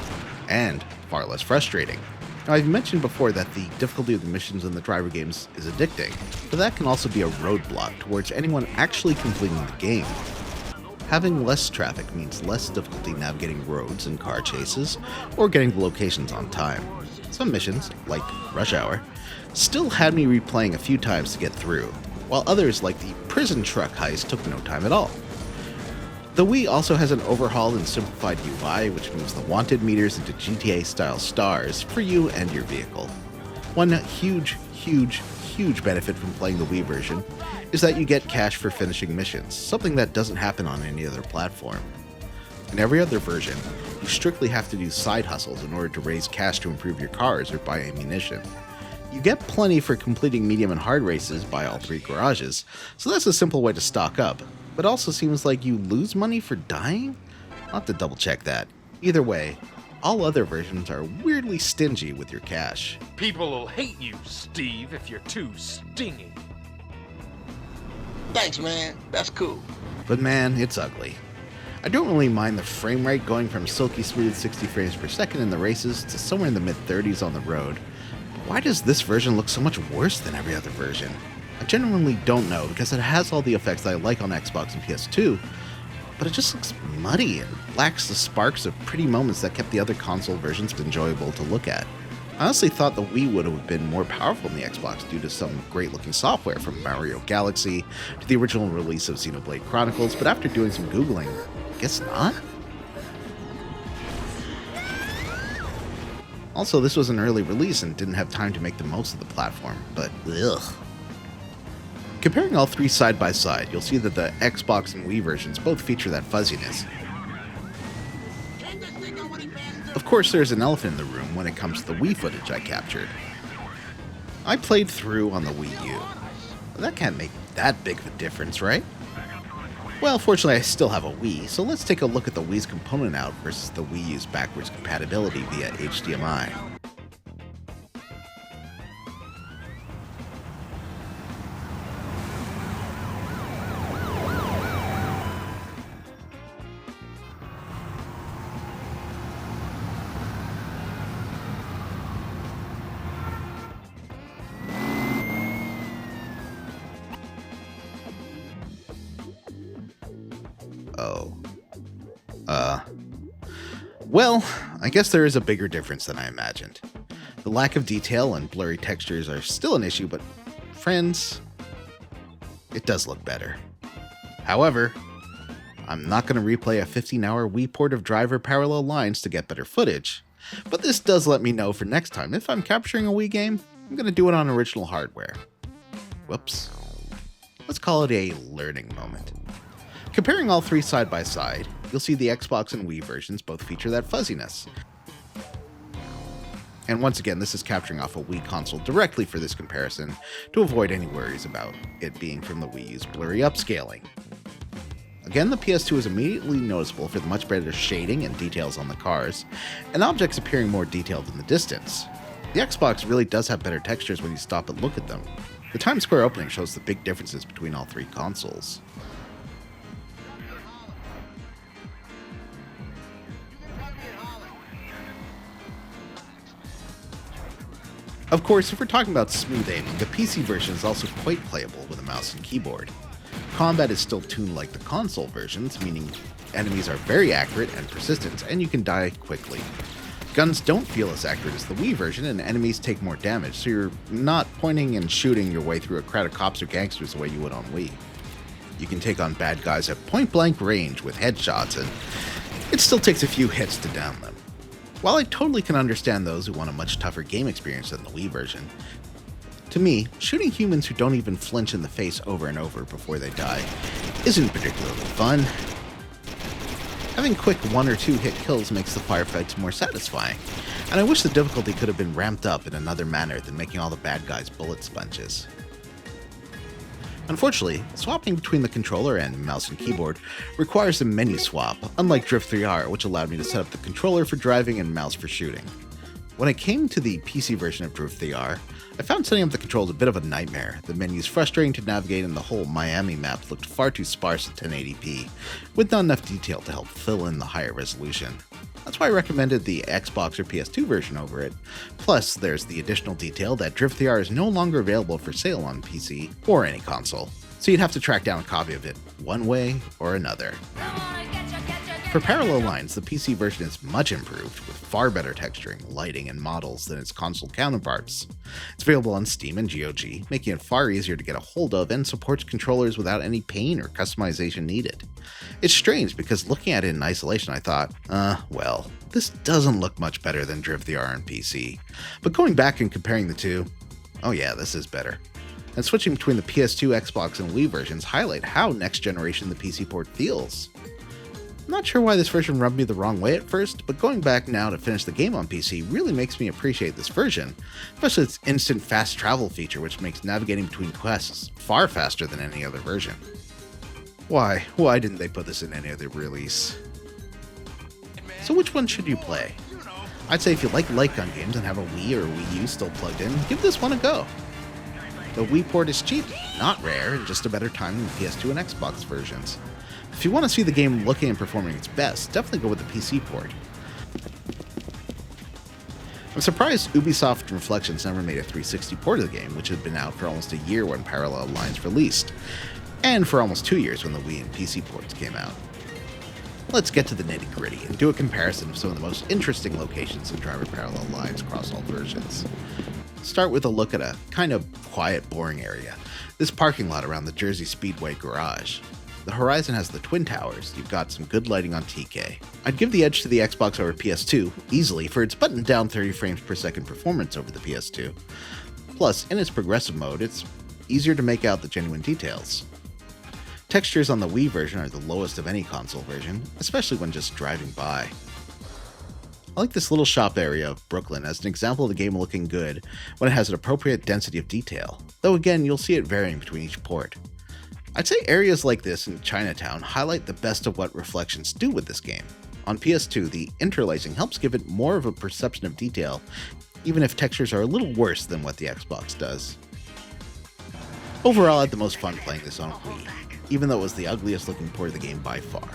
[SPEAKER 1] and far less frustrating. Now, I've mentioned before that the difficulty of the missions in the driver games is addicting, but that can also be a roadblock towards anyone actually completing the game. Having less traffic means less difficulty navigating roads and car chases, or getting to locations on time. Some missions, like Rush Hour, still had me replaying a few times to get through, while others like the prison truck heist took no time at all. The Wii also has an overhauled and simplified UI, which moves the wanted meters into GTA-style stars for you and your vehicle. One huge benefit from playing the Wii version is that you get cash for finishing missions, something that doesn't happen on any other platform. In every other version, you strictly have to do side hustles in order to raise cash to improve your cars or buy ammunition. You get plenty for completing medium and hard races by all 3 garages, so that's a simple way to stock up, but also seems like you lose money for dying? I'll have to double check that. Either way, all other versions are weirdly stingy with your cash.
[SPEAKER 5] People will hate you, Steve, if you're too stingy.
[SPEAKER 17] Thanks, man. That's cool.
[SPEAKER 1] But man, it's ugly. I don't really mind the frame rate going from silky smooth 60 frames per second in the races to somewhere in the mid-30s on the road. Why does this version look so much worse than every other version? I genuinely don't know, because it has all the effects that I like on Xbox and PS2, but it just looks muddy and lacks the sparks of pretty moments that kept the other console versions enjoyable to look at. I honestly thought the Wii would have been more powerful than the Xbox due to some great looking software, from Mario Galaxy to the original release of Xenoblade Chronicles, but after doing some Googling, I guess not? Also, this was an early release and didn't have time to make the most of the platform, but ugh. Comparing all 3 side by side, you'll see that the Xbox and Wii versions both feature that fuzziness. Of course, there's an elephant in the room when it comes to the Wii footage I captured. I played through on the Wii U. That can't make that big of a difference, right? Well, fortunately I still have a Wii, so let's take a look at the Wii's component out versus the Wii U's backwards compatibility via HDMI. Oh. Well, I guess there is a bigger difference than I imagined. The lack of detail and blurry textures are still an issue, but friends, it does look better. However, I'm not going to replay a 15-hour Wii port of Driver Parallel Lines to get better footage, but this does let me know for next time if I'm capturing a Wii game, I'm going to do it on original hardware. Whoops. Let's call it a learning moment. Comparing all three side by side, you'll see the Xbox and Wii versions both feature that fuzziness. And once again, this is capturing off a Wii console directly for this comparison to avoid any worries about it being from the Wii U's blurry upscaling. Again, the PS2 is immediately noticeable for the much better shading and details on the cars, and objects appearing more detailed in the distance. The Xbox really does have better textures when you stop and look at them. The Times Square opening shows the big differences between all three consoles. Of course, if we're talking about smooth aiming, the PC version is also quite playable with a mouse and keyboard. Combat is still tuned like the console versions, meaning enemies are very accurate and persistent, and you can die quickly. Guns don't feel as accurate as the Wii version, and enemies take more damage, so you're not pointing and shooting your way through a crowd of cops or gangsters the way you would on Wii. You can take on bad guys at point-blank range with headshots, and it still takes a few hits to down them. While I totally can understand those who want a much tougher game experience than the Wii version, to me, shooting humans who don't even flinch in the face over and over before they die isn't particularly fun. Having quick 1 or 2 hit kills makes the firefights more satisfying, and I wish the difficulty could have been ramped up in another manner than making all the bad guys bullet sponges. Unfortunately, swapping between the controller and mouse and keyboard requires a menu swap, unlike DRIV3R, which allowed me to set up the controller for driving and mouse for shooting. When I came to the PC version of DRIV3R, I found setting up the controls a bit of a nightmare. The menus frustrating to navigate, and the whole Miami map looked far too sparse at 1080p, with not enough detail to help fill in the higher resolution. That's why I recommended the Xbox or PS2 version over it. Plus, there's the additional detail that DRIV3R is no longer available for sale on PC or any console, so you'd have to track down a copy of it one way or another. For Parallel Lines, the PC version is much improved, with far better texturing, lighting, and models than its console counterparts. It's available on Steam and GOG, making it far easier to get a hold of, and supports controllers without any pain or customization needed. It's strange because looking at it in isolation I thought, well, this doesn't look much better than DRIV3R on PC. But going back and comparing the two, oh yeah, this is better. And switching between the PS2, Xbox, and Wii versions highlight how next generation the PC port feels. I'm not sure why this version rubbed me the wrong way at first, but going back now to finish the game on PC really makes me appreciate this version, especially its instant fast travel feature, which makes navigating between quests far faster than any other version. Why didn't they put this in any other release? So which one should you play? I'd say if you like light gun games and have a Wii or Wii U still plugged in, give this one a go. The Wii port is cheap, not rare, and just a better time than the PS2 and Xbox versions. If you want to see the game looking and performing its best, definitely go with the PC port. I'm surprised Ubisoft Reflections never made a 360 port of the game, which had been out for almost a year when Parallel Lines released, and for almost 2 years when the Wii and PC ports came out. Let's get to the nitty-gritty and do a comparison of some of the most interesting locations in Driver Parallel Lines across all versions. Start with a look at a kind of quiet, boring area, this parking lot around the Jersey Speedway garage. The Horizon has the Twin Towers, you've got some good lighting on TK. I'd give the edge to the Xbox over PS2, easily, for its buttoned down 30 frames per second performance over the PS2. Plus, in its progressive mode, it's easier to make out the genuine details. Textures on the Wii version are the lowest of any console version, especially when just driving by. I like this little shop area of Brooklyn as an example of the game looking good when it has an appropriate density of detail, though again you'll see it varying between each port. I'd say areas like this in Chinatown highlight the best of what Reflections do with this game. On PS2, the interlacing helps give it more of a perception of detail, even if textures are a little worse than what the Xbox does. Overall, I had the most fun playing this on Wii, even though it was the ugliest looking port of the game by far.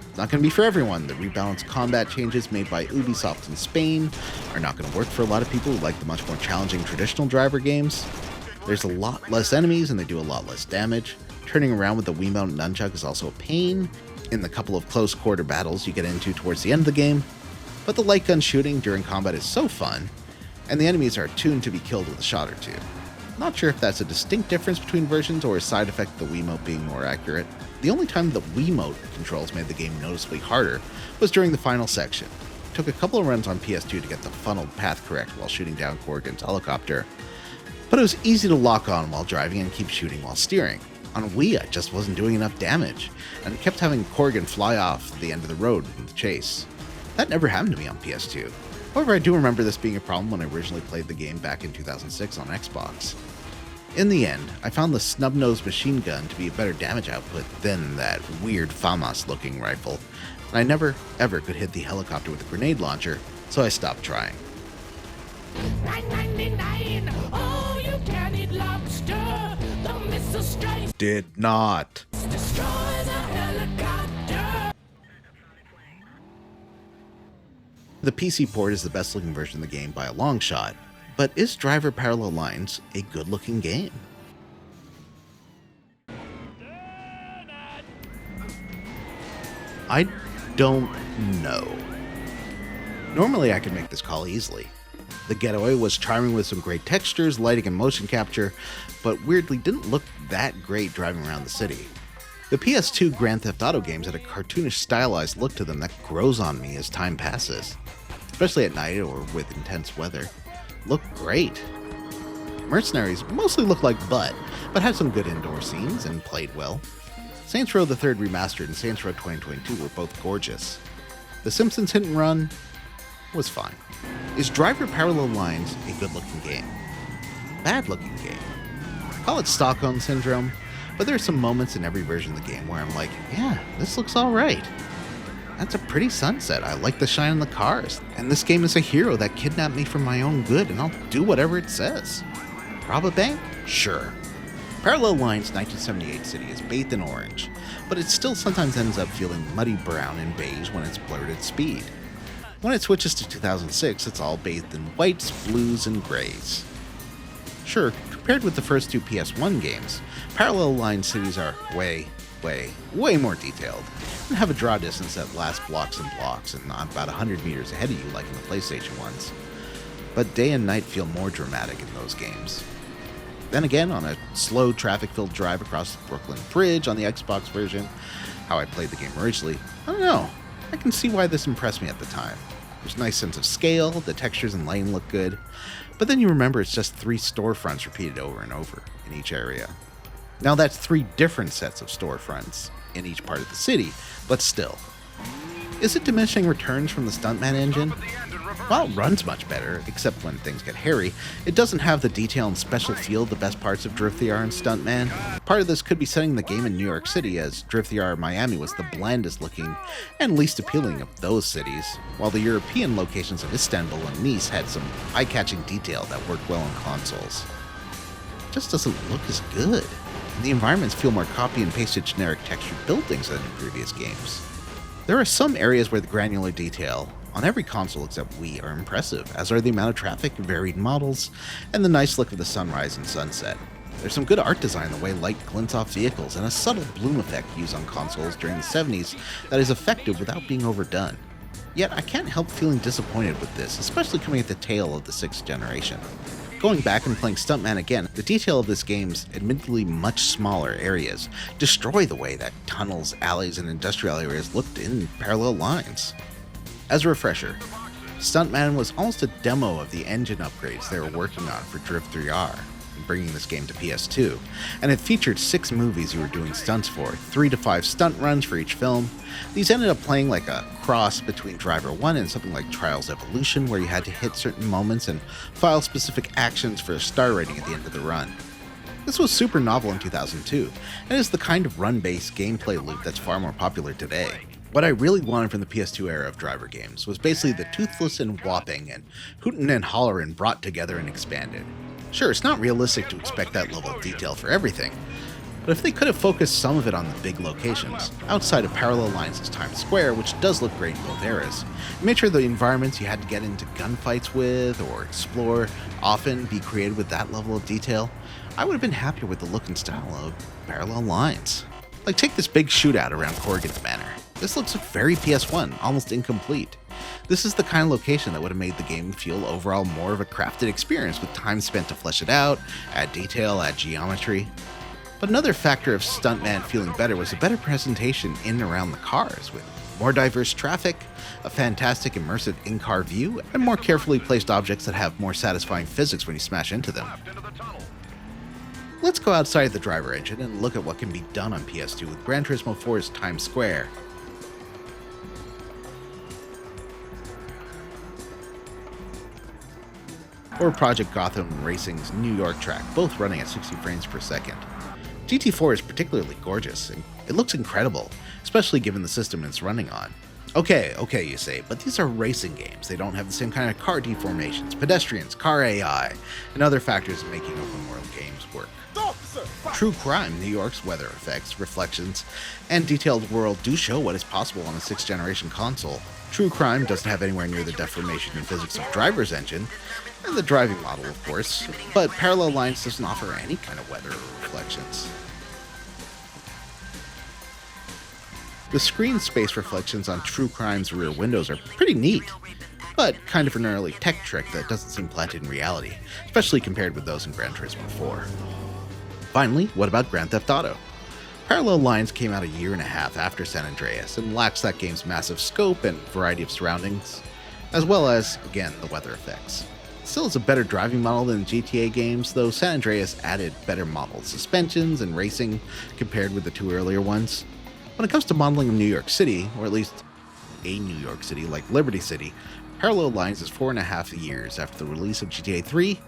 [SPEAKER 1] It's not going to be for everyone. The rebalanced combat changes made by Ubisoft in Spain are not going to work for a lot of people who like the much more challenging traditional driver games. There's a lot less enemies and they do a lot less damage, Turning around with the Wiimote and nunchuck is also a pain in the couple of close quarter battles you get into towards the end of the game, but the light gun shooting during combat is so fun, and the enemies are tuned to be killed with a shot or two. Not sure if that's a distinct difference between versions or a side effect of the Wiimote being more accurate. The only time the Wiimote controls made the game noticeably harder was during the final section. It took a couple of runs on PS2 to get the funneled path correct while shooting down Corrigan's helicopter, but it was easy to lock on while driving and keep shooting while steering. On Wii, I just wasn't doing enough damage, and kept having Corrigan fly off the end of the road in the chase. That never happened to me on PS2. However, I do remember this being a problem when I originally played the game back in 2006 on Xbox. In the end, I found the snub-nosed machine gun to be a better damage output than that weird FAMAS-looking rifle, and I never, ever could hit the helicopter with a grenade launcher, so I stopped trying.
[SPEAKER 5] $9.99. Oh, you can eat lobster. The missile strikes.
[SPEAKER 1] Did not.
[SPEAKER 5] Destroy the helicopter.
[SPEAKER 1] The PC port is the best looking version of the game by a long shot, but is Driver Parallel Lines a good looking game? I don't know. Normally I could make this call easily. The Getaway was charming with some great textures, lighting, and motion capture, but weirdly didn't look that great driving around the city. The PS2 Grand Theft Auto games had a cartoonish stylized look to them that grows on me as time passes, especially at night or with intense weather. Look great. Mercenaries mostly looked like butt, but had some good indoor scenes and played well. Saints Row the Third Remastered and Saints Row 2022 were both gorgeous. The Simpsons Hit and Run was fine. Is Driver Parallel Lines a good-looking game? Bad-looking game? Call it Stockholm Syndrome, but there are some moments in every version of the game where I'm like, yeah, this looks alright. That's a pretty sunset. I like the shine on the cars, and this game is a hero that kidnapped me for my own good, and I'll do whatever it says. Rob a bank? Sure. Parallel Lines' 1978 city is bathed in orange, but it still sometimes ends up feeling muddy brown and beige when it's blurred at speed. When it switches to 2006, it's all bathed in whites, blues, and grays. Sure, compared with the first two PS1 games, Parallel Lines cities are way more detailed, and have a draw distance that lasts blocks and blocks, and not about 100 meters ahead of you like in the PlayStation ones. But day and night feel more dramatic in those games. Then again, on a slow, traffic-filled drive across the Brooklyn Bridge on the Xbox version, how I played the game originally, I don't know. I can see why this impressed me at the time. There's a nice sense of scale, the textures and lighting look good, but then you remember it's just 3 storefronts repeated over and over in each area. Now that's 3 different sets of storefronts in each part of the city, but still. Is it diminishing returns from the Stuntman engine? While it runs much better, except when things get hairy, it doesn't have the detail and special feel of the best parts of DRIV3R and Stuntman. Part of this could be setting the game in New York City, as DRIV3R Miami was the blandest looking and least appealing of those cities, while the European locations of Istanbul and Nice had some eye-catching detail that worked well on consoles. It just doesn't look as good, and the environments feel more copy and pasted generic textured buildings than in previous games. There are some areas where the granular detail on every console except Wii are impressive, as are the amount of traffic, varied models, and the nice look of the sunrise and sunset. There's some good art design the way light glints off vehicles, and a subtle bloom effect used on consoles during the 70s that is effective without being overdone. Yet I can't help feeling disappointed with this, especially coming at the tail of the 6th generation. Going back and playing Stuntman again, the detail of this game's admittedly much smaller areas destroy the way that tunnels, alleys, and industrial areas looked in Parallel Lines. As a refresher, Stuntman was almost a demo of the engine upgrades they were working on for DRIV3R, bringing this game to PS2, and it featured 6 movies you were doing stunts for, 3 to 5 stunt runs for each film. These ended up playing like a cross between Driver 1 and something like Trials Evolution, where you had to hit certain moments and file specific actions for a star rating at the end of the run. This was super novel in 2002, and is the kind of run-based gameplay loop that's far more popular today. What I really wanted from the PS2 era of driver games was basically the toothless and whopping and hootin' and hollerin' brought together and expanded. Sure, it's not realistic to expect that level of detail for everything, But if they could have focused some of it on the big locations, outside of Parallel Lines' Times Square, which does look great in both eras, and made sure the environments you had to get into gunfights with or explore often be created with that level of detail, I would have been happier with the look and style of Parallel Lines. Like, take this big shootout around Corrigan's Manor. This looks very PS1, almost incomplete. This is the kind of location that would have made the game feel overall more of a crafted experience with time spent to flesh it out, add detail, add geometry. But another factor of Stuntman feeling better was a better presentation in and around the cars, with more diverse traffic, a fantastic immersive in-car view, and more carefully placed objects that have more satisfying physics when you smash into them. Let's go outside the driver engine and look at what can be done on PS2 with Gran Turismo 4's Times Square. Or Project Gotham Racing's New York track, both running at 60 frames per second. GT4 is particularly gorgeous, and it looks incredible, especially given the system it's running on. Okay, you say, but these are racing games. They don't have the same kind of car deformations, pedestrians, car AI, and other factors making open world games work. True Crime, New York's weather effects, reflections, and detailed world do show what is possible on a 6th generation console. True Crime doesn't have anywhere near the deformation and physics of Driver's Engine, and the driving model, of course, but Parallel Lines doesn't offer any kind of weather or reflections. The screen space reflections on True Crime's rear windows are pretty neat, but kind of an early tech trick that doesn't seem planted in reality, especially compared with those in Gran Turismo 4. Finally, what about Grand Theft Auto? Parallel Lines came out a year and a half after San Andreas and lacks that game's massive scope and variety of surroundings, as well as, again, the weather effects. Still is a better driving model than GTA games, though San Andreas added better modeled suspensions and racing compared with the two earlier ones. When it comes to modeling of New York City, or at least a New York City like Liberty City, Parallel Lines is 4.5 years after the release of GTA 3,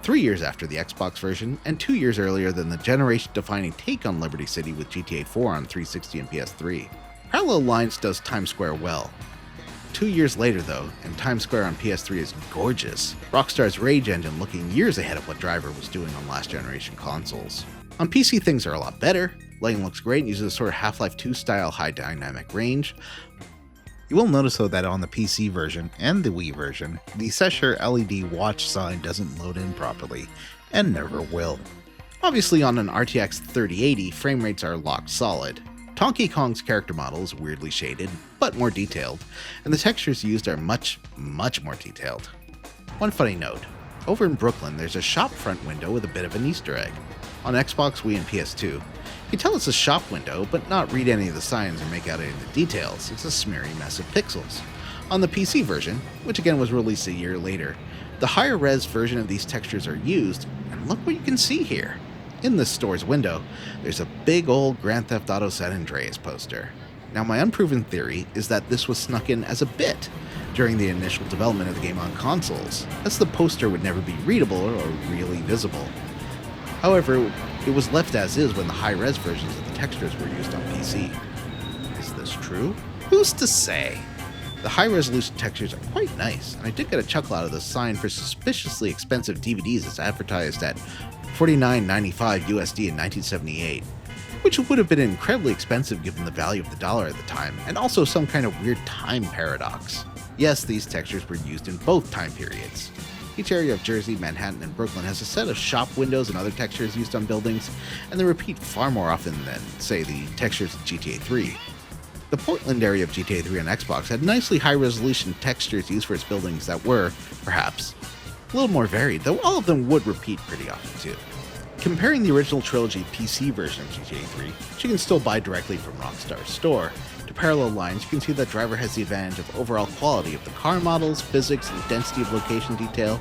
[SPEAKER 1] 3 years after the Xbox version, and 2 years earlier than the generation-defining take on Liberty City with GTA 4 on 360 and PS3. Parallel Lines does Times Square well. 2 years later though, and Times Square on PS3 is gorgeous, Rockstar's Rage engine looking years ahead of what Driver was doing on last generation consoles. On PC things are a lot better, lighting looks great and uses a sort of Half-Life 2 style high dynamic range. You will notice though that on the PC version and the Wii version, the Sesher LED watch sign doesn't load in properly, and never will. Obviously on an RTX 3080, frame rates are locked solid. Donkey Kong's character model is weirdly shaded, but more detailed, and the textures used are much more detailed. One funny note, over in Brooklyn there's a shop front window with a bit of an Easter egg. On Xbox, Wii, and PS2, you can tell it's a shop window, but not read any of the signs or make out any of the details. It's a smeary mess of pixels. On the PC version, which again was released a year later, the higher res version of these textures are used, and look what you can see here. In this store's window, there's a big old Grand Theft Auto San Andreas poster. Now my unproven theory is that this was snuck in as a bit during the initial development of the game on consoles, as the poster would never be readable or really visible. However, it was left as is when the high-res versions of the textures were used on PC. Is this true? Who's to say? The high-resolution textures are quite nice, and I did get a chuckle out of the sign for suspiciously expensive DVDs as advertised at $49.95 USD in 1978, which would have been incredibly expensive given the value of the dollar at the time, and also some kind of weird time paradox. Yes, these textures were used in both time periods. Each area of Jersey, Manhattan, and Brooklyn has a set of shop windows and other textures used on buildings, and they repeat far more often than, say, the textures in GTA 3. The Portland area of GTA 3 on Xbox had nicely high-resolution textures used for its buildings that were, perhaps, a little more varied, though all of them would repeat pretty often too. Comparing the original trilogy PC version of GTA 3, which you can still buy directly from Rockstar's store, to Parallel Lines, you can see that Driver has the advantage of overall quality of the car models, physics, and density of location detail.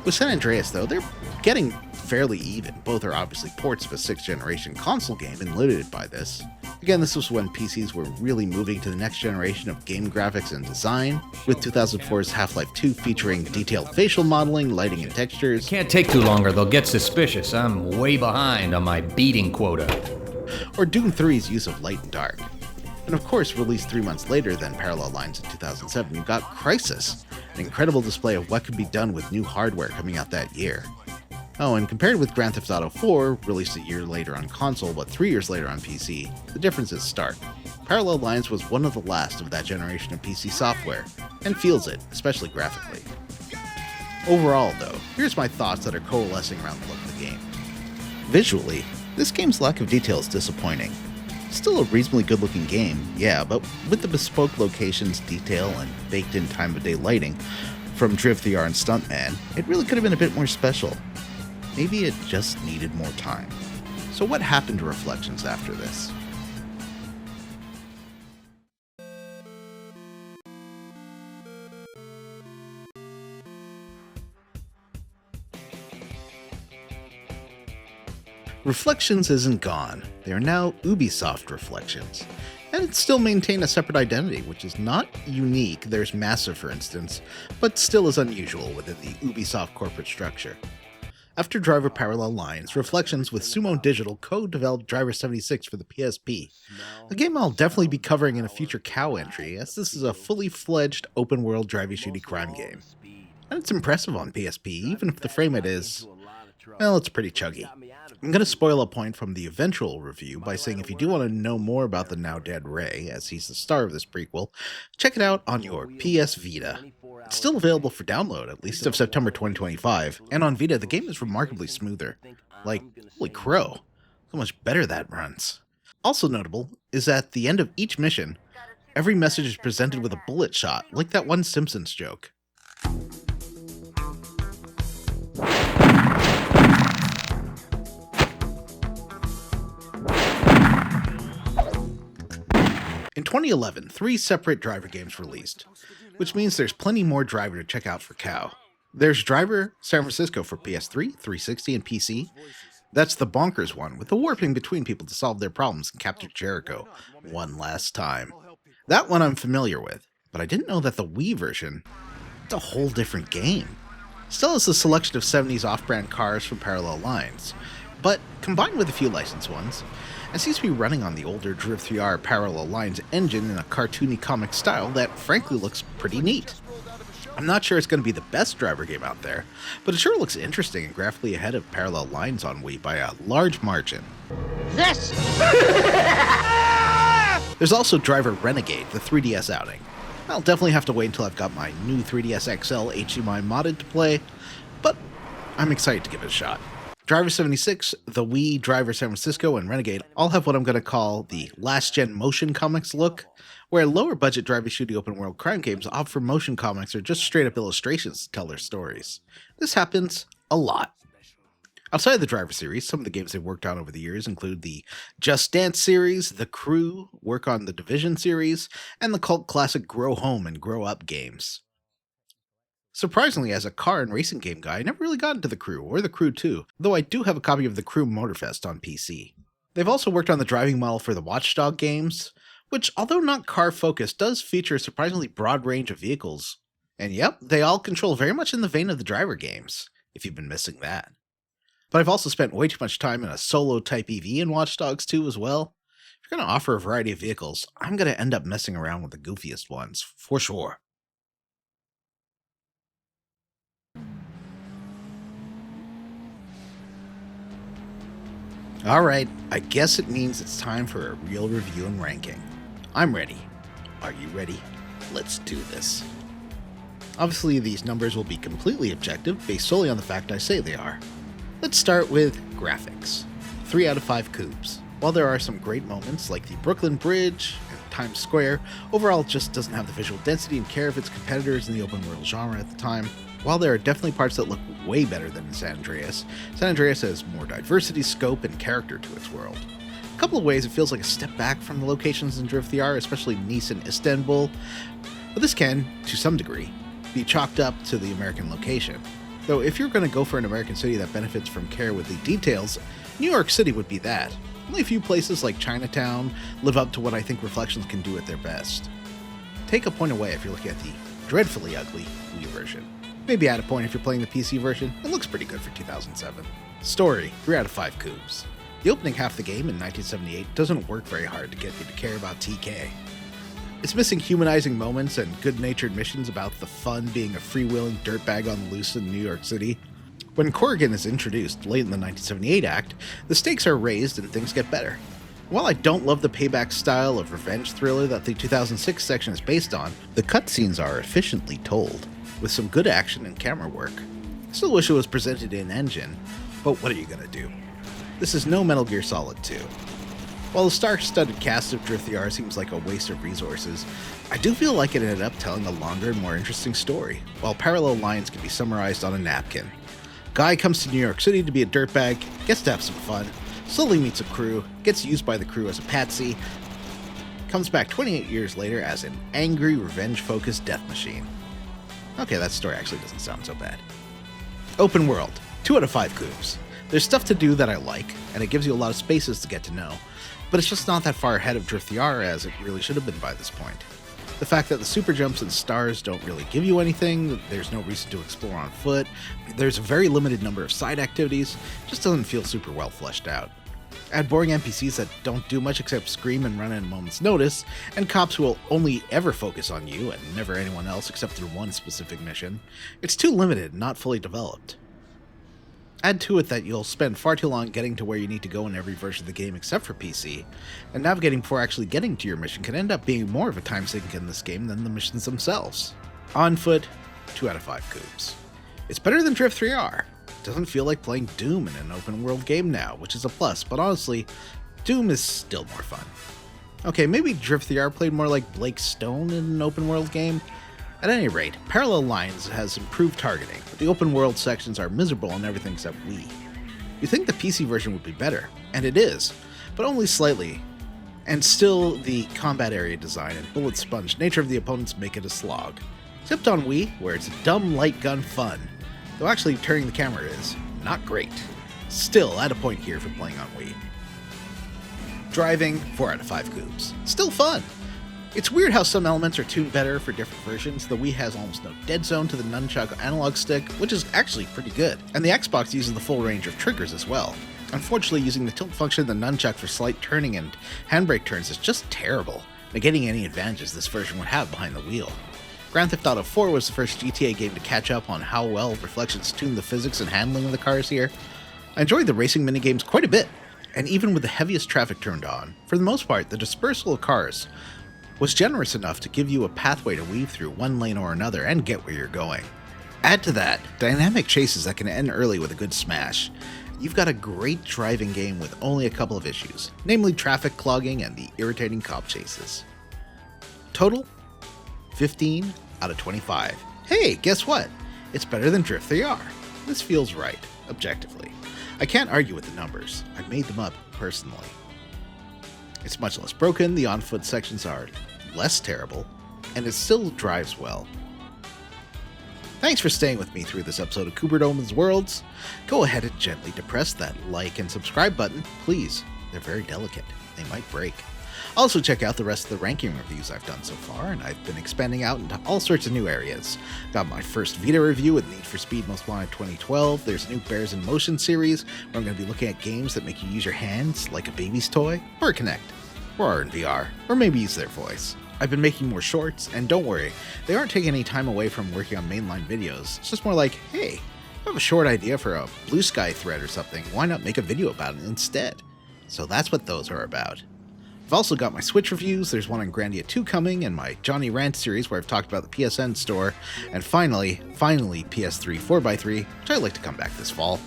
[SPEAKER 1] With San Andreas though, they're getting fairly even. Both are obviously ports of a 6th generation console game and limited by this. Again, this was when PCs were really moving to the next generation of game graphics and design, with 2004's Half-Life 2 featuring detailed facial modeling, lighting, and textures.
[SPEAKER 2] Can't take too long or they'll get suspicious. I'm way behind on my beating quota.
[SPEAKER 1] Or Doom 3's use of light and dark. And of course, released 3 months later than Parallel Lines in 2007, you got Crysis, an incredible display of what could be done with new hardware coming out that year. Oh, and compared with Grand Theft Auto 4, released a year later on console but 3 years later on PC, the difference is stark. Parallel Lines was one of the last of that generation of PC software, and feels it, especially graphically. Overall, though, here's my thoughts that are coalescing around the look of the game. Visually, this game's lack of detail is disappointing. Still a reasonably good-looking game, yeah, but with the bespoke locations, detail, and baked-in time-of-day lighting from DRIV3R and Stuntman, it really could have been a bit more special. Maybe it just needed more time. So what happened to Reflections after this? Reflections isn't gone. They are now Ubisoft Reflections. And it still maintains a separate identity, which is not unique. There's Massive, for instance, but still is unusual within the Ubisoft corporate structure. After Driver Parallel Lines, Reflections with Sumo Digital co-developed Driver76 for the PSP, a game I'll definitely be covering in a future cow entry, as this is a fully fledged open-world drivey-shooty crime game. And it's impressive on PSP, even if the frame rate is, well, it's pretty chuggy. I'm going to spoil a point from the eventual review by saying if you do want to know more about the now-dead Ray, as he's the star of this prequel, check it out on your PS Vita. It's still available for download, at least of September 2025, and on Vita the game is remarkably smoother. Like, holy crow, how much better that runs. Also notable is that at the end of each mission, every message is presented with a bullet shot, like that one Simpsons joke. In 2011, 3 separate Driver games released, which means there's plenty more Driver to check out for cow. There's Driver San Francisco for PS3, 360, and PC. That's the bonkers one, with the warping between people to solve their problems and capture Jericho one last time. That one I'm familiar with, but I didn't know that the Wii version, it's a whole different game. Still has a selection of 70s off-brand cars from Parallel Lines, but combined with a few licensed ones, it seems to be running on the older DRIV3R Parallel Lines engine in a cartoony comic style that frankly looks pretty neat. I'm not sure it's going to be the best Driver game out there, but it sure looks interesting and graphically ahead of Parallel Lines on Wii by a large margin.
[SPEAKER 4] This!
[SPEAKER 1] There's also Driver Renegade, the 3DS outing. I'll definitely have to wait until I've got my new 3DS XL HDMI modded to play, but I'm excited to give it a shot. Driver76, the Wii, Driver San Francisco, and Renegade all have what I'm going to call the last-gen motion comics look, where lower-budget drivey-shooty open-world crime games opt for motion comics or just straight-up illustrations to tell their stories. This happens a lot. Outside of the Driver series, some of the games they've worked on over the years include the Just Dance series, The Crew, work on the Division series, and the cult classic Grow Home and Grow Up games. Surprisingly, as a car and racing game guy, I never really got into The Crew, or The Crew 2, though I do have a copy of The Crew Motorfest on PC. They've also worked on the driving model for the Watchdog games, which, although not car-focused, does feature a surprisingly broad range of vehicles. And yep, they all control very much in the vein of the Driver games, if you've been missing that. But I've also spent way too much time in a solo-type EV in Watch Dogs 2 as well. If you're going to offer a variety of vehicles, I'm going to end up messing around with the goofiest ones, for sure. Alright, I guess it means it's time for a real review and ranking. I'm ready. Are you ready? Let's do this. Obviously, these numbers will be completely objective, based solely on the fact I say they are. Let's start with graphics. 3 out of 5 Koobs. While there are some great moments, like the Brooklyn Bridge and Times Square, overall it just doesn't have the visual density and care of its competitors in the open world genre at the time. While there are definitely parts that look way better than in San Andreas has more diversity, scope, and character to its world. A couple of ways it feels like a step back from the locations in DRIV3R, especially Nice and Istanbul, but this can, to some degree, be chalked up to the American location. Though if you're going to go for an American city that benefits from care with the details, New York City would be that. Only a few places like Chinatown live up to what I think Reflections can do at their best. Take a point away if you're looking at the dreadfully ugly Wii version. Maybe add a point if you're playing the PC version. It looks pretty good for 2007. Story, 3 out of 5 Koobs. The opening half of the game in 1978 doesn't work very hard to get you to care about TK. It's missing humanizing moments and good-natured missions about the fun being a freewheeling dirtbag on the loose in New York City. When Corrigan is introduced late in the 1978 act, the stakes are raised and things get better. While I don't love the payback style of revenge thriller that the 2006 section is based on, the cutscenes are efficiently told, with some good action and camera work. I still wish it was presented in engine, but what are you gonna do? This is no Metal Gear Solid 2. While the star-studded cast of DRIV3R seems like a waste of resources, I do feel like it ended up telling a longer and more interesting story, while parallel lines can be summarized on a napkin. Guy comes to New York City to be a dirtbag, gets to have some fun, slowly meets a crew, gets used by the crew as a patsy, comes back 28 years later as an angry, revenge-focused death machine. Okay, that story actually doesn't sound so bad. Open world, 2 out of 5 Koobs. There's stuff to do that I like, and it gives you a lot of spaces to get to know, but it's just not that far ahead of DRIV3R as it really should have been by this point. The fact that the super jumps and stars don't really give you anything, there's no reason to explore on foot, there's a very limited number of side activities, just doesn't feel super well fleshed out. Add boring NPCs that don't do much except scream and run at a moment's notice, and cops who will only ever focus on you and never anyone else except through one specific mission. It's too limited and not fully developed. Add to it that you'll spend far too long getting to where you need to go in every version of the game except for PC, and navigating before actually getting to your mission can end up being more of a time sink in this game than the missions themselves. On foot, 2 out of 5 Koobs. It's better than DRIV3R. It doesn't feel like playing Doom in an open world game now, which is a plus, but honestly, Doom is still more fun. Okay, maybe DRIV3R played more like Blake Stone in an open world game. At any rate, Parallel Lines has improved targeting, but the open world sections are miserable on everything except Wii. You'd think the PC version would be better, and it is, but only slightly, and still the combat area design and bullet sponge nature of the opponents make it a slog. Except on Wii, where it's dumb light gun fun, though actually turning the camera is not great. Still at a point here for playing on Wii. Driving, 4 out of 5 Koobs. Still fun! It's weird how some elements are tuned better for different versions. The Wii has almost no dead zone to the nunchuck analog stick, which is actually pretty good, and the Xbox uses the full range of triggers as well. Unfortunately, using the tilt function of the nunchuck for slight turning and handbrake turns is just terrible, negating any advantages this version would have behind the wheel. Grand Theft Auto 4 was the first GTA game to catch up on how well Reflections tuned the physics and handling of the cars here. I enjoyed the racing minigames quite a bit, and even with the heaviest traffic turned on, for the most part, the dispersal of cars was generous enough to give you a pathway to weave through one lane or another and get where you're going. Add to that, dynamic chases that can end early with a good smash. You've got a great driving game with only a couple of issues, namely traffic clogging and the irritating cop chases. Total? 15 out of 25. Hey, guess what? It's better than DRIV3R. This feels right, objectively. I can't argue with the numbers. I made them up personally. It's much less broken, the on-foot sections are less terrible, and it still drives well. Thanks for staying with me through this episode of Koobert Opens Worlds. Go ahead and gently depress that like and subscribe button, please. They're very delicate. They might break. Also check out the rest of the ranking reviews I've done so far, and I've been expanding out into all sorts of new areas. Got my first Vita review with Need for Speed Most Wanted 2012, there's a new Bears in Motion series, where I'm going to be looking at games that make you use your hands like a baby's toy, or Kinect, or are in VR, or maybe use their voice. I've been making more shorts, and don't worry, they aren't taking any time away from working on mainline videos. It's just more like, hey, I have a short idea for a Blue Sky thread or something, why not make a video about it instead? So that's what those are about. I've also got my Switch reviews, there's one on Grandia 2 coming, and my Johnny Rant series where I've talked about the PSN store, and finally, PS3 4x3, which I'd like to come back this fall.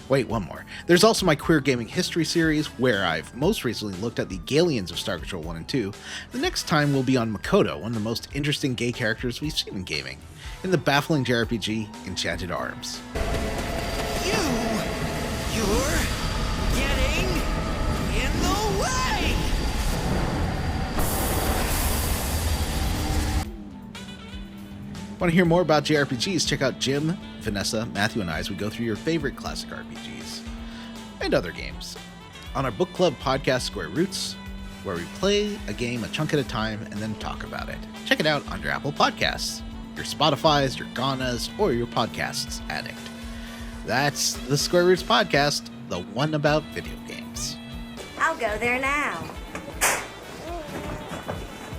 [SPEAKER 1] Wait, one more. There's also my Queer Gaming History series, where I've most recently looked at the Galians of Star Control 1 and 2. The next time will be on Makoto, one of the most interesting gay characters we've seen in gaming, in the baffling JRPG Enchanted Arms.
[SPEAKER 5] You're getting in the way!
[SPEAKER 1] Want to hear more about JRPGs? Check out Jim, Vanessa, Matthew, and I as we go through your favorite classic RPGs and other games on our book club podcast Square Roots, where we play a game a chunk at a time and then talk about it. Check it out on your Apple Podcasts, your Spotifys, your Ganas, or your Podcasts addict. That's the Square Roots podcast, the one about video games.
[SPEAKER 13] I'll go there now.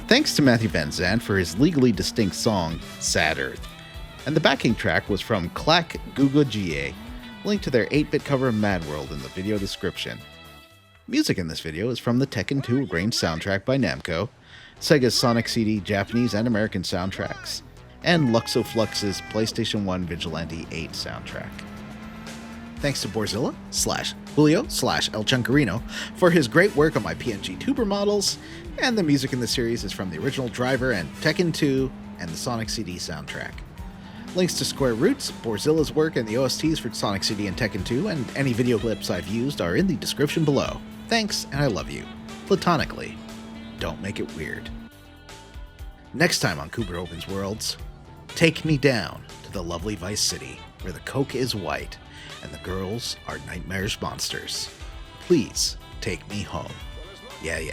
[SPEAKER 1] Thanks to Matthew Van Zandt for his legally distinct song, Sad Earth. And the backing track was from Clack Guga GA. Link to their 8-bit cover of Mad World in the video description. Music in this video is from the Tekken 2 Arranged soundtrack by Namco, Sega's Sonic CD Japanese and American soundtracks, and Luxoflux's PlayStation 1 Vigilante 8 soundtrack. Thanks to Borzilla /Julio /El Chunkarino for his great work on my PNG tuber models, and the music in the series is from the original Driver and Tekken 2 and the Sonic CD soundtrack. Links to Square Roots, Borzilla's work, and the OSTs for Sonic CD and Tekken 2, and any video clips I've used are in the description below. Thanks, and I love you. Platonically. Don't make it weird. Next time on Koobert Opens Worlds, take me down to the lovely Vice City, where the coke is white, and the girls are nightmarish monsters. Please take me home. Yeah.